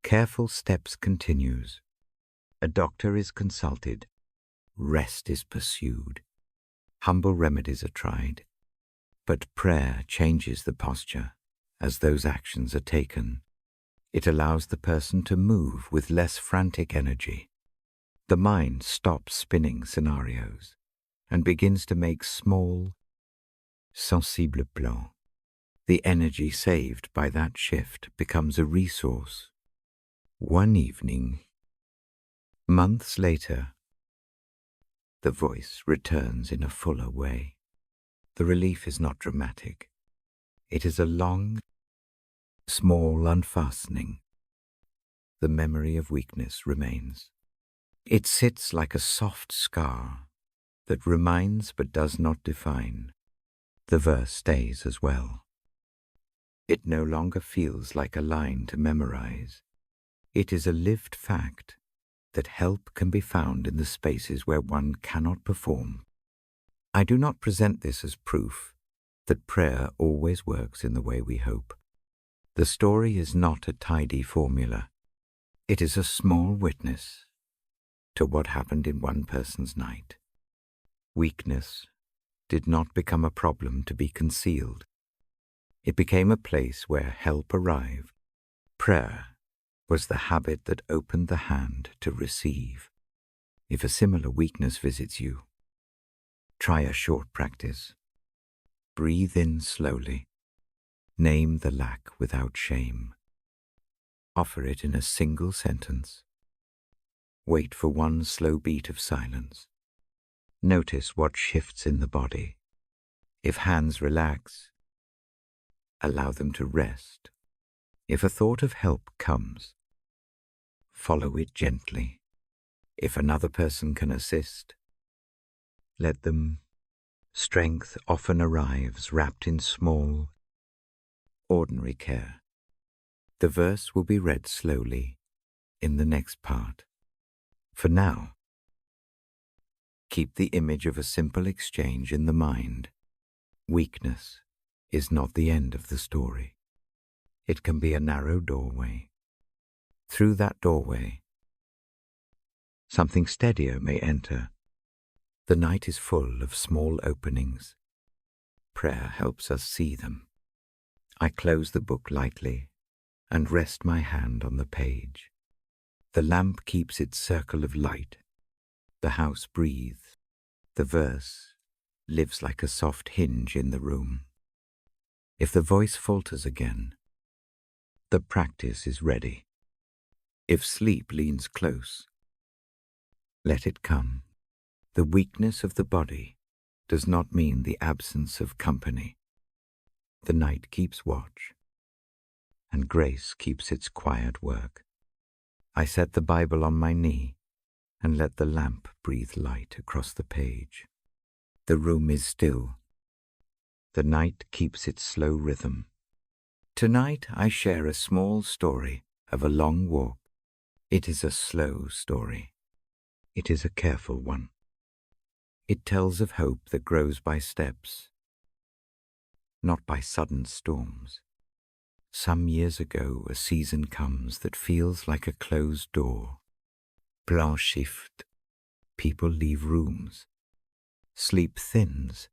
Careful steps continues. A doctor is consulted. Rest is pursued. Humble remedies are tried. But prayer changes the posture as those actions are taken. It allows the person to move with less frantic energy. The mind stops spinning scenarios and begins to make small, sensible plans. The energy saved by that shift becomes a resource. One evening, months later, the voice returns in a fuller way. The relief is not dramatic. It is a long, small unfastening. The memory of weakness remains. It sits like a soft scar that reminds but does not define. The verse stays as well. It no longer feels like a line to memorize. It is a lived fact that help can be found in the spaces where one cannot perform. I do not present this as proof that prayer always works in the way we hope. The story is not a tidy formula. It is a small witness to what happened in one person's night. Weakness did not become a problem to be concealed. It became a place where help arrived. Prayer was the habit that opened the hand to receive. If a similar weakness visits you, try a short practice. Breathe in slowly. Name the lack without shame. Offer it in a single sentence. Wait for one slow beat of silence. Notice what shifts in the body. If hands relax, allow them to rest. If a thought of help comes, follow it gently. If another person can assist, let them. Strength often arrives wrapped in small, ordinary care. The verse will be read slowly in the next part. For now, keep the image of a simple exchange in the mind. Weakness is not the end of the story. It can be a narrow doorway. Through that doorway, something steadier may enter. The night is full of small openings. Prayer helps us see them. I close the book lightly and rest my hand on the page. The lamp keeps its circle of light. The house breathes. The verse lives like a soft hinge in the room. If the voice falters again, the practice is ready. If sleep leans close, let it come. The weakness of the body does not mean the absence of company. The night keeps watch, and grace keeps its quiet work. I set the Bible on my knee and let the lamp breathe light across the page. The room is still. The night keeps its slow rhythm. Tonight I share a small story of a long walk. It is a slow story. It is a careful one. It tells of hope that grows by steps, not by sudden storms. Some years ago, a season comes that feels like a closed door. Plans shift. People leave rooms. Sleep thins,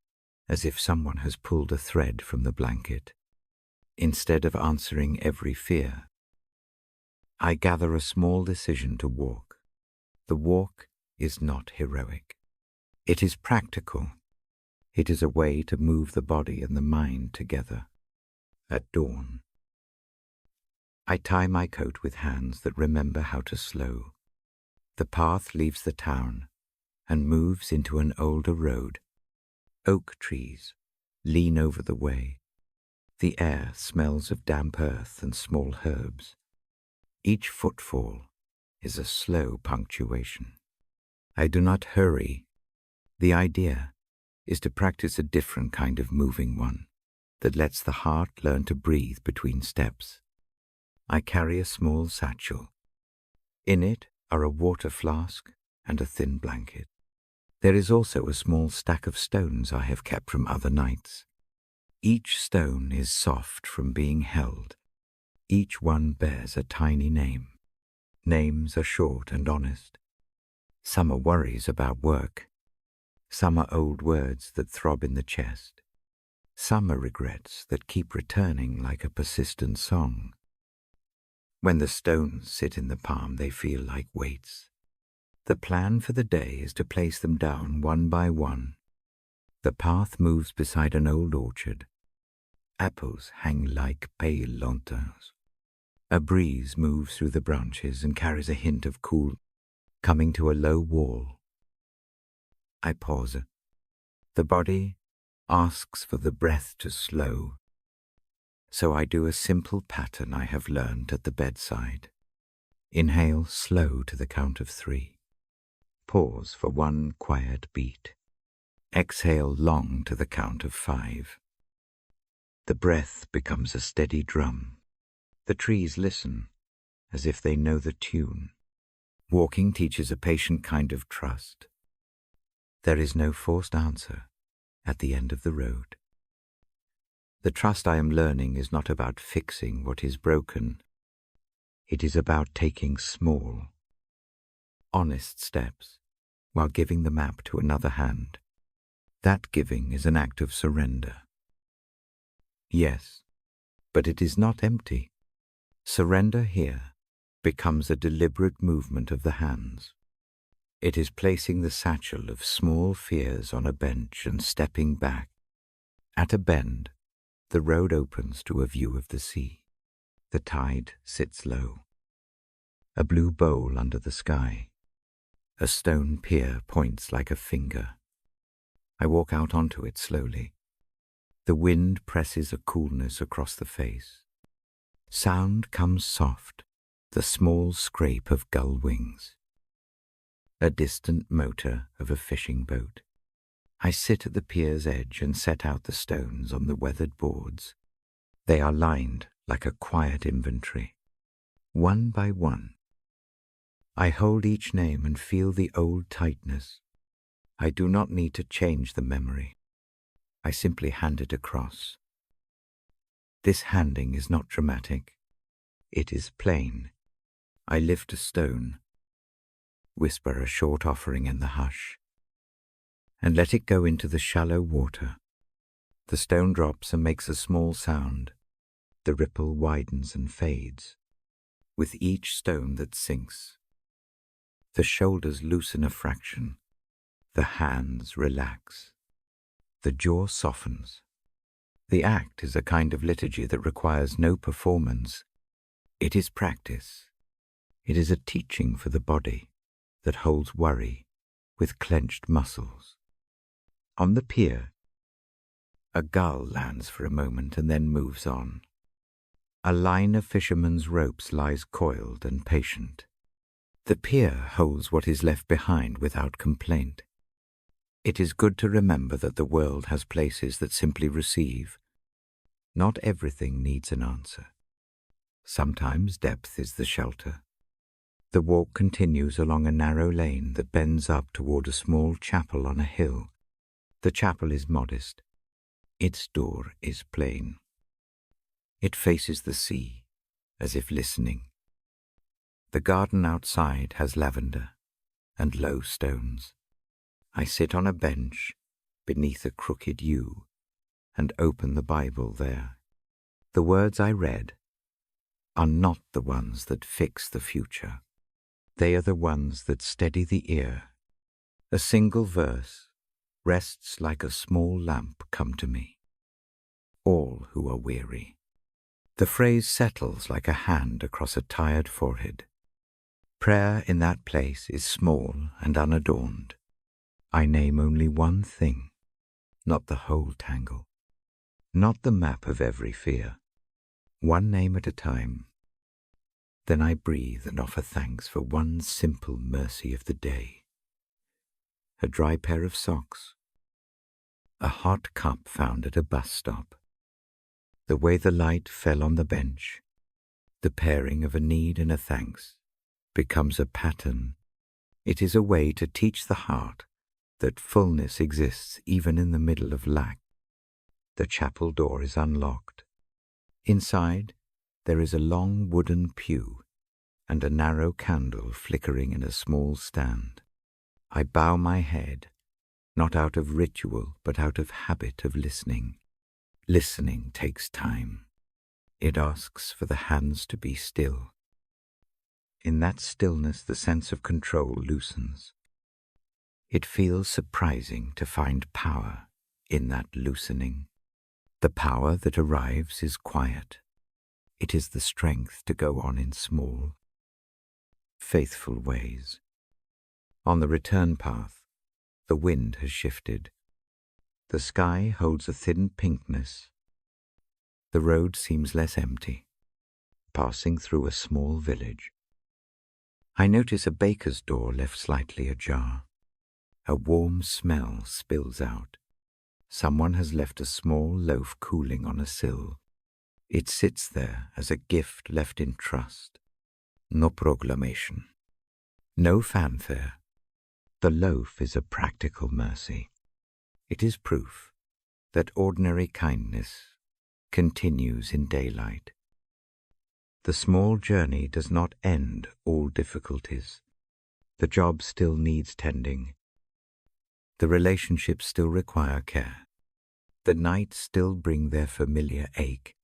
as if someone has pulled a thread from the blanket. Instead of answering every fear, I gather a small decision to walk. The walk is not heroic. It is practical. It is a way to move the body and the mind together. At dawn, I tie my coat with hands that remember how to slow. The path leaves the town and moves into an older road. Oak trees lean over the way. The air smells of damp earth and small herbs. Each footfall is a slow punctuation. I do not hurry. The idea is to practice a different kind of moving one that lets the heart learn to breathe between steps. I carry a small satchel. In it are a water flask and a thin blanket. There is also a small stack of stones I have kept from other nights. Each stone is soft from being held. Each one bears a tiny name. Names are short and honest. Some are worries about work. Some are old words that throb in the chest. Some are regrets that keep returning like a persistent song. When the stones sit in the palm, they feel like weights. The plan for the day is to place them down one by one. The path moves beside an old orchard. Apples hang like pale lanterns. A breeze moves through the branches and carries a hint of cool, coming to a low wall. I pause. The body asks for the breath to slow. So I do a simple pattern I have learned at the bedside. Inhale slow to the count of 3. Pause for one quiet beat. Exhale long to the count of 5. The breath becomes a steady drum. The trees listen, as if they know the tune. Walking teaches a patient kind of trust. There is no forced answer at the end of the road. The trust I am learning is not about fixing what is broken. It is about taking small, honest steps while giving the map to another hand. That giving is an act of surrender. Yes, but it is not empty. Surrender here becomes a deliberate movement of the hands. It is placing the satchel of small fears on a bench and stepping back. At a bend, the road opens to a view of the sea. The tide sits low. A blue bowl under the sky. A stone pier points like a finger. I walk out onto it slowly. The wind presses a coolness across the face. Sound comes soft, the small scrape of gull wings. A distant motor of a fishing boat. I sit at the pier's edge and set out the stones on the weathered boards. They are lined like a quiet inventory, one by one. I hold each name and feel the old tightness. I do not need to change the memory. I simply hand it across. This handing is not dramatic. It is plain. I lift a stone, whisper a short offering in the hush, and let it go into the shallow water. The stone drops and makes a small sound. The ripple widens and fades. With each stone that sinks, the shoulders loosen a fraction. The hands relax. The jaw softens. The act is a kind of liturgy that requires no performance. It is practice. It is a teaching for the body that holds worry with clenched muscles. On the pier, a gull lands for a moment and then moves on. A line of fishermen's ropes lies coiled and patient. The pier holds what is left behind without complaint. It is good to remember that the world has places that simply receive. Not everything needs an answer. Sometimes depth is the shelter. The walk continues along a narrow lane that bends up toward a small chapel on a hill. The chapel is modest. Its door is plain. It faces the sea, as if listening. The garden outside has lavender and low stones. I sit on a bench beneath a crooked yew and open the Bible there. The words I read are not the ones that fix the future. They are the ones that steady the ear. A single verse rests like a small lamp. Come to me, all who are weary. The phrase settles like a hand across a tired forehead. Prayer in that place is small and unadorned. I name only one thing, not the whole tangle, not the map of every fear. One name at a time. Then I breathe and offer thanks for one simple mercy of the day. A dry pair of socks. A hot cup found at a bus stop. The way the light fell on the bench. The pairing of a need and a thanks becomes a pattern. It is a way to teach the heart that fullness exists even in the middle of lack. The chapel door is unlocked. Inside, there is a long wooden pew and a narrow candle flickering in a small stand. I bow my head, not out of ritual, but out of habit of listening. Listening takes time. It asks for the hands to be still. In that stillness, the sense of control loosens. It feels surprising to find power in that loosening. The power that arrives is quiet. It is the strength to go on in small, faithful ways. On the return path, the wind has shifted. The sky holds a thin pinkness. The road seems less empty, passing through a small village. I notice a baker's door left slightly ajar. A warm smell spills out. Someone has left a small loaf cooling on a sill. It sits there as a gift left in trust. No proclamation. No fanfare. The loaf is a practical mercy. It is proof that ordinary kindness continues in daylight. The small journey does not end all difficulties. The job still needs tending. The relationships still require care. The nights still bring their familiar ache.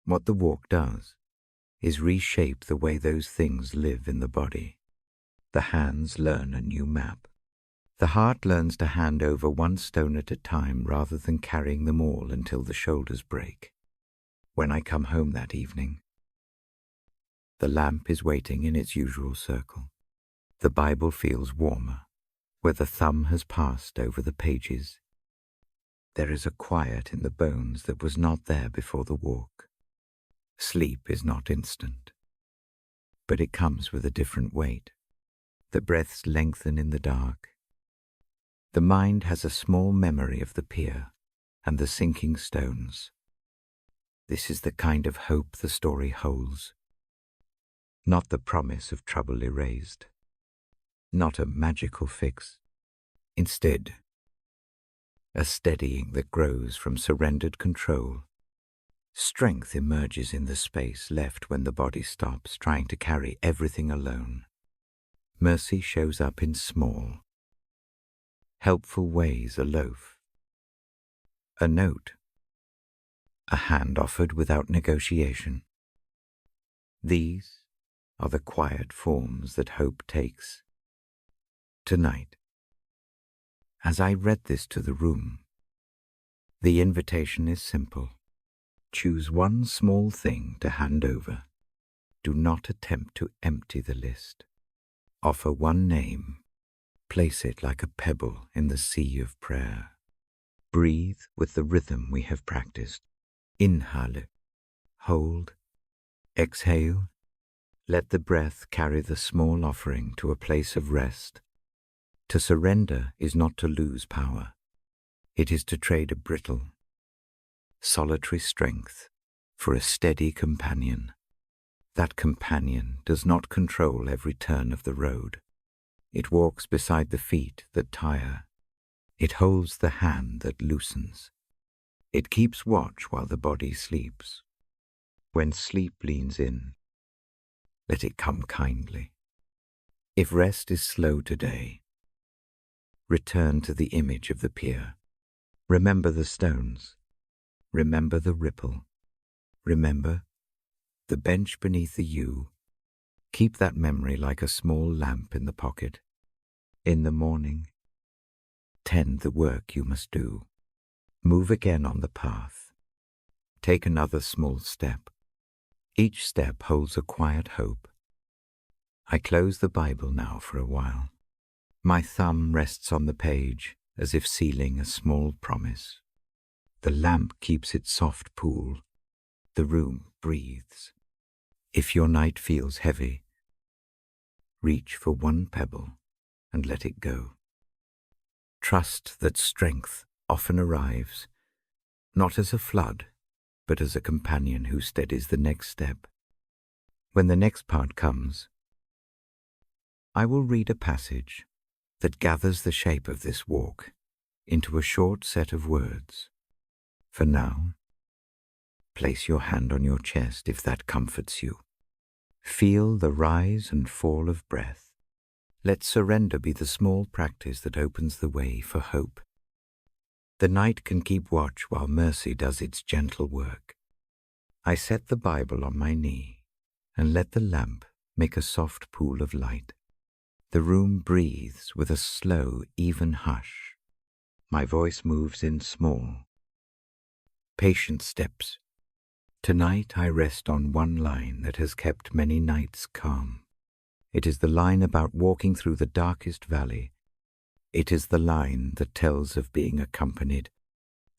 What the walk does is reshape the way those things live in the body. The hands learn a new map. The heart learns to hand over one stone at a time rather than carrying them all until the shoulders break. When I come home that evening, the lamp is waiting in its usual circle. The Bible feels warmer, where the thumb has passed over the pages. There is a quiet in the bones that was not there before the walk. Sleep is not instant, but it comes with a different weight. The breaths lengthen in the dark. The mind has a small memory of the pier and the sinking stones. This is the kind of hope the story holds. Not the promise of trouble erased. Not a magical fix. Instead, a steadying that grows from surrendered control. Strength emerges in the space left when the body stops trying to carry everything alone. Mercy shows up in small, helpful ways: a loaf, a note, a hand offered without negotiation. These are the quiet forms that hope takes. Tonight, as I read this to the room, the invitation is simple. Choose one small thing to hand over. Do not attempt to empty the list. Offer one name. Place it like a pebble in the sea of prayer. Breathe with the rhythm we have practiced. Inhale, hold, exhale. Let the breath carry the small offering to a place of rest. To surrender is not to lose power. It is to trade a brittle, solitary strength for a steady companion. That companion does not control every turn of the road. It walks beside the feet that tire. It holds the hand that loosens. It keeps watch while the body sleeps. When sleep leans in, let it come kindly. If rest is slow today, return to the image of the pier. Remember the stones. Remember the ripple. Remember the bench beneath the yew. Keep that memory like a small lamp in the pocket. In the morning, tend the work you must do. Move again on the path. Take another small step. Each step holds a quiet hope. I close the Bible now for a while. My thumb rests on the page as if sealing a small promise. The lamp keeps its soft pool. The room breathes. If your night feels heavy, reach for one pebble and let it go. Trust that strength often arrives, not as a flood, but as a companion who steadies the next step. When the next part comes, I will read a passage that gathers the shape of this walk into a short set of words. For now, place your hand on your chest if that comforts you. Feel the rise and fall of breath. Let surrender be the small practice that opens the way for hope. The night can keep watch while mercy does its gentle work. I set the Bible on my knee and let the lamp make a soft pool of light. The room breathes with a slow, even hush. My voice moves in small, patient steps. Tonight I rest on one line that has kept many nights calm. It is the line about walking through the darkest valley. It is the line that tells of being accompanied.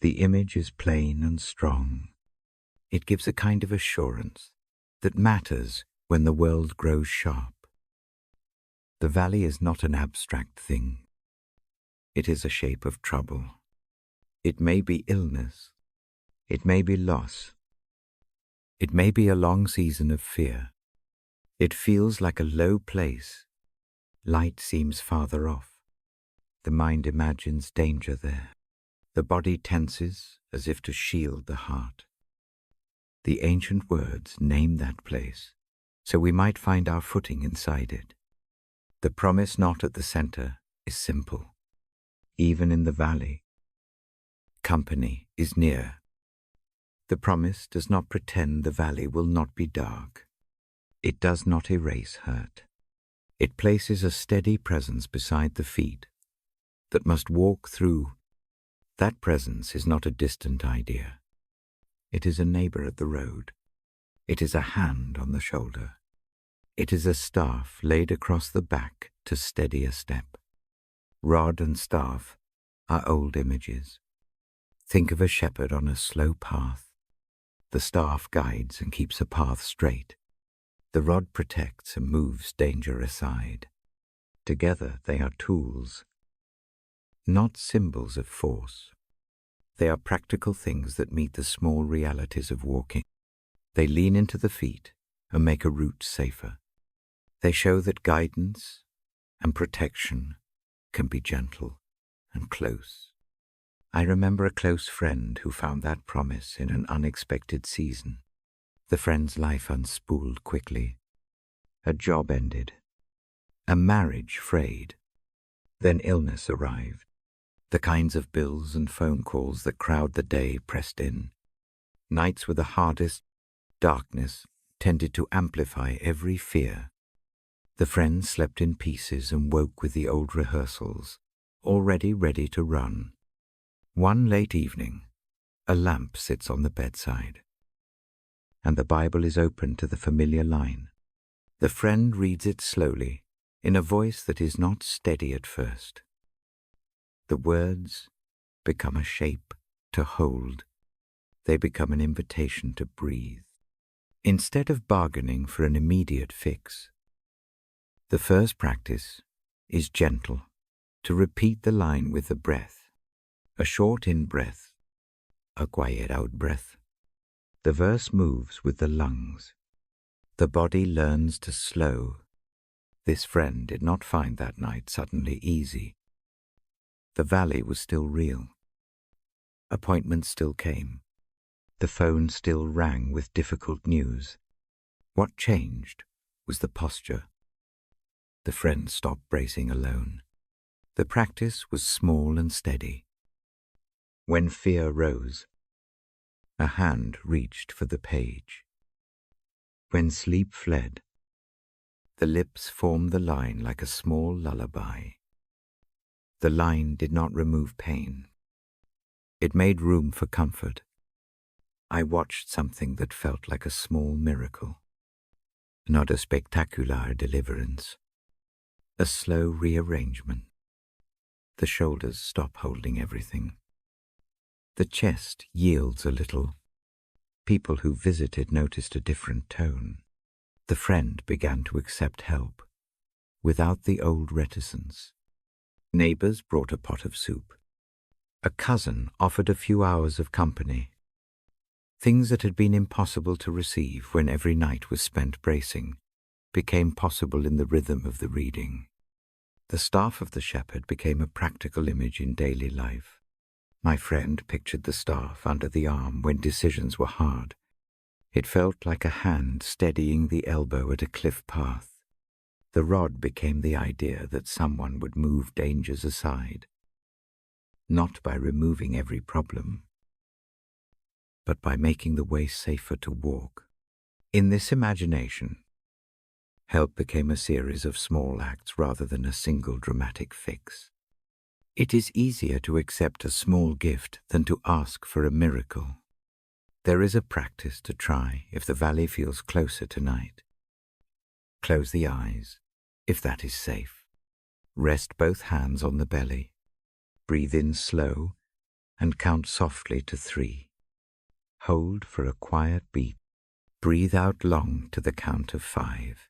The image is plain and strong. It gives a kind of assurance that matters when the world grows sharp. The valley is not an abstract thing. It is a shape of trouble. It may be illness. It may be loss. It may be a long season of fear. It feels like a low place. Light seems farther off. The mind imagines danger there. The body tenses as if to shield the heart. The ancient words name that place, so we might find our footing inside it. The promise knot at the center is simple. Even in the valley, company is near. The promise does not pretend the valley will not be dark. It does not erase hurt. It places a steady presence beside the feet that must walk through. That presence is not a distant idea. It is a neighbor at the road. It is a hand on the shoulder. It is a staff laid across the back to steady a step. Rod and staff are old images. Think of a shepherd on a slow path. The staff guides and keeps a path straight. The rod protects and moves danger aside. Together they are tools, not symbols of force. They are practical things that meet the small realities of walking. They lean into the feet and make a route safer. They show that guidance and protection can be gentle and close. I remember a close friend who found that promise in an unexpected season. The friend's life unspooled quickly. A job ended. A marriage frayed. Then illness arrived. The kinds of bills and phone calls that crowd the day pressed in. Nights were the hardest. Darkness tended to amplify every fear. The friend slept in pieces and woke with the old rehearsals, already ready to run. One late evening, a lamp sits on the bedside, and the Bible is open to the familiar line. The friend reads it slowly, in a voice that is not steady at first. The words become a shape to hold. They become an invitation to breathe. Instead of bargaining for an immediate fix, the first practice is gentle, to repeat the line with the breath. A short in-breath, a quiet out-breath. The verse moves with the lungs. The body learns to slow. This friend did not find that night suddenly easy. The valley was still real. Appointments still came. The phone still rang with difficult news. What changed was the posture. The friend stopped bracing alone. The practice was small and steady. When fear rose, a hand reached for the page. When sleep fled, the lips formed the line like a small lullaby. The line did not remove pain. It made room for comfort. I watched something that felt like a small miracle. Not a spectacular deliverance. A slow rearrangement. The shoulders stop holding everything. The chest yields a little. People who visited noticed a different tone. The friend began to accept help, without the old reticence. Neighbors brought a pot of soup. A cousin offered a few hours of company. Things that had been impossible to receive when every night was spent bracing became possible in the rhythm of the reading. The staff of the shepherd became a practical image in daily life. My friend pictured the staff under the arm when decisions were hard. It felt like a hand steadying the elbow at a cliff path. The rod became the idea that someone would move dangers aside. not by removing every problem, but by making the way safer to walk. In this imagination, help became a series of small acts rather than a single dramatic fix. It is easier to accept a small gift than to ask for a miracle. There is a practice to try if the valley feels closer tonight. Close the eyes, if that is safe. Rest both hands on the belly. Breathe in slow and count softly to 3. Hold for a quiet beat. Breathe out long to the count of 5.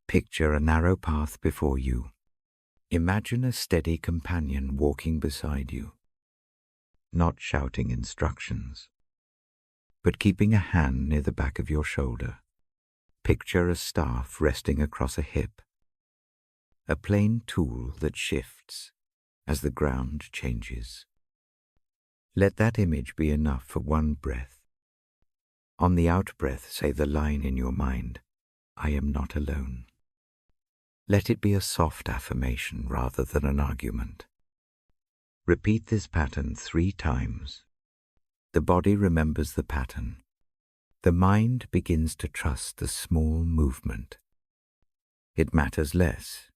Picture a narrow path before you. Imagine a steady companion walking beside you, not shouting instructions, but keeping a hand near the back of your shoulder. Picture a staff resting across a hip, a plain tool that shifts as the ground changes. Let that image be enough for one breath. On the out-breath, say the line in your mind, I am not alone. Let it be a soft affirmation rather than an argument. Repeat this pattern 3 times. The body remembers the pattern. The mind begins to trust the small movement. It matters less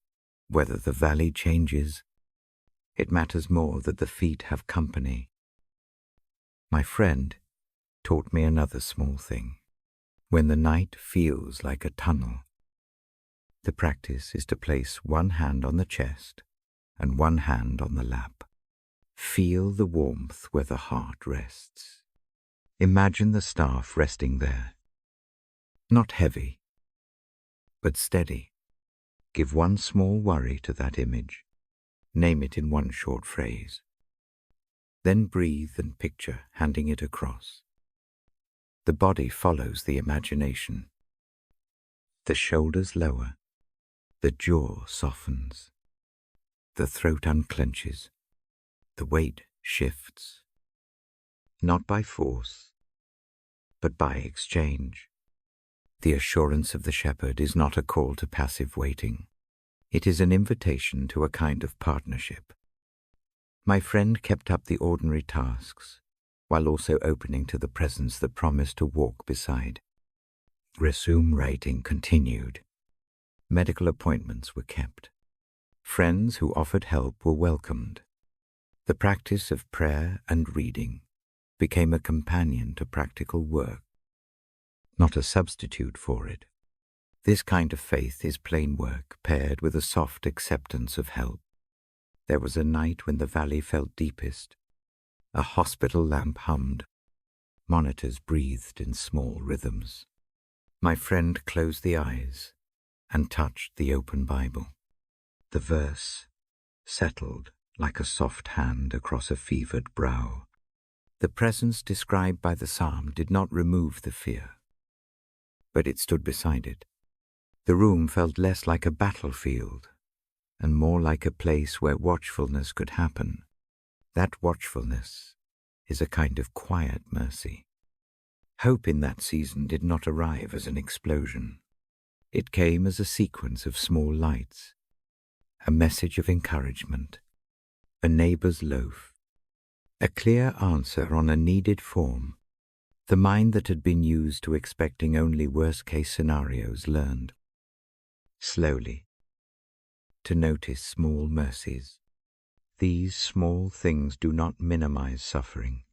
whether the valley changes. It matters more that the feet have company. My friend taught me another small thing. When the night feels like a tunnel, the practice is to place one hand on the chest and one hand on the lap. Feel the warmth where the heart rests. Imagine the staff resting there. Not heavy, but steady. Give one small worry to that image. Name it in one short phrase. Then breathe and picture handing it across. The body follows the imagination. The shoulders lower. The jaw softens. The throat unclenches. The weight shifts. Not by force, but by exchange. The assurance of the shepherd is not a call to passive waiting. It is an invitation to a kind of partnership. My friend kept up the ordinary tasks, while also opening to the presence that promised to walk beside. Resume writing continued. Medical appointments were kept. Friends who offered help were welcomed. The practice of prayer and reading became a companion to practical work, not a substitute for it. This kind of faith is plain work paired with a soft acceptance of help. There was a night when the valley felt deepest. A hospital lamp hummed. Monitors breathed in small rhythms. My friend closed the eyes and touched the open Bible. The verse settled like a soft hand across a fevered brow. The presence described by the psalm did not remove the fear, but it stood beside it. The room felt less like a battlefield and more like a place where watchfulness could happen. That watchfulness is a kind of quiet mercy. Hope in that season did not arrive as an explosion. It came as a sequence of small lights, a message of encouragement, a neighbor's loaf, a clear answer on a needed form. The mind that had been used to expecting only worst-case scenarios learned, slowly, to notice small mercies. These small things do not minimize suffering.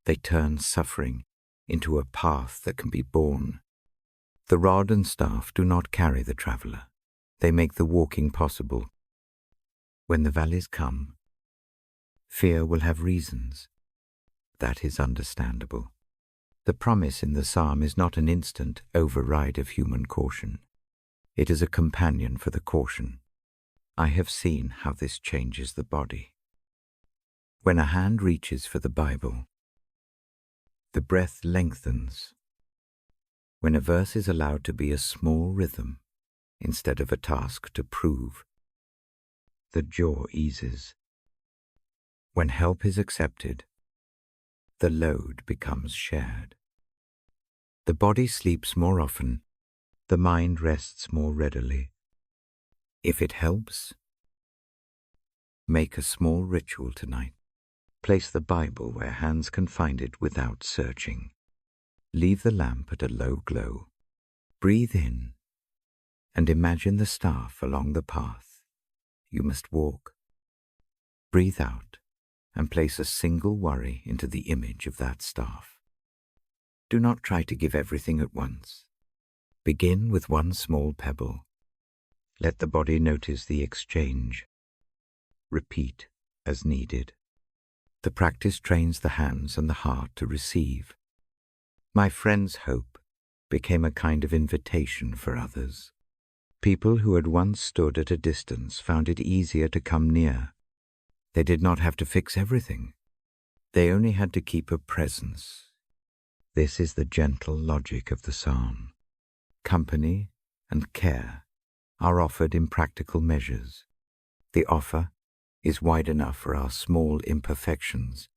They turn suffering into a path that can be borne. The rod and staff do not carry the traveler. They make the walking possible. When the valleys come, fear will have reasons. That is understandable. The promise in the psalm is not an instant override of human caution. It is a companion for the caution. I have seen how this changes the body. When a hand reaches for the Bible, the breath lengthens. When a verse is allowed to be a small rhythm instead of a task to prove, the jaw eases. When help is accepted, the load becomes shared. The body sleeps more often, the mind rests more readily. If it helps, make a small ritual tonight. Place the Bible where hands can find it without searching. Leave the lamp at a low glow. Breathe in and imagine the staff along the path you must walk. Breathe out and place a single worry into the image of that staff. Do not try to give everything at once. Begin with one small pebble. Let the body notice the exchange. Repeat as needed. The practice trains the hands and the heart to receive. My friend's hope became a kind of invitation for others. People who had once stood at a distance found it easier to come near. They did not have to fix everything. They only had to keep a presence. This is the gentle logic of the psalm. Company and care are offered in practical measures. The offer is wide enough for our small imperfections.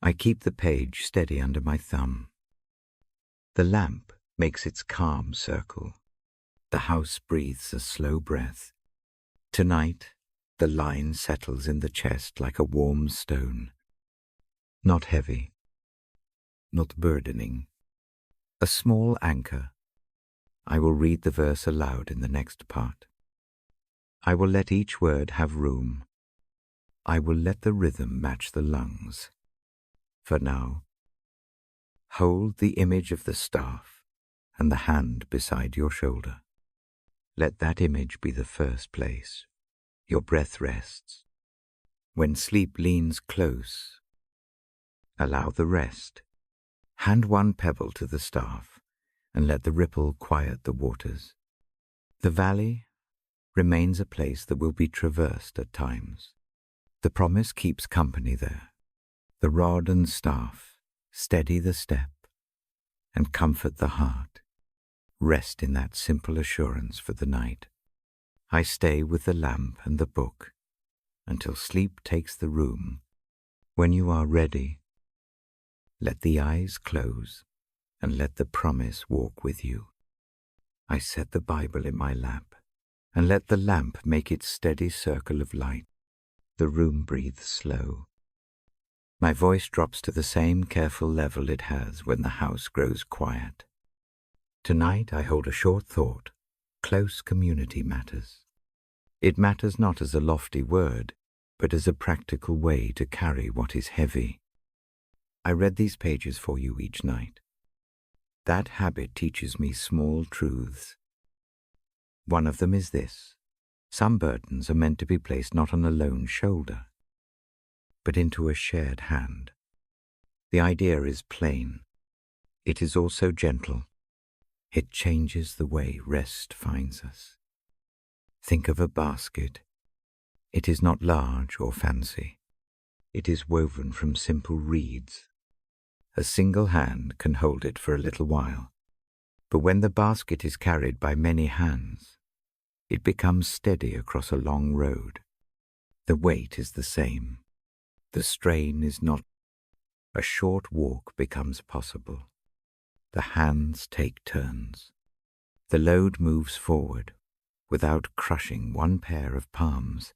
I keep the page steady under my thumb. The lamp makes its calm circle. The house breathes a slow breath. Tonight, the line settles in the chest like a warm stone. Not heavy, not burdening. A small anchor. I will read the verse aloud in the next part. I will let each word have room. I will let the rhythm match the lungs. For now, hold the image of the staff and the hand beside your shoulder. Let that image be the first place your breath rests. When sleep leans close, allow the rest. Hand one pebble to the staff and let the ripple quiet the waters. The valley remains a place that will be traversed at times. The promise keeps company there. The rod and staff steady the step and comfort the heart. Rest in that simple assurance for the night. I stay with the lamp and the book until sleep takes the room. When you are ready, let the eyes close and let the promise walk with you. I set the Bible in my lap and let the lamp make its steady circle of light. The room breathes slow. My voice drops to the same careful level it has when the house grows quiet. Tonight I hold a short thought. Close community matters. It matters not as a lofty word, but as a practical way to carry what is heavy. I read these pages for you each night. That habit teaches me small truths. One of them is this: some burdens are meant to be placed not on a lone shoulder, but into a shared hand. The idea is plain. It is also gentle. It changes the way rest finds us. Think of a basket. It is not large or fancy. It is woven from simple reeds. A single hand can hold it for a little while, but when the basket is carried by many hands, it becomes steady across a long road. The weight is the same. The strain is not. A short walk becomes possible. The hands take turns. The load moves forward without crushing one pair of palms.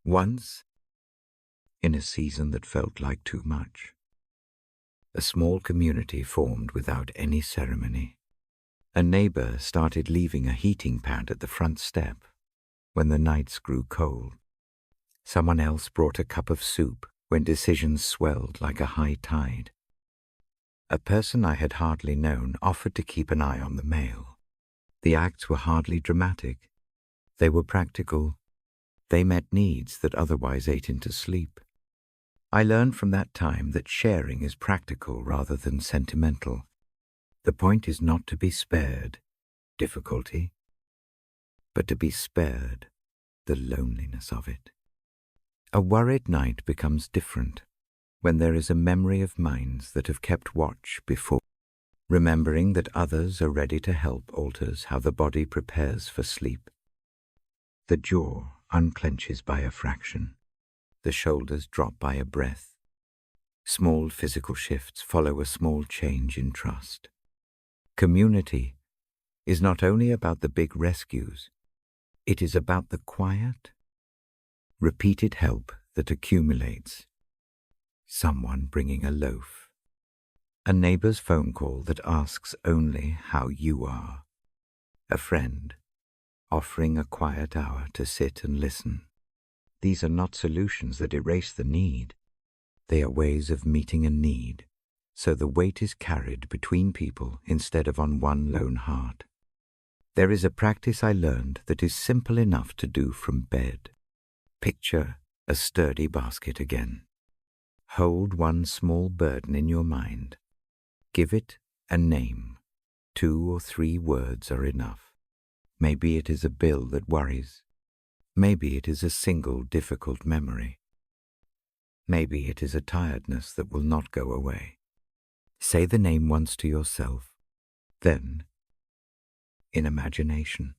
Once, in a season that felt like too much, a small community formed without any ceremony. A neighbor started leaving a heating pad at the front step when the nights grew cold. Someone else brought a cup of soup when decisions swelled like a high tide. A person I had hardly known offered to keep an eye on the mail. The acts were hardly dramatic. They were practical. They met needs that otherwise ate into sleep. I learned from that time that sharing is practical rather than sentimental. The point is not to be spared difficulty, but to be spared the loneliness of it. A worried night becomes different when there is a memory of minds that have kept watch before. Remembering that others are ready to help alters how the body prepares for sleep. The jaw unclenches by a fraction. The shoulders drop by a breath. Small physical shifts follow a small change in trust. Community is not only about the big rescues. It is about the quiet, repeated help that accumulates someone bringing a loaf, a neighbor's phone call that asks only how you are, a friend offering a quiet hour to sit and listen. These are not solutions that erase the need. They are ways of meeting a need, so the weight is carried between people instead of on one lone heart. There is a practice I learned that is simple enough to do from bed. Picture a sturdy basket again. Hold one small burden in your mind. Give it a name. 2 or 3 words are enough. Maybe it is a bill that worries. Maybe it is a single difficult memory. Maybe it is a tiredness that will not go away. Say the name once to yourself. Then, in imagination,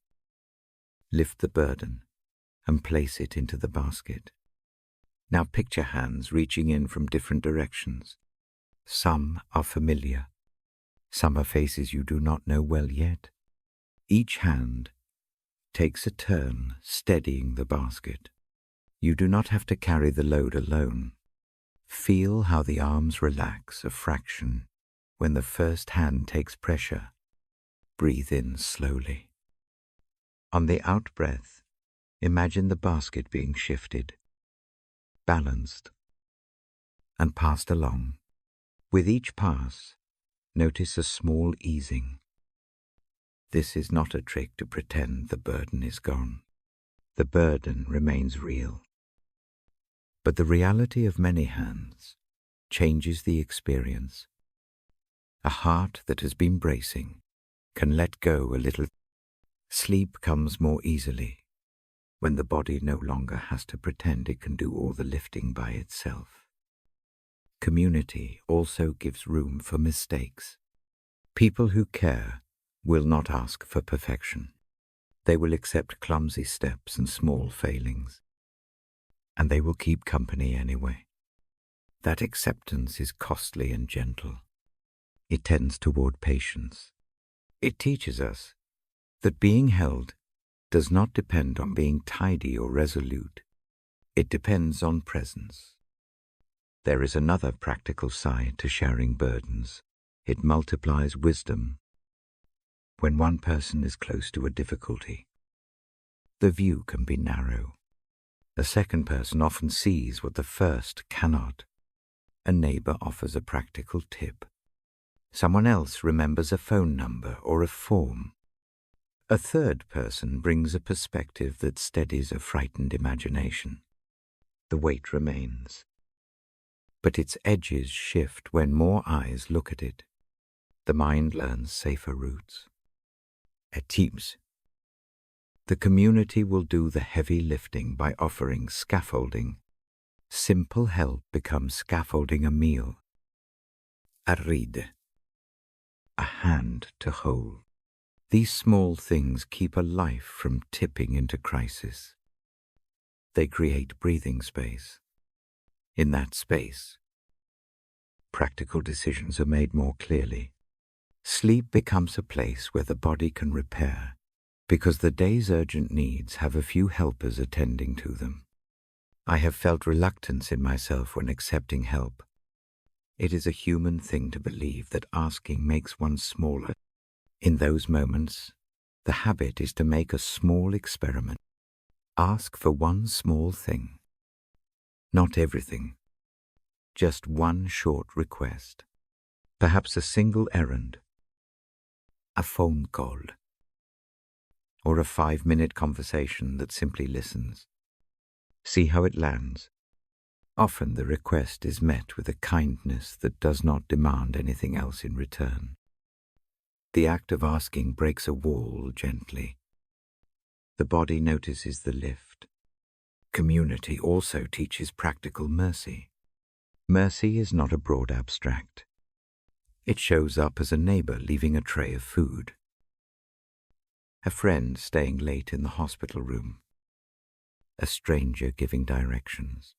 lift the burden and place it into the basket. Now picture hands reaching in from different directions. Some are familiar. Some are faces you do not know well yet. Each hand takes a turn steadying the basket. You do not have to carry the load alone. Feel how the arms relax a fraction when the first hand takes pressure. Breathe in slowly. On the out-breath, imagine the basket being shifted, balanced, and passed along. With each pass, notice a small easing. This is not a trick to pretend the burden is gone. The burden remains real. But the reality of many hands changes the experience. A heart that has been bracing can let go a little. Sleep comes more easily when the body no longer has to pretend it can do all the lifting by itself. Community also gives room for mistakes. People who care will not ask for perfection. They will accept clumsy steps and small failings. And they will keep company anyway. That acceptance is costly and gentle. It tends toward patience. It teaches us that being held does not depend on being tidy or resolute. It depends on presence. There is another practical side to sharing burdens. It multiplies wisdom. When one person is close to a difficulty, the view can be narrow. A second person often sees what the first cannot. A neighbor offers a practical tip. Someone else remembers a phone number or a form. A third person brings a perspective that steadies a frightened imagination. The weight remains, but its edges shift when more eyes look at it. The mind learns safer routes. At teams, the community will do the heavy lifting by offering scaffolding. Simple help becomes scaffolding a meal. A ride, a hand to hold. These small things keep a life from tipping into crisis. They create breathing space. In that space, practical decisions are made more clearly. Sleep becomes a place where the body can repair, because the day's urgent needs have a few helpers attending to them. I have felt reluctance in myself when accepting help. It is a human thing to believe that asking makes one smaller. In those moments, the habit is to make a small experiment. Ask for one small thing. Not everything. Just one short request. Perhaps a single errand. A phone call. Or a 5-minute conversation that simply listens. See how it lands. Often the request is met with a kindness that does not demand anything else in return. The act of asking breaks a wall gently. The body notices the lift. Community also teaches practical mercy. Mercy is not a broad abstract. It shows up as a neighbor leaving a tray of food. A friend staying late in the hospital room. A stranger giving directions.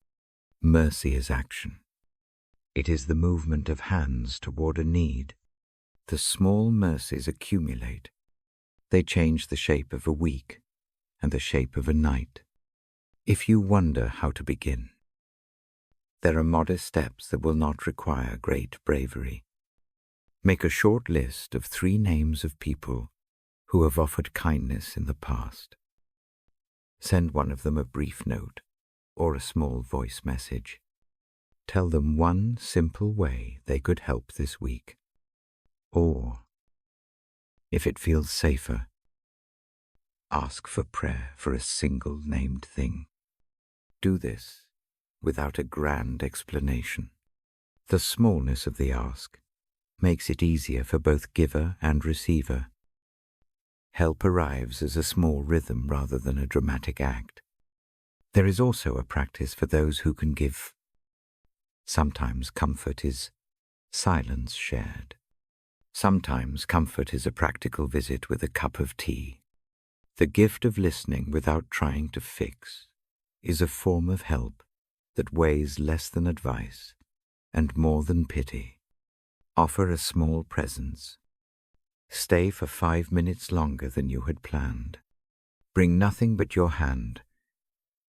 Mercy is action. It is the movement of hands toward a need. The small mercies accumulate. They change the shape of a week and the shape of a night. If you wonder how to begin, There are modest steps that will not require great bravery. Make a short list of 3 names of people who have offered kindness in the past. Send one of them a brief note or a small voice message. Tell them one simple way they could help this week. Or, if it feels safer, ask for prayer for a single named thing. Do this without a grand explanation. The smallness of the ask makes it easier for both giver and receiver. Help arrives as a small rhythm rather than a dramatic act. There is also a practice for those who can give. Sometimes comfort is silence shared. Sometimes comfort is a practical visit with a cup of tea. The gift of listening without trying to fix is a form of help that weighs less than advice and more than pity. Offer a small presence. Stay for 5 minutes longer than you had planned. Bring nothing but your hand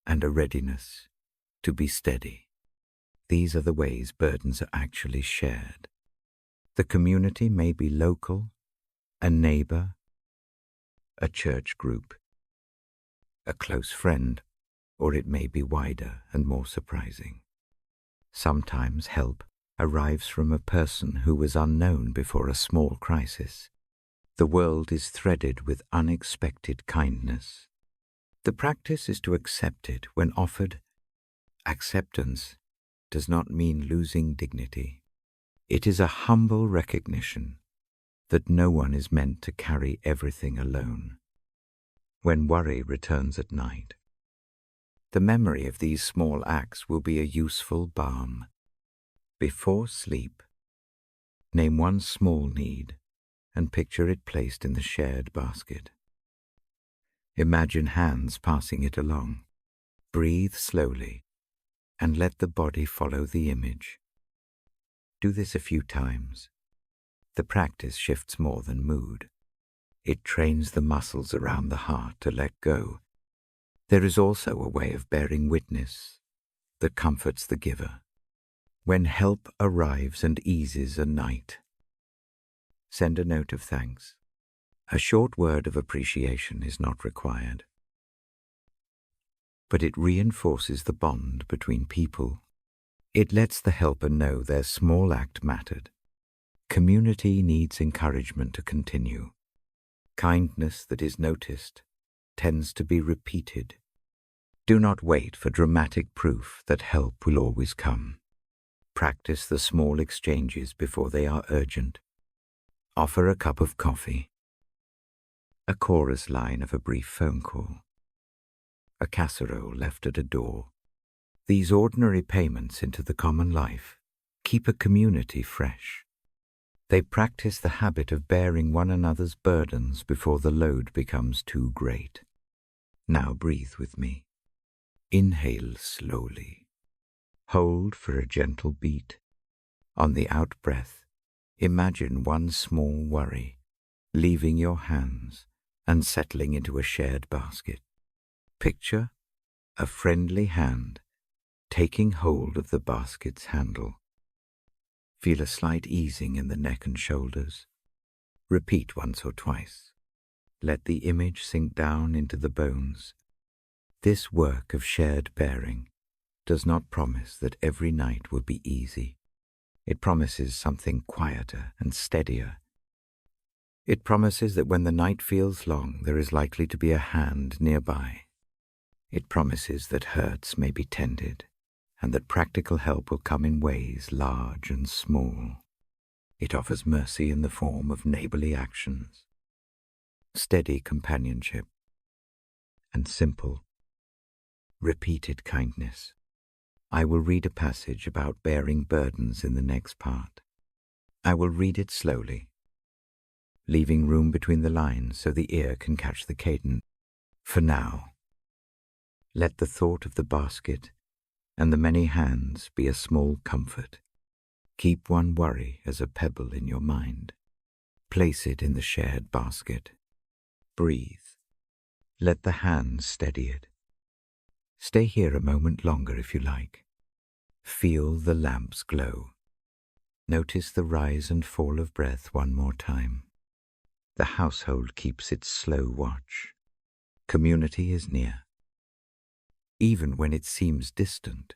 and a readiness to be steady. These are the ways burdens are actually shared. The community may be local, a neighbor, a church group, a close friend, or it may be wider and more surprising. Sometimes help arrives from a person who was unknown before a small crisis. The world is threaded with unexpected kindness. The practice is to accept it when offered. Acceptance does not mean losing dignity. It is a humble recognition that no one is meant to carry everything alone. When worry returns at night, the memory of these small acts will be a useful balm. Before sleep, name one small need and picture it placed in the shared basket. Imagine hands passing it along. Breathe slowly and let the body follow the image. Do this a few times. The practice shifts more than mood. It trains the muscles around the heart to let go. There is also a way of bearing witness that comforts the giver. When help arrives and eases a night, send a note of thanks. A short word of appreciation is not required, but it reinforces the bond between people. It lets the helper know their small act mattered. Community needs encouragement to continue. Kindness that is noticed tends to be repeated. Do not wait for dramatic proof that help will always come. Practice the small exchanges before they are urgent. Offer a cup of coffee, a chorus line of a brief phone call, a casserole left at a door. These ordinary payments into the common life keep a community fresh. They practice the habit of bearing one another's burdens before the load becomes too great. Now breathe with me. Inhale slowly. Hold for a gentle beat. On the out-breath, imagine one small worry leaving your hands and settling into a shared basket. Picture a friendly hand taking hold of the basket's handle. Feel a slight easing in the neck and shoulders. Repeat once or twice. Let the image sink down into the bones. This work of shared bearing does not promise that every night will be easy. It promises something quieter and steadier. It promises that when the night feels long, there is likely to be a hand nearby. It promises that hurts may be tended, and that practical help will come in ways large and small. It offers mercy in the form of neighborly actions, steady companionship, and simple, repeated kindness. I will read a passage about bearing burdens in the next part. I will read it slowly, leaving room between the lines so the ear can catch the cadence. For now, let the thought of the basket and the many hands be a small comfort. Keep one worry as a pebble in your mind. Place it in the shared basket. Breathe. Let the hands steady it. Stay here a moment longer if you like. Feel the lamp's glow. Notice the rise and fall of breath one more time. The household keeps its slow watch. Community is near, even when it seems distant.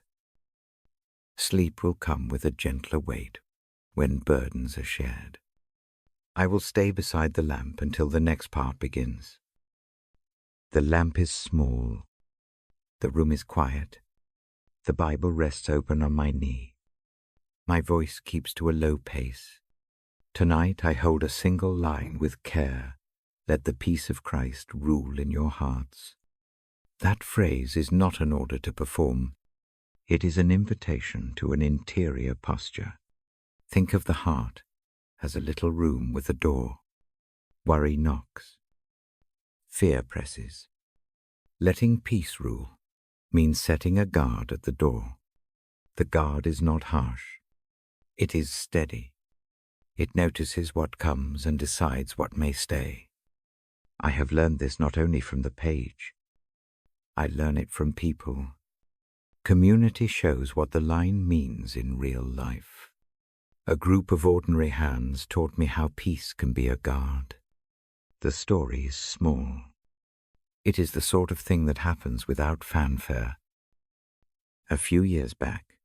Sleep will come with a gentler weight when burdens are shared. I will stay beside the lamp until the next part begins. The lamp is small. The room is quiet. The Bible rests open on my knee. My voice keeps to a low pace. Tonight I hold a single line with care. Let the peace of Christ rule in your hearts. That phrase is not an order to perform. It is an invitation to an interior posture. Think of the heart as a little room with a door. Worry knocks. Fear presses. Letting peace rule means setting a guard at the door. The guard is not harsh. It is steady. It notices what comes and decides what may stay. I have learned this not only from the page. I learn it from people. Community shows what the line means in real life. A group of ordinary hands taught me how peace can be a guard. The story is small. It is the sort of thing that happens without fanfare. A few years back,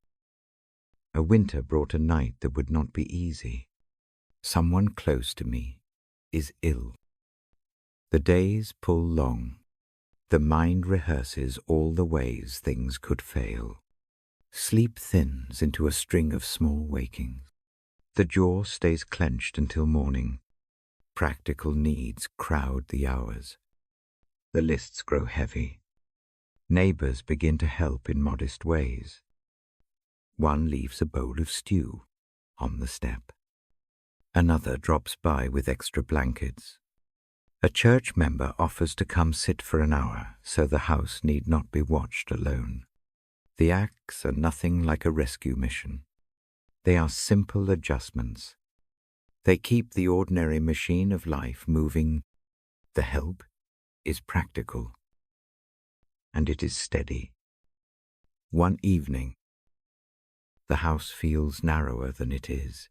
a winter brought a night that would not be easy. Someone close to me is ill. The days pull long. The mind rehearses all the ways things could fail. Sleep thins into a string of small wakings. The jaw stays clenched until morning. Practical needs crowd the hours. The lists grow heavy. Neighbors begin to help in modest ways. One leaves a bowl of stew on the step. Another drops by with extra blankets. A church member offers to come sit for an hour so the house need not be watched alone. The acts are nothing like a rescue mission. They are simple adjustments. They keep the ordinary machine of life moving. The help is practical, and it is steady. One evening, the house feels narrower than it is.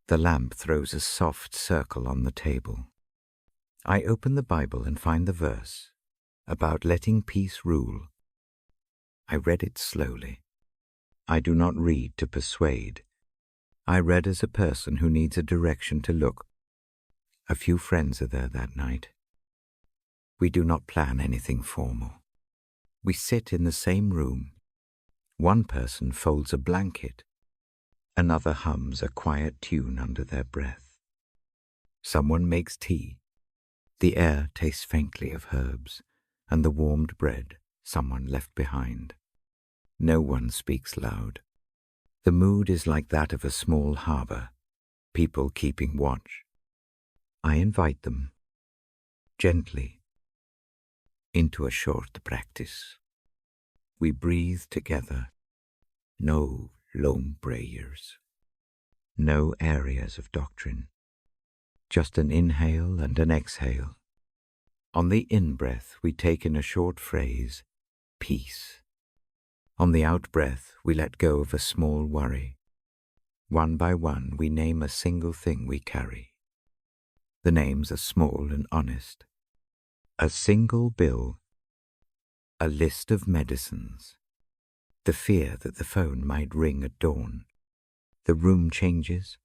The lamp throws a soft circle on the table. I open the Bible and find the verse about letting peace rule. I read it slowly. I do not read to persuade. I read as a person who needs a direction to look. A few friends are there that night. We do not plan anything formal. We sit in the same room. One person folds a blanket. Another hums a quiet tune under their breath. Someone makes tea. The air tastes faintly of herbs, and the warmed bread someone left behind. No one speaks loud. The mood is like that of a small harbor, people keeping watch. I invite them, gently, into a short practice. We breathe together. No long prayers. No areas of doctrine. Just an inhale and an exhale. On the in-breath, we take in a short phrase, peace. On the out-breath, we let go of a small worry. One by one, we name a single thing we carry. The names are small and honest. A single bill. A list of medicines. The fear that the phone might ring at dawn. The room changes.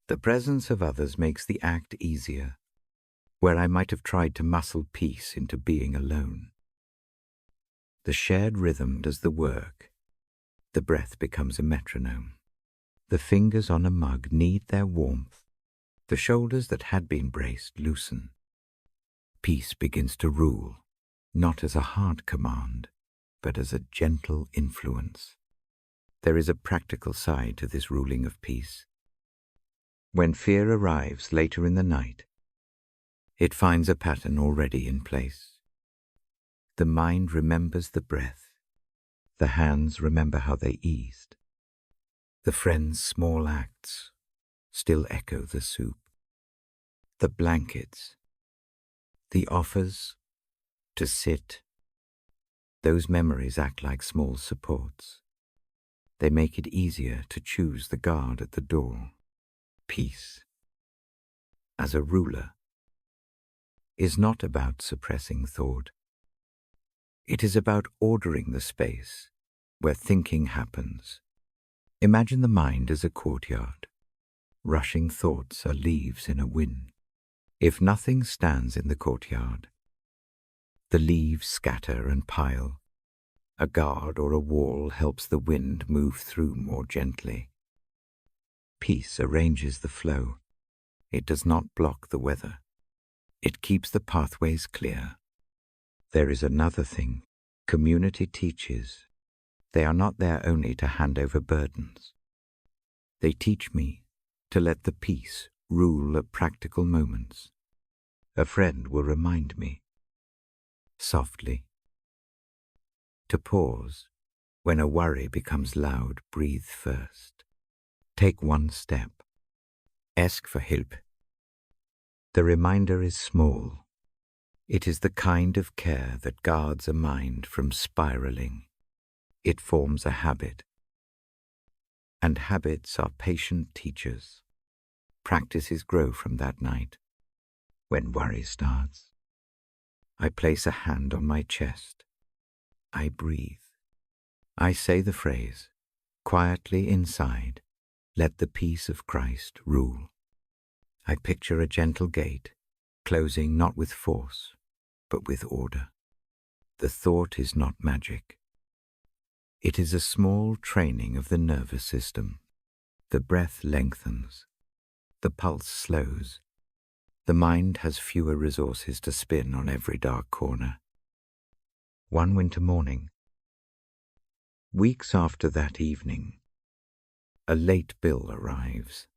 The presence of others makes the act easier, where I might have tried to muscle peace into being alone. The shared rhythm does the work. The breath becomes a metronome. The fingers on a mug need their warmth. The shoulders that had been braced loosen. Peace begins to rule, not as a hard command, but as a gentle influence. There is a practical side to this ruling of peace. When fear arrives later in the night, it finds a pattern already in place. The mind remembers the breath. The hands remember how they eased. The friend's small acts still echo the soup. The blankets, the offers to sit, those memories act like small supports. They make it easier to choose the guard at the door. Peace, as a ruler, is not about suppressing thought. It is about ordering the space where thinking happens. Imagine the mind as a courtyard. Rushing thoughts are leaves in a wind. If nothing stands in the courtyard, the leaves scatter and pile. A guard or a wall helps the wind move through more gently. Peace arranges the flow. It does not block the weather. It keeps the pathways clear. There is another thing community teaches. They are not there only to hand over burdens. They teach me to let the peace rule at practical moments. A friend will remind me, softly, to pause. When a worry becomes loud, breathe first. Take one step. Ask for help. The reminder is small. It is the kind of care that guards a mind from spiraling. It forms a habit. And habits are patient teachers. Practices grow from that night. When worry starts, I place a hand on my chest. I breathe. I say the phrase, quietly inside, let the peace of Christ rule. I picture a gentle gate, closing not with force, but with order. The thought is not magic. It is a small training of the nervous system. The breath lengthens. The pulse slows. The mind has fewer resources to spin on every dark corner. One winter morning, weeks after that evening, a late bill arrives.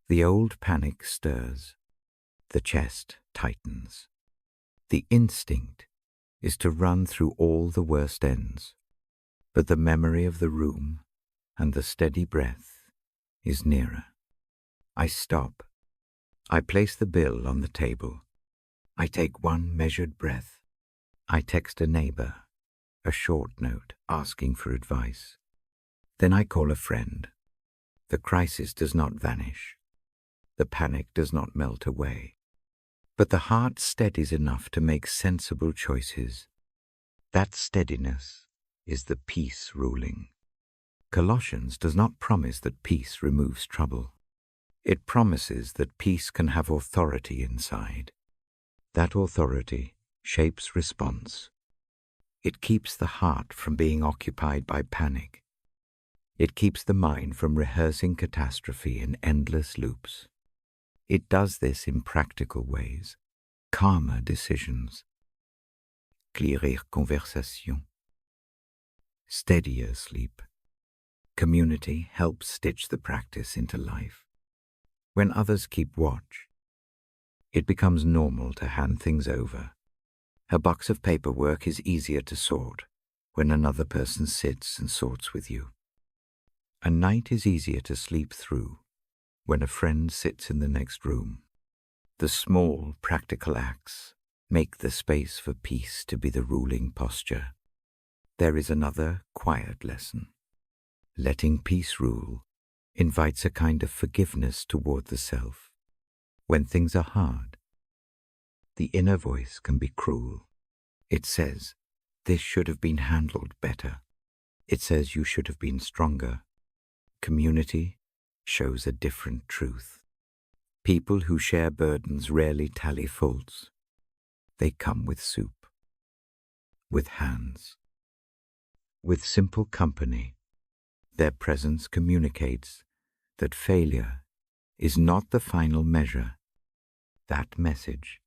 The old panic stirs. The chest tightens. The instinct is to run through all the worst ends, but the memory of the room and the steady breath is nearer. I stop. I place the bill on the table. I take one measured breath. I text a neighbor, a short note asking for advice. Then I call a friend. The crisis does not vanish. The panic does not melt away. But the heart steadies enough to make sensible choices. That steadiness is the peace ruling. Colossians does not promise that peace removes trouble. It promises that peace can have authority inside. That authority shapes response. It keeps the heart from being occupied by panic. It keeps the mind from rehearsing catastrophe in endless loops. It does this in practical ways, calmer decisions, clairer conversation, steadier sleep. Community helps stitch the practice into life. When others keep watch, it becomes normal to hand things over. A box of paperwork is easier to sort when another person sits and sorts with you. A night is easier to sleep through when a friend sits in the next room. The small, practical acts make the space for peace to be the ruling posture. There is another quiet lesson. Letting peace rule invites a kind of forgiveness toward the self. When things are hard, the inner voice can be cruel. It says, this should have been handled better. It says you should have been stronger. Community shows a different truth. People who share burdens rarely tally faults. They come with soup, with hands, with simple company. Their presence communicates that failure is not the final measure. That message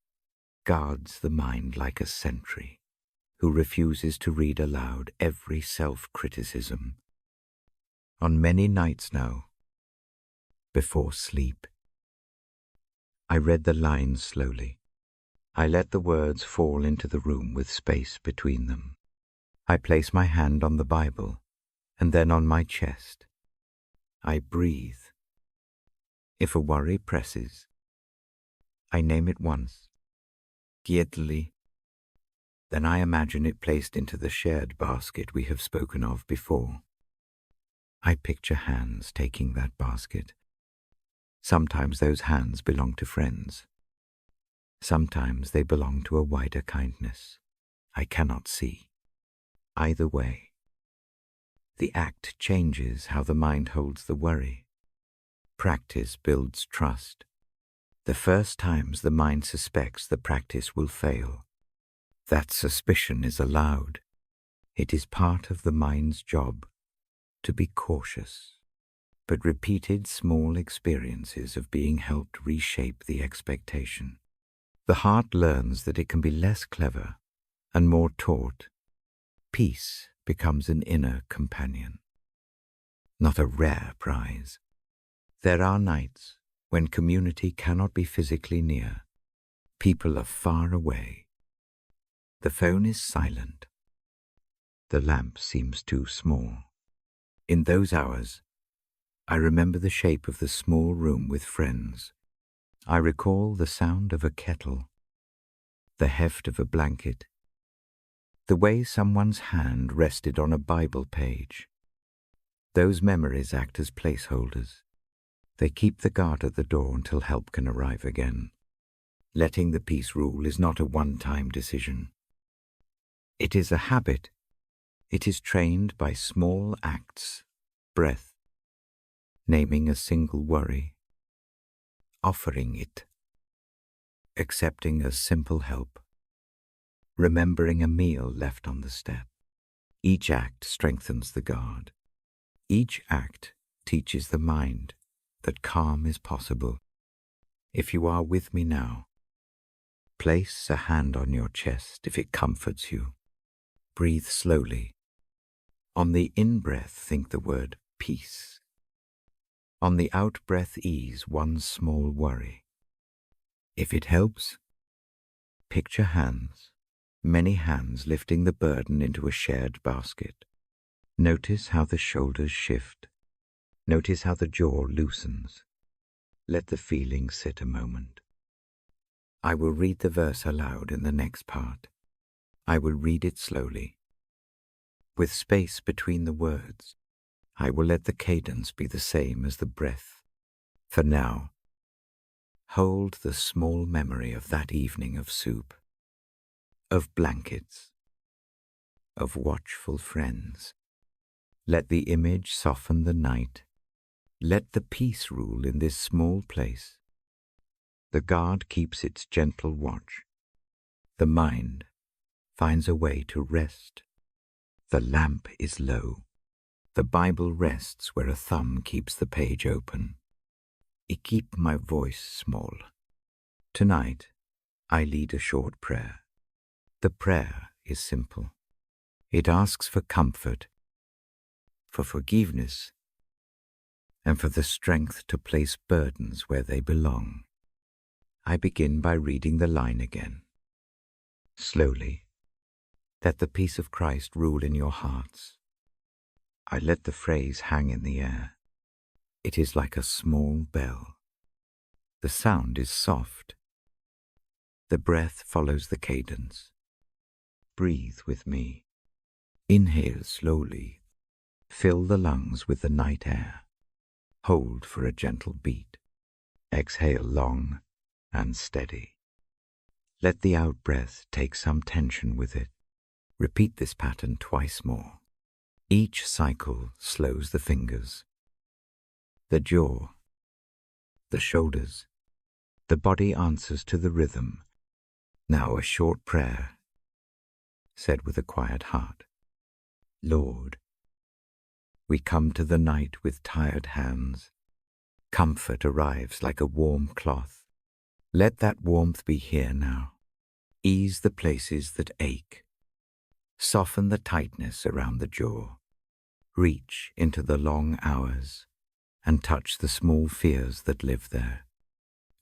guards the mind like a sentry who refuses to read aloud every self-criticism. On many nights now, before sleep, I read the lines slowly. I let the words fall into the room with space between them. I place my hand on the Bible and then on my chest. I breathe. If a worry presses, I name it once, quietly. Then I imagine it placed into the shared basket we have spoken of before. I picture hands taking that basket. Sometimes those hands belong to friends. Sometimes they belong to a wider kindness I cannot see. Either way, the act changes how the mind holds the worry. Practice builds trust. The first times the mind suspects the practice will fail, that suspicion is allowed. It is part of the mind's job to be cautious, but repeated small experiences of being helped reshape the expectation. The heart learns that it can be less clever and more taught. Peace becomes an inner companion, not a rare prize. There are nights when community cannot be physically near. People are far away. The phone is silent. The lamp seems too small. In those hours, I remember the shape of the small room with friends. I recall the sound of a kettle, the heft of a blanket, the way someone's hand rested on a Bible page. Those memories act as placeholders. They keep the guard at the door until help can arrive again. Letting the peace rule is not a one-time decision. It is a habit. It is trained by small acts, breath, naming a single worry, offering it, accepting a simple help, remembering a meal left on the step. Each act strengthens the guard. Each act teaches the mind that calm is possible. If you are with me now, place a hand on your chest if it comforts you. Breathe slowly. On the in-breath, think the word peace. On the out-breath, ease one small worry. If it helps, picture hands, many hands lifting the burden into a shared basket. Notice how the shoulders shift. Notice how the jaw loosens. Let the feeling sit a moment. I will read the verse aloud in the next part. I will read it slowly. With space between the words, I will let the cadence be the same as the breath. For now, hold the small memory of that evening of soup, of blankets, of watchful friends. Let the image soften the night. Let the peace rule in this small place. The guard keeps its gentle watch. The mind finds a way to rest. The lamp is low. The Bible rests where a thumb keeps the page open. I keep my voice small. Tonight, I lead a short prayer. The prayer is simple. It asks for comfort, for forgiveness, and for the strength to place burdens where they belong. I begin by reading the line again. Slowly, let the peace of Christ rule in your hearts. I let the phrase hang in the air. It is like a small bell. The sound is soft. The breath follows the cadence. Breathe with me. Inhale slowly. Fill the lungs with the night air. Hold for a gentle beat. Exhale long and steady. Let the out-breath take some tension with it. Repeat this pattern twice more. Each cycle slows the fingers, the jaw, the shoulders. The body answers to the rhythm. Now a short prayer, said with a quiet heart. Lord, we come to the night with tired hands. Comfort arrives like a warm cloth. Let that warmth be here now. Ease the places that ache. Soften the tightness around the jaw. Reach into the long hours and touch the small fears that live there.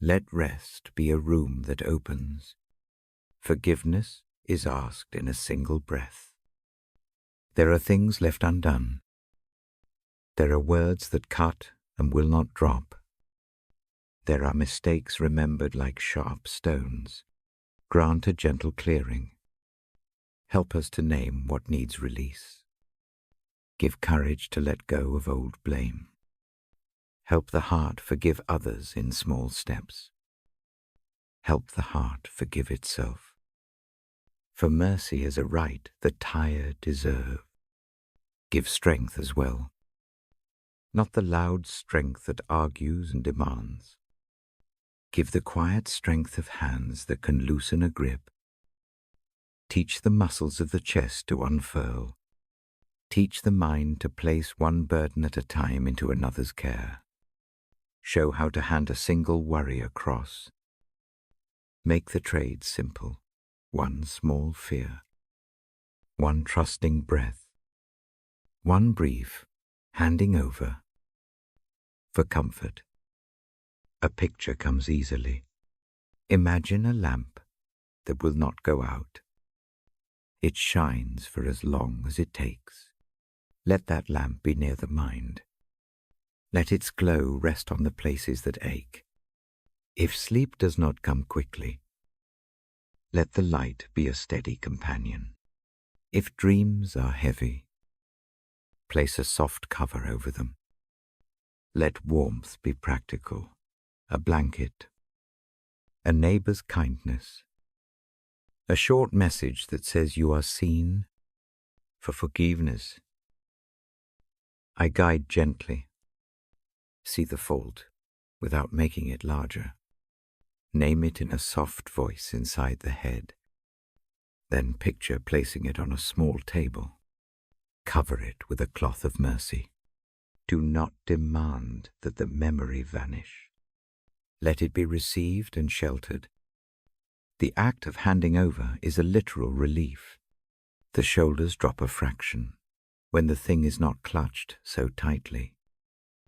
Let rest be a room that opens. Forgiveness is asked in a single breath. There are things left undone. There are words that cut and will not drop. There are mistakes remembered like sharp stones. Grant a gentle clearing. Help us to name what needs release. Give courage to let go of old blame. Help the heart forgive others in small steps. Help the heart forgive itself. For mercy is a right the tired deserve. Give strength as well. Not the loud strength that argues and demands. Give the quiet strength of hands that can loosen a grip. Teach the muscles of the chest to unfurl. Teach the mind to place one burden at a time into another's care. Show how to hand a single worry across. Make the trade simple, one small fear, one trusting breath, one brief handing over. For comfort, a picture comes easily. Imagine a lamp that will not go out. It shines for as long as it takes. Let that lamp be near the mind. Let its glow rest on the places that ache. If sleep does not come quickly, let the light be a steady companion. If dreams are heavy, place a soft cover over them. Let warmth be practical, a blanket, a neighbor's kindness, a short message that says you are seen, for forgiveness. I guide gently. See the fault without making it larger. Name it in a soft voice inside the head. Then picture placing it on a small table. Cover it with a cloth of mercy. Do not demand that the memory vanish. Let it be received and sheltered. The act of handing over is a literal relief. The shoulders drop a fraction when the thing is not clutched so tightly.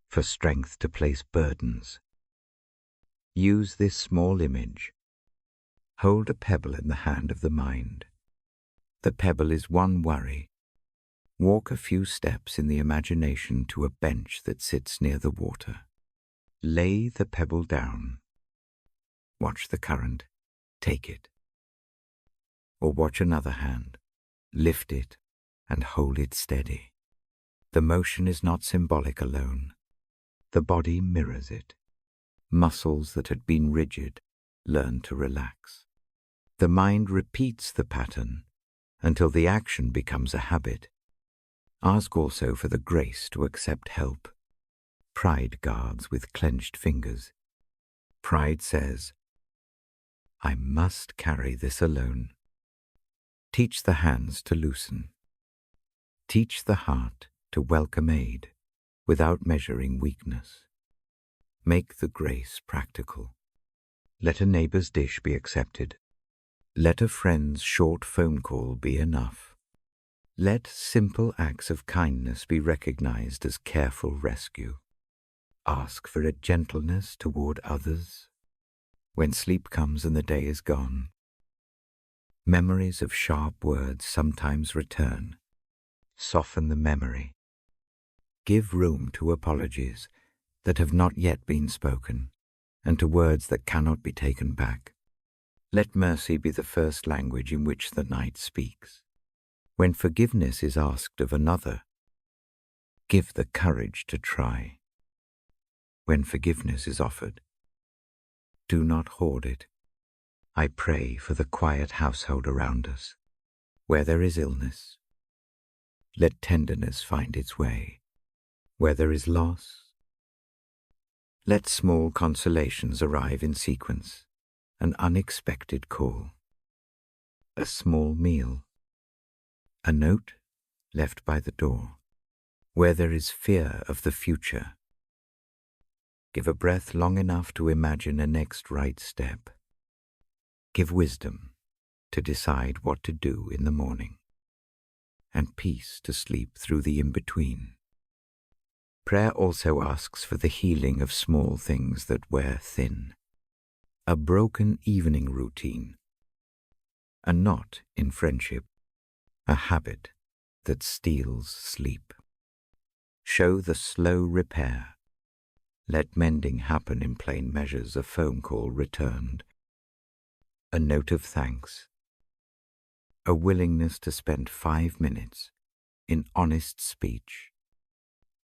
For strength to place burdens. Use this small image. Hold a pebble in the hand of the mind. The pebble is one worry. Walk a few steps in the imagination to a bench that sits near the water. Lay the pebble down. Watch the current. Take it. Or watch another hand. Lift it and hold it steady. The motion is not symbolic alone. The body mirrors it. Muscles that had been rigid learn to relax. The mind repeats the pattern until the action becomes a habit. Ask also for the grace to accept help. Pride guards with clenched fingers. Pride says, I must carry this alone. Teach the hands to loosen. Teach the heart to welcome aid without measuring weakness. Make the grace practical. Let a neighbor's dish be accepted. Let a friend's short phone call be enough. Let simple acts of kindness be recognized as careful rescue. Ask for a gentleness toward others when sleep comes and the day is gone. Memories of sharp words sometimes return. Soften the memory. Give room to apologies that have not yet been spoken, and to words that cannot be taken back. Let mercy be the first language in which the night speaks. When forgiveness is asked of another, give the courage to try. When forgiveness is offered, do not hoard it. I pray for the quiet household around us. Where there is illness, let tenderness find its way. Where there is loss, let small consolations arrive in sequence. An unexpected call, a small meal, a note left by the door. Where there is fear of the future, give a breath long enough to imagine a next right step. Give wisdom to decide what to do in the morning, and peace to sleep through the in-between. Prayer also asks for the healing of small things that wear thin. A broken evening routine. A knot in friendship. A habit that steals sleep. Show the slow repair. Let mending happen in plain measures, a phone call returned. A note of thanks. A willingness to spend 5 minutes in honest speech.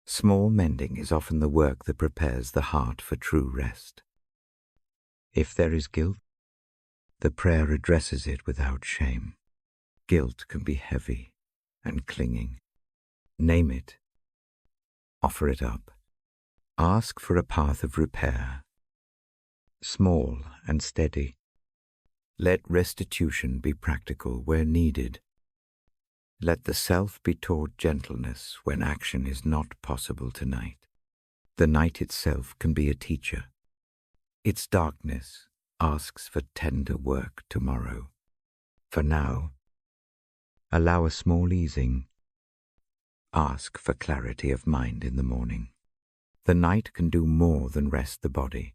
Small mending is often the work that prepares the heart for true rest. If there is guilt, the prayer addresses it without shame. Guilt can be heavy and clinging. Name it. Offer it up. Ask for a path of repair, small and steady. Let restitution be practical where needed. Let the self be taught gentleness when action is not possible tonight. The night itself can be a teacher. Its darkness asks for tender work tomorrow. For now, allow a small easing. Ask for clarity of mind in the morning. The night can do more than rest the body.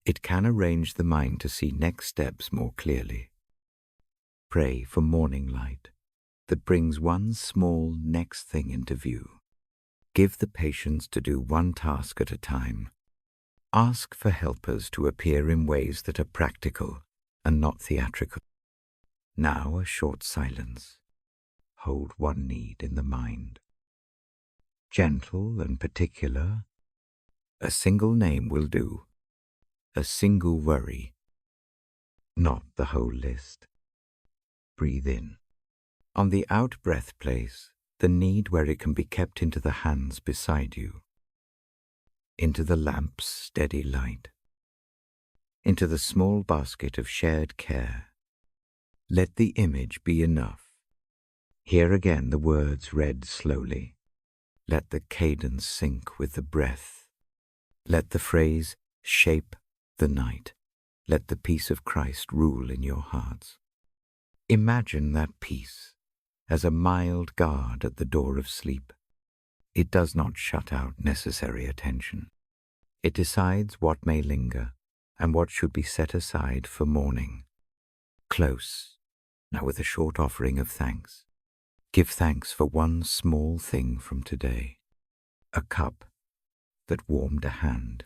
It can arrange the mind to see next steps more clearly. Pray for morning light that brings one small next thing into view. Give the patience to do one task at a time. Ask for helpers to appear in ways that are practical and not theatrical. Now a short silence. Hold one need in the mind. Gentle and particular. A single name will do. A single worry. Not the whole list. Breathe in. On the out-breath place, the need where it can be kept into the hands beside you. Into the lamp's steady light. Into the small basket of shared care. Let the image be enough. Here again the words read slowly. Let the cadence sync with the breath. Let the phrase shape the night. Let the peace of Christ rule in your hearts. Imagine that peace as a mild guard at the door of sleep. It does not shut out necessary attention. It decides what may linger and what should be set aside for morning. Close, now with a short offering of thanks. Give thanks for one small thing from today. A cup that warmed a hand.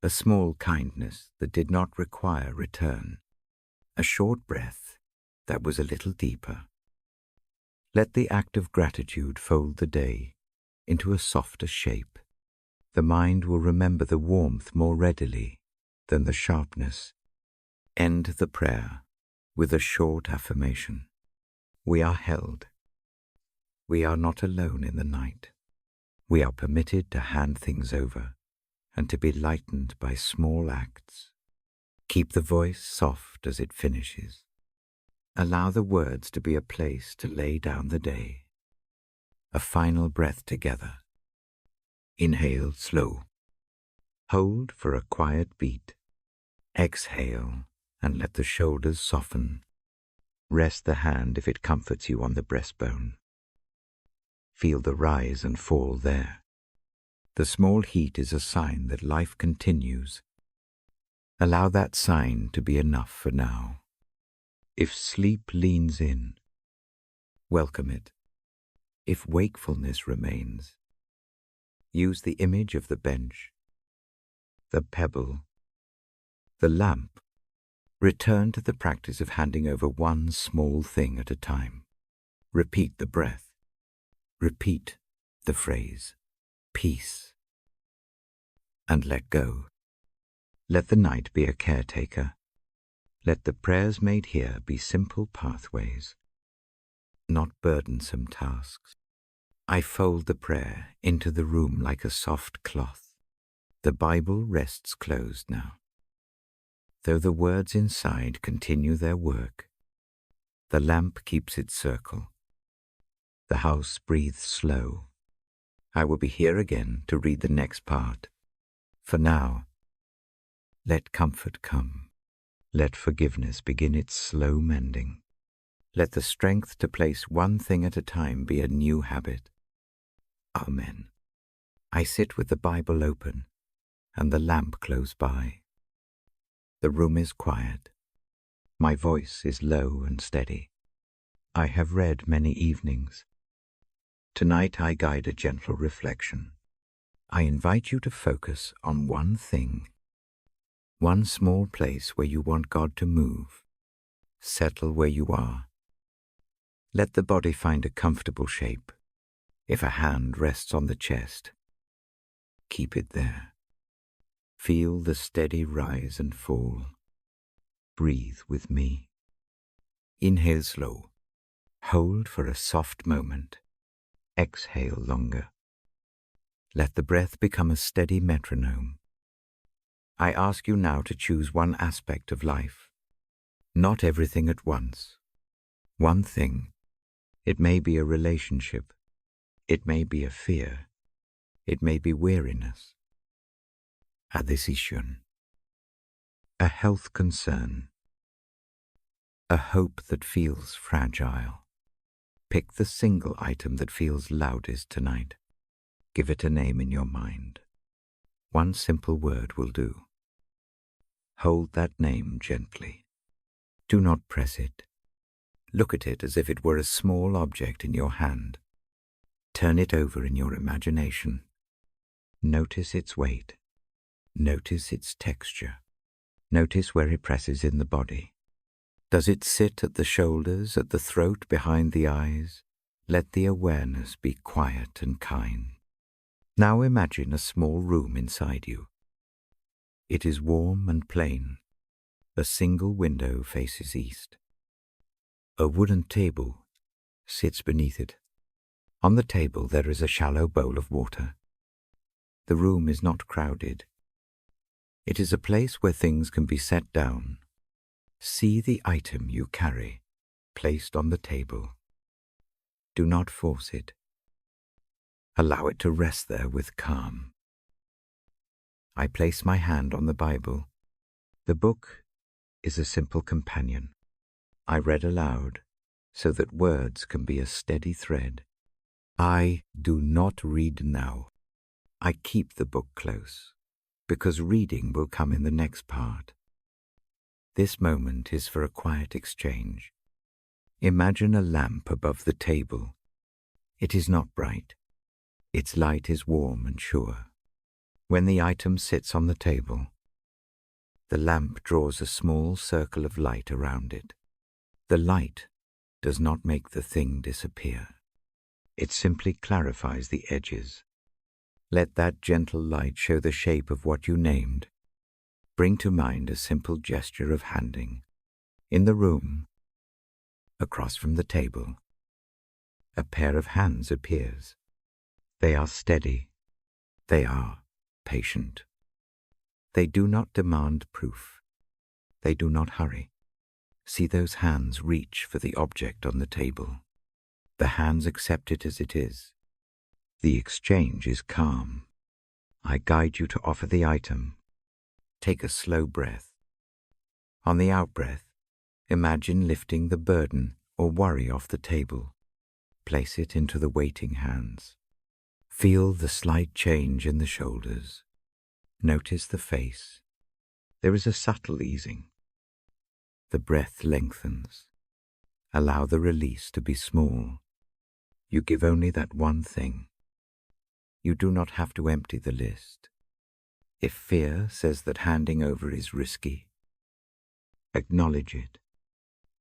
A small kindness that did not require return. A short breath that was a little deeper. Let the act of gratitude fold the day into a softer shape. The mind will remember the warmth more readily than the sharpness. End the prayer with a short affirmation. We are held. We are not alone in the night. We are permitted to hand things over and to be lightened by small acts. Keep the voice soft as it finishes. Allow the words to be a place to lay down the day. A final breath together. Inhale slow. Hold for a quiet beat. Exhale and let the shoulders soften. Rest the hand if it comforts you on the breastbone. Feel the rise and fall there. The small heat is a sign that life continues. Allow that sign to be enough for now. If sleep leans in, welcome it. If wakefulness remains, use the image of the bench, the pebble, the lamp. Return to the practice of handing over one small thing at a time. Repeat the breath. Repeat the phrase, peace, and let go. Let the night be a caretaker. Let the prayers made here be simple pathways, not burdensome tasks. I fold the prayer into the room like a soft cloth. The Bible rests closed now. Though the words inside continue their work, the lamp keeps its circle. The house breathes slow. I will be here again to read the next part. For now, let comfort come. Let forgiveness begin its slow mending. Let the strength to place one thing at a time be a new habit. Amen. I sit with the Bible open and the lamp close by. The room is quiet. My voice is low and steady. I have read many evenings. Tonight I guide a gentle reflection. I invite you to focus on one thing, one small place where you want God to move. Settle where you are. Let the body find a comfortable shape. If a hand rests on the chest, keep it there. Feel the steady rise and fall. Breathe with me. Inhale slow. Hold for a soft moment. Exhale longer. Let the breath become a steady metronome. I ask you now to choose one aspect of life. Not everything at once. One thing. It may be a relationship. It may be a fear. It may be weariness. A decision. A health concern. A hope that feels fragile. Pick the single item that feels loudest tonight. Give it a name in your mind. One simple word will do. Hold that name gently. Do not press it. Look at it as if it were a small object in your hand. Turn it over in your imagination. Notice its weight. Notice its texture. Notice where it presses in the body. Does it sit at the shoulders, at the throat, behind the eyes? Let the awareness be quiet and kind. Now imagine a small room inside you. It is warm and plain. A single window faces east. A wooden table sits beneath it. On the table there is a shallow bowl of water. The room is not crowded. It is a place where things can be set down. See the item you carry placed on the table. Do not force it. Allow it to rest there with calm. I place my hand on the Bible. The book is a simple companion. I read aloud so that words can be a steady thread. I do not read now. I keep the book close, because reading will come in the next part. This moment is for a quiet exchange. Imagine a lamp above the table. It is not bright. Its light is warm and sure. When the item sits on the table, the lamp draws a small circle of light around it. The light does not make the thing disappear. It simply clarifies the edges. Let that gentle light show the shape of what you named. Bring to mind a simple gesture of handing. In the room, across from the table, a pair of hands appears. They are steady. They are patient. They do not demand proof. They do not hurry. See those hands reach for the object on the table. The hands accept it as it is. The exchange is calm. I guide you to offer the item. Take a slow breath. On the out-breath, imagine lifting the burden or worry off the table. Place it into the waiting hands. Feel the slight change in the shoulders. Notice the face. There is a subtle easing. The breath lengthens. Allow the release to be small. You give only that one thing. You do not have to empty the list. If fear says that handing over is risky, acknowledge it.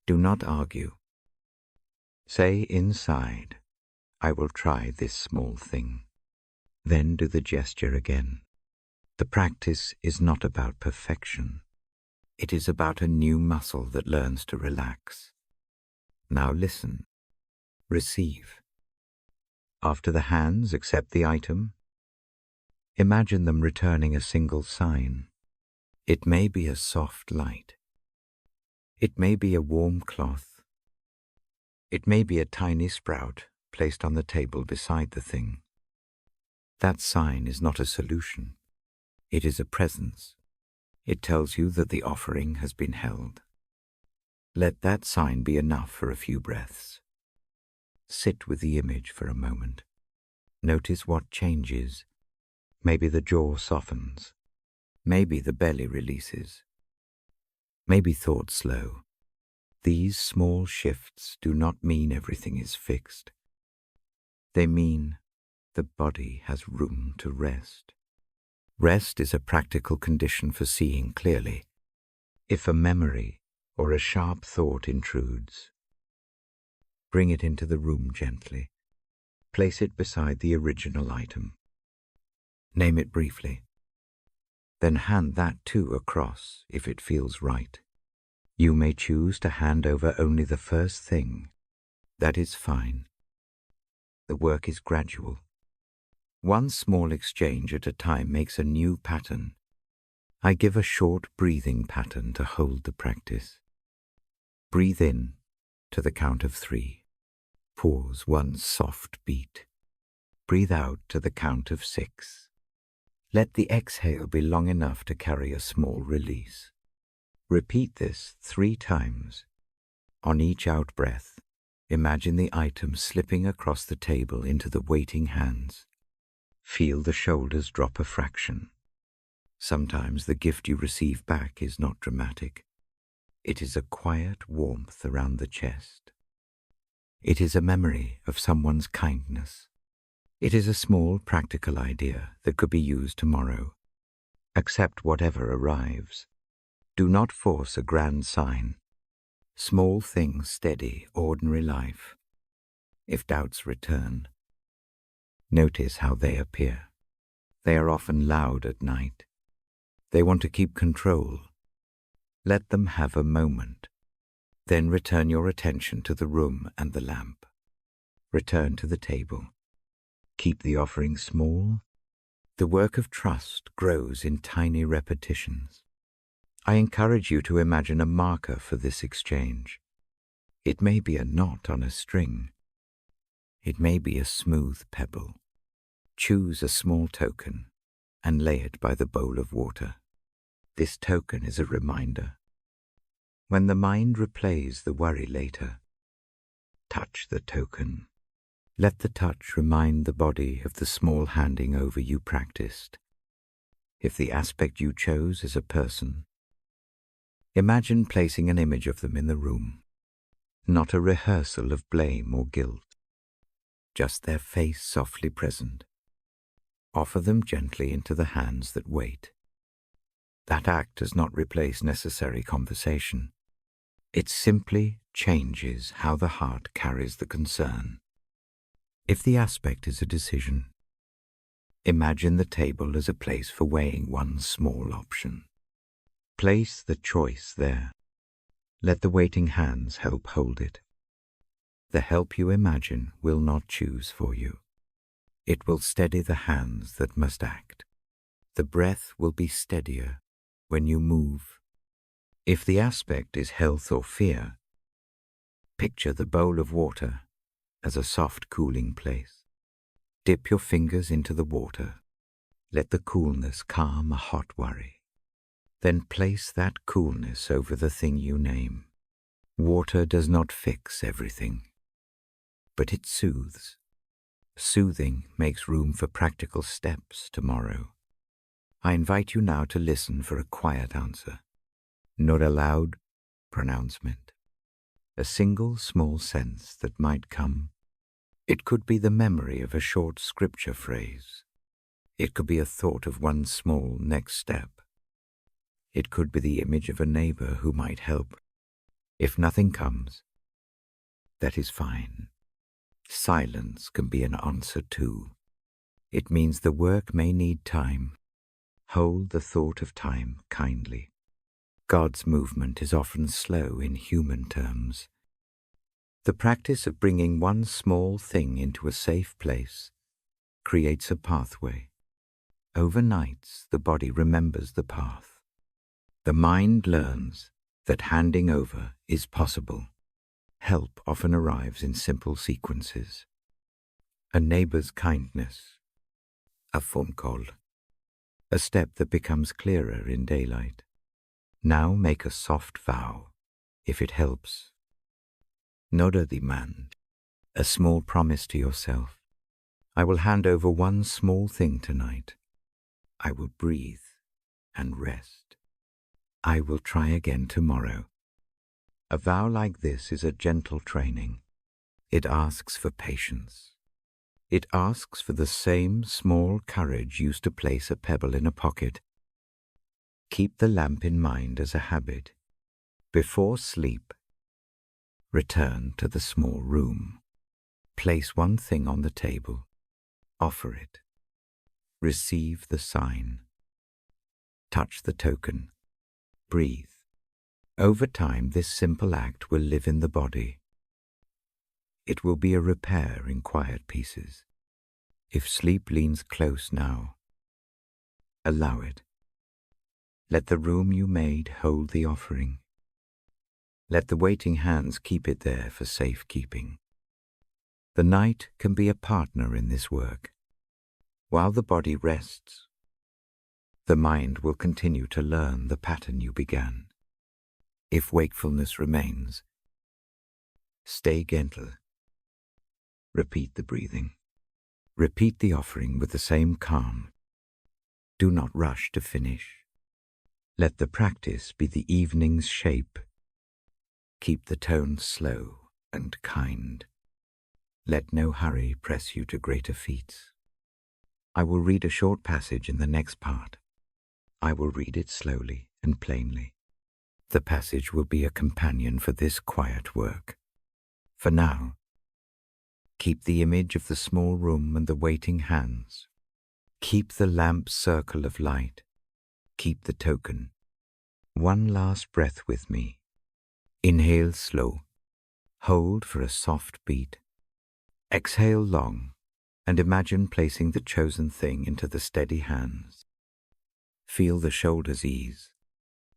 Do not argue. Say inside, I will try this small thing. Then do the gesture again. The practice is not about perfection. It is about a new muscle that learns to relax. Now listen. Receive. After the hands accept the item, imagine them returning a single sign. It may be a soft light. It may be a warm cloth. It may be a tiny sprout placed on the table beside the thing. That sign is not a solution. It is a presence. It tells you that the offering has been held. Let that sign be enough for a few breaths. Sit with the image for a moment. Notice what changes. Maybe the jaw softens. Maybe the belly releases. Maybe thoughts slow. These small shifts do not mean everything is fixed. They mean the body has room to rest. Rest is a practical condition for seeing clearly. If a memory or a sharp thought intrudes, Bring it into the room gently. Place it beside the original item. Name it briefly. Then hand that too across if it feels right. You may choose to hand over only the first thing. That is fine. The work is gradual. One small exchange at a time makes a new pattern. I give a short breathing pattern to hold the practice. Breathe in to the count of 3. Pause one soft beat. Breathe out to the count of 6. Let the exhale be long enough to carry a small release. Repeat this 3 times. On each out-breath, imagine the item slipping across the table into the waiting hands. Feel the shoulders drop a fraction. Sometimes the gift you receive back is not dramatic. It is a quiet warmth around the chest. It is a memory of someone's kindness. It is a small practical idea that could be used tomorrow. Accept whatever arrives. Do not force a grand sign. Small things steady ordinary life. If doubts return, notice how they appear. They are often loud at night. They want to keep control. Let them have a moment. Then return your attention to the room and the lamp. Return to the table. Keep the offering small. The work of trust grows in tiny repetitions. I encourage you to imagine a marker for this exchange. It may be a knot on a string. It may be a smooth pebble. Choose a small token and lay it by the bowl of water. This token is a reminder. When the mind replays the worry later, touch the token. Let the touch remind the body of the small handing over you practiced. If the aspect you chose is a person, imagine placing an image of them in the room, not a rehearsal of blame or guilt, just their face softly present. Offer them gently into the hands that wait. That act does not replace necessary conversation. It simply changes how the heart carries the concern. If the aspect is a decision, imagine the table as a place for weighing one small option. Place the choice there. Let the waiting hands help hold it. The help you imagine will not choose for you. It will steady the hands that must act. The breath will be steadier when you move. If the aspect is health or fear, picture the bowl of water as a soft cooling place. Dip your fingers into the water. Let the coolness calm a hot worry. Then place that coolness over the thing you name. Water does not fix everything, but it soothes. Soothing makes room for practical steps tomorrow. I invite you now to listen for a quiet answer, not a loud pronouncement. A single small sense that might come. It could be the memory of a short scripture phrase. It could be a thought of one small next step. It could be the image of a neighbor who might help. If nothing comes, that is fine. Silence can be an answer too. It means the work may need time. Hold the thought of time kindly. God's movement is often slow in human terms. The practice of bringing one small thing into a safe place creates a pathway. Over nights, the body remembers the path. The mind learns that handing over is possible. Help often arrives in simple sequences. A neighbor's kindness, a phone call, a step that becomes clearer in daylight. Now make a soft vow, if it helps. Noda demand, a small promise to yourself. I will hand over one small thing tonight. I will breathe and rest. I will try again tomorrow. A vow like this is a gentle training. It asks for patience. It asks for the same small courage used to place a pebble in a pocket. Keep the lamp in mind as a habit. Before sleep, Return to the small room. Place one thing on the table. Offer it. Receive the sign. Touch the token. Breathe. Over time, this simple act will live in the body. It will be a repair in quiet pieces. If sleep leans close now, allow it. Let the room you made hold the offering. Let the waiting hands keep it there for safekeeping. The night can be a partner in this work. While the body rests, the mind will continue to learn the pattern you began. If wakefulness remains, stay gentle. Repeat the breathing. Repeat the offering with the same calm. Do not rush to finish. Let the practice be the evening's shape. Keep the tone slow and kind. Let no hurry press you to greater feats. I will read a short passage in the next part. I will read it slowly and plainly. The passage will be a companion for this quiet work. For now, keep the image of the small room and the waiting hands. Keep the lamp's circle of light. Keep the token. One last breath with me. Inhale slow. Hold for a soft beat. Exhale long, and imagine placing the chosen thing into the steady hands. Feel the shoulders ease.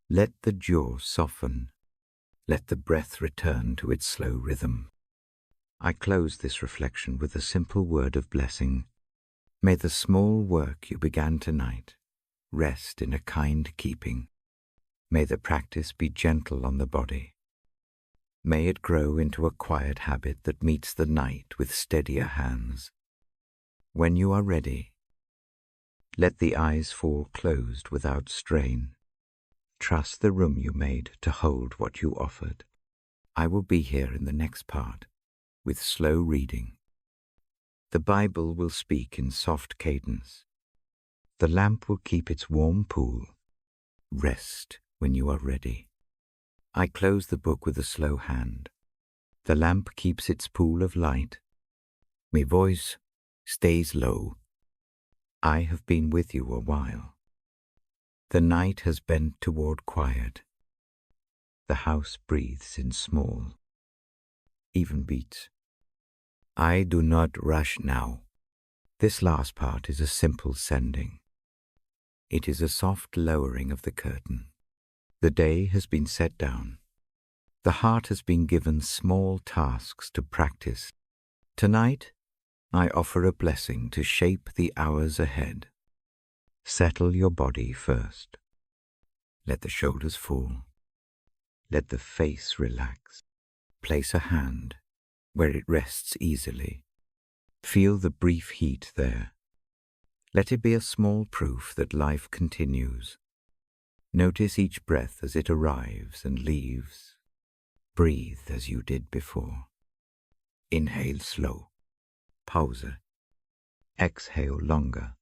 Let the jaw soften. Let the breath return to its slow rhythm. I close this reflection with a simple word of blessing. May the small work you began tonight rest in a kind keeping. May the practice be gentle on the body. May it grow into a quiet habit that meets the night with steadier hands. When you are ready, let the eyes fall closed without strain. Trust the room you made to hold what you offered. I will be here in the next part with slow reading. The Bible will speak in soft cadence. The lamp will keep its warm pool. Rest when you are ready. I close the book with a slow hand. The lamp keeps its pool of light. My voice stays low. I have been with you a while. The night has bent toward quiet. The house breathes in small, even beats. I do not rush now. This last part is a simple sending. It is a soft lowering of the curtain. The day has been set down. The heart has been given small tasks to practice. Tonight, I offer a blessing to shape the hours ahead. Settle your body first. Let the shoulders fall. Let the face relax. Place a hand where it rests easily. Feel the brief heat there. Let it be a small proof that life continues. Notice each breath as it arrives and leaves. Breathe as you did before. Inhale slow. Pause. Exhale longer.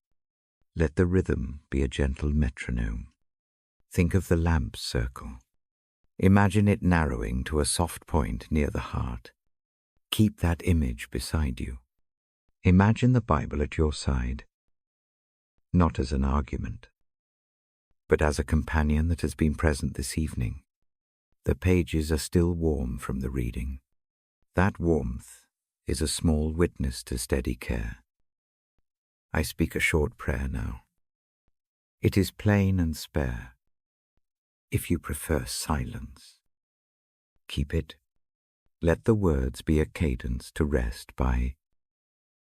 Let the rhythm be a gentle metronome. Think of the lamp's circle. Imagine it narrowing to a soft point near the heart. Keep that image beside you. Imagine the Bible at your side, not as an argument, but as a companion that has been present this evening. The pages are still warm from the reading. That warmth is a small witness to steady care. I speak a short prayer now. It is plain and spare. If you prefer silence, keep it. Let the words be a cadence to rest by.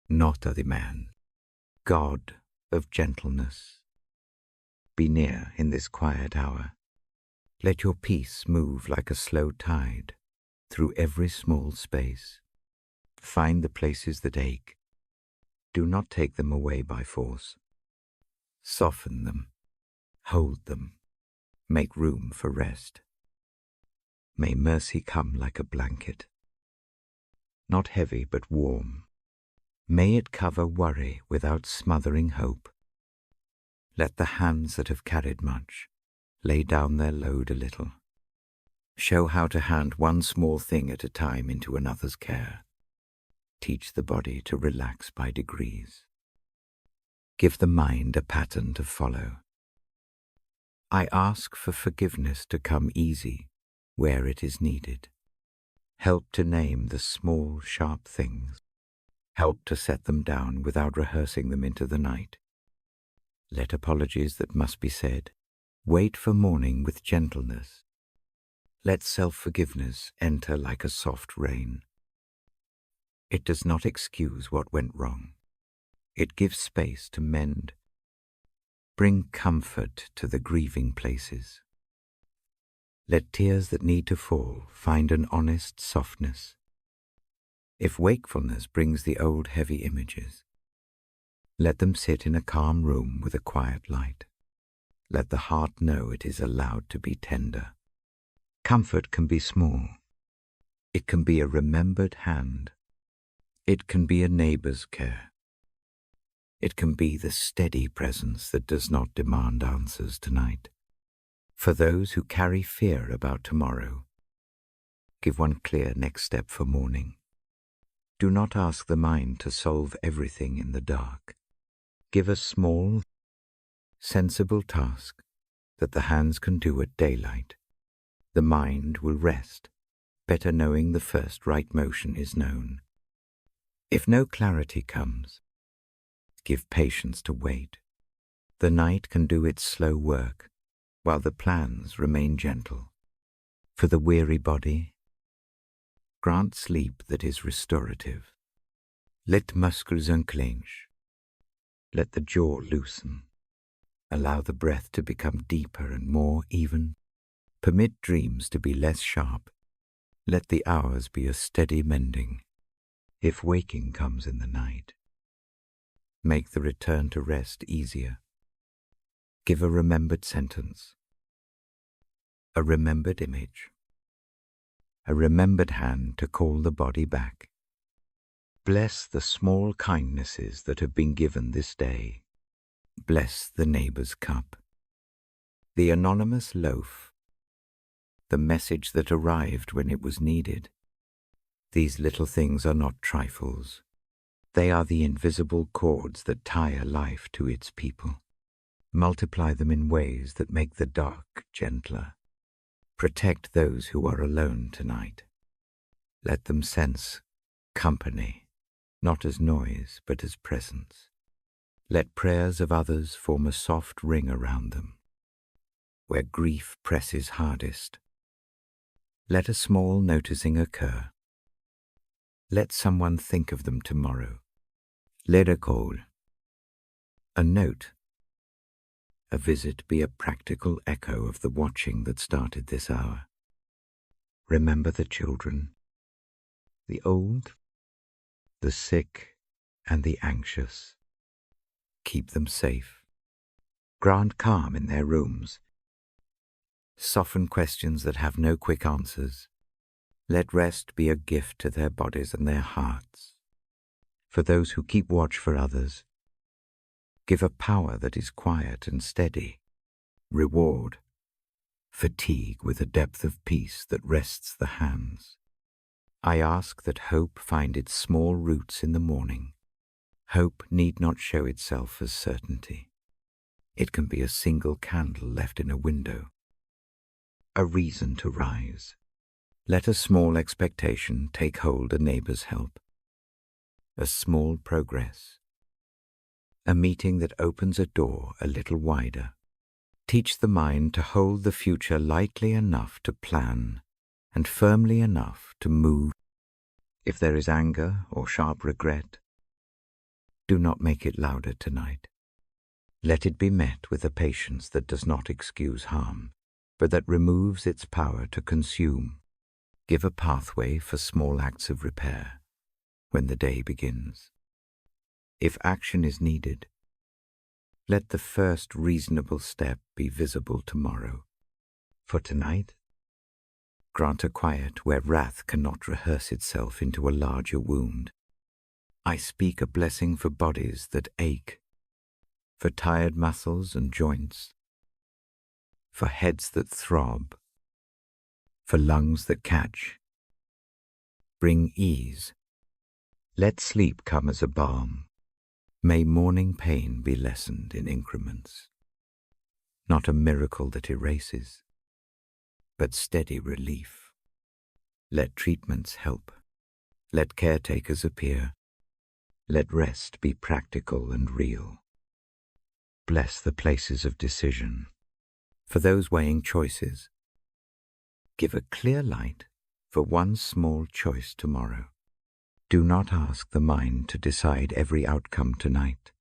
Not the man, God of gentleness. Be near in this quiet hour. Let your peace move like a slow tide through every small space. Find the places that ache. Do not take them away by force. Soften them. Hold them. Make room for rest. May mercy come like a blanket. Not heavy but warm. May it cover worry without smothering hope. Let the hands that have carried much lay down their load a little. Show how to hand one small thing at a time into another's care. Teach the body to relax by degrees. Give the mind a pattern to follow. I ask for forgiveness to come easy where it is needed. Help to name the small, sharp things. Help to set them down without rehearsing them into the night. Let apologies that must be said wait for morning with gentleness. Let self-forgiveness enter like a soft rain. It does not excuse what went wrong. It gives space to mend. Bring comfort to the grieving places. Let tears that need to fall find an honest softness. If wakefulness brings the old heavy images, let them sit in a calm room with a quiet light. Let the heart know it is allowed to be tender. Comfort can be small. It can be a remembered hand. It can be a neighbor's care. It can be the steady presence that does not demand answers tonight. For those who carry fear about tomorrow, give one clear next step for morning. Do not ask the mind to solve everything in the dark. Give a small, sensible task that the hands can do at daylight. The mind will rest, better knowing the first right motion is known. If no clarity comes, give patience to wait. The night can do its slow work, while the plans remain gentle. For the weary body, grant sleep that is restorative. Let muscles unclench. Let the jaw loosen. Allow the breath to become deeper and more even. Permit dreams to be less sharp. Let the hours be a steady mending. If waking comes in the night, make the return to rest easier. Give a remembered sentence, a remembered image, a remembered hand to call the body back. Bless the small kindnesses that have been given this day. Bless the neighbor's cup, the anonymous loaf, the message that arrived when it was needed. These little things are not trifles. They are the invisible cords that tie a life to its people. Multiply them in ways that make the dark gentler. Protect those who are alone tonight. Let them sense company, not as noise, but as presence. Let prayers of others form a soft ring around them. Where grief presses hardest, let a small noticing occur. Let someone think of them tomorrow. Let a call, a note, a visit be a practical echo of the watching that started this hour. Remember the children, the old, the sick, and the anxious. Keep them safe. Grant calm in their rooms. Soften questions that have no quick answers. Let rest be a gift to their bodies and their hearts. For those who keep watch for others, give a power that is quiet and steady. Reward fatigue with a depth of peace that rests the hands. I ask that hope find its small roots in the morning. Hope need not show itself as certainty. It can be a single candle left in a window, a reason to rise. Let a small expectation take hold a neighbor's help, a small progress, a meeting that opens a door a little wider. Teach the mind to hold the future lightly enough to plan and firmly enough to move. If there is anger or sharp regret, do not make it louder tonight. Let it be met with a patience that does not excuse harm, but that removes its power to consume. Give a pathway for small acts of repair when the day begins. If action is needed, let the first reasonable step be visible tomorrow. For tonight, grant a quiet where wrath cannot rehearse itself into a larger wound. I speak a blessing for bodies that ache, for tired muscles and joints, for heads that throb, for lungs that catch. Bring ease. Let sleep come as a balm. May morning pain be lessened in increments. Not a miracle that erases, but steady relief. Let treatments help. Let caretakers appear. Let rest be practical and real. Bless the places of decision. For those weighing choices, give a clear light for one small choice tomorrow. Do not ask the mind to decide every outcome tonight.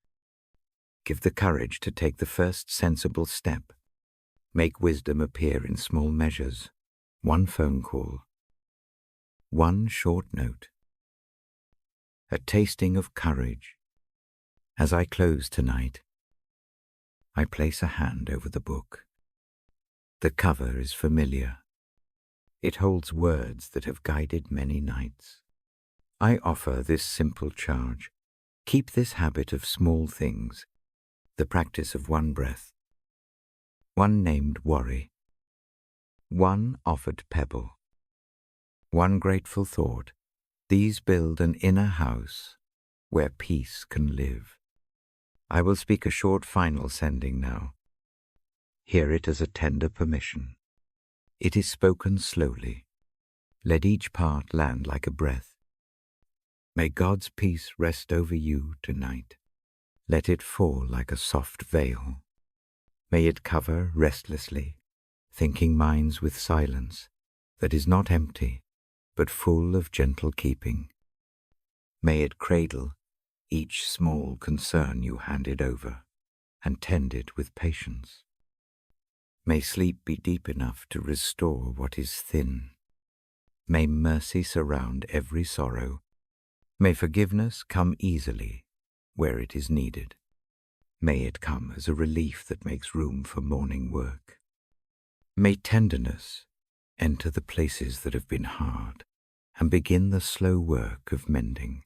Give the courage to take the first sensible step. Make wisdom appear in small measures. One phone call. One short note. A tasting of courage. As I close tonight, I place a hand over the book. The cover is familiar. It holds words that have guided many nights. I offer this simple charge. Keep this habit of small things, the practice of one breath, one named worry, one offered pebble, one grateful thought. These build an inner house where peace can live. I will speak a short final sending now. Hear it as a tender permission. It is spoken slowly. Let each part land like a breath. May God's peace rest over you tonight. Let it fall like a soft veil. May it cover restlessly, thinking minds with silence that is not empty, but full of gentle keeping. May it cradle each small concern you handed over and tend it with patience. May sleep be deep enough to restore what is thin. May mercy surround every sorrow. May forgiveness come easily where it is needed. May it come as a relief that makes room for morning work. May tenderness enter the places that have been hard and begin the slow work of mending.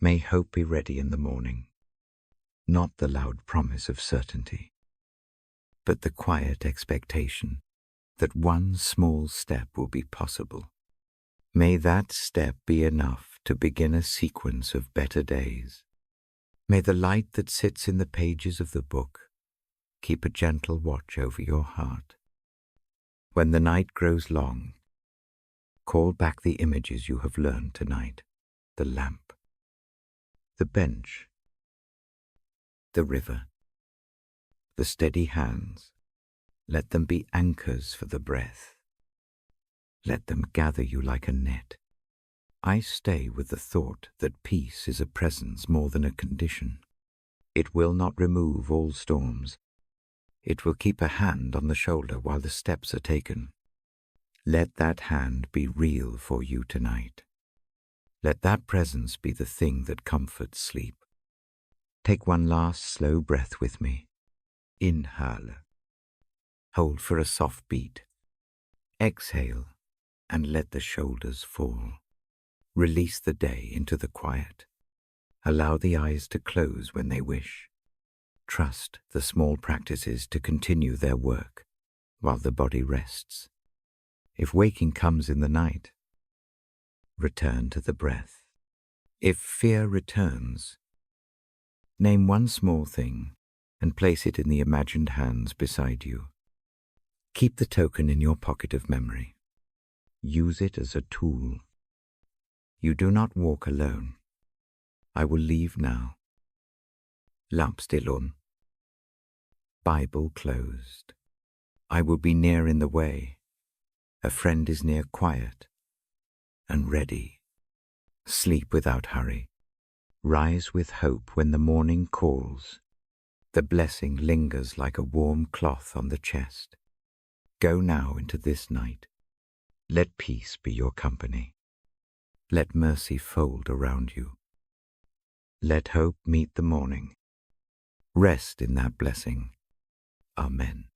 May hope be ready in the morning, not the loud promise of certainty, but the quiet expectation that one small step will be possible. May that step be enough to begin a sequence of better days. May the light that sits in the pages of the book keep a gentle watch over your heart. When the night grows long, call back the images you have learned tonight, the lamp, the bench, the river, the steady hands. Let them be anchors for the breath. Let them gather you like a net. I stay with the thought that peace is a presence more than a condition. It will not remove all storms. It will keep a hand on the shoulder while the steps are taken. Let that hand be real for you tonight. Let that presence be the thing that comforts sleep. Take one last slow breath with me. Inhale. Hold for a soft beat. Exhale and let the shoulders fall. Release the day into the quiet. Allow the eyes to close when they wish. Trust the small practices to continue their work while the body rests. If waking comes in the night, return to the breath. If fear returns, name one small thing and place it in the imagined hands beside you. Keep the token in your pocket of memory. Use it as a tool. You do not walk alone. I will leave now. Lamp still on. Bible closed. I will be near in the way. A friend is near, quiet and ready. Sleep without hurry. Rise with hope when the morning calls. The blessing lingers like a warm cloth on the chest. Go now into this night. Let peace be your company. Let mercy fold around you. Let hope meet the morning. Rest in that blessing. Amen.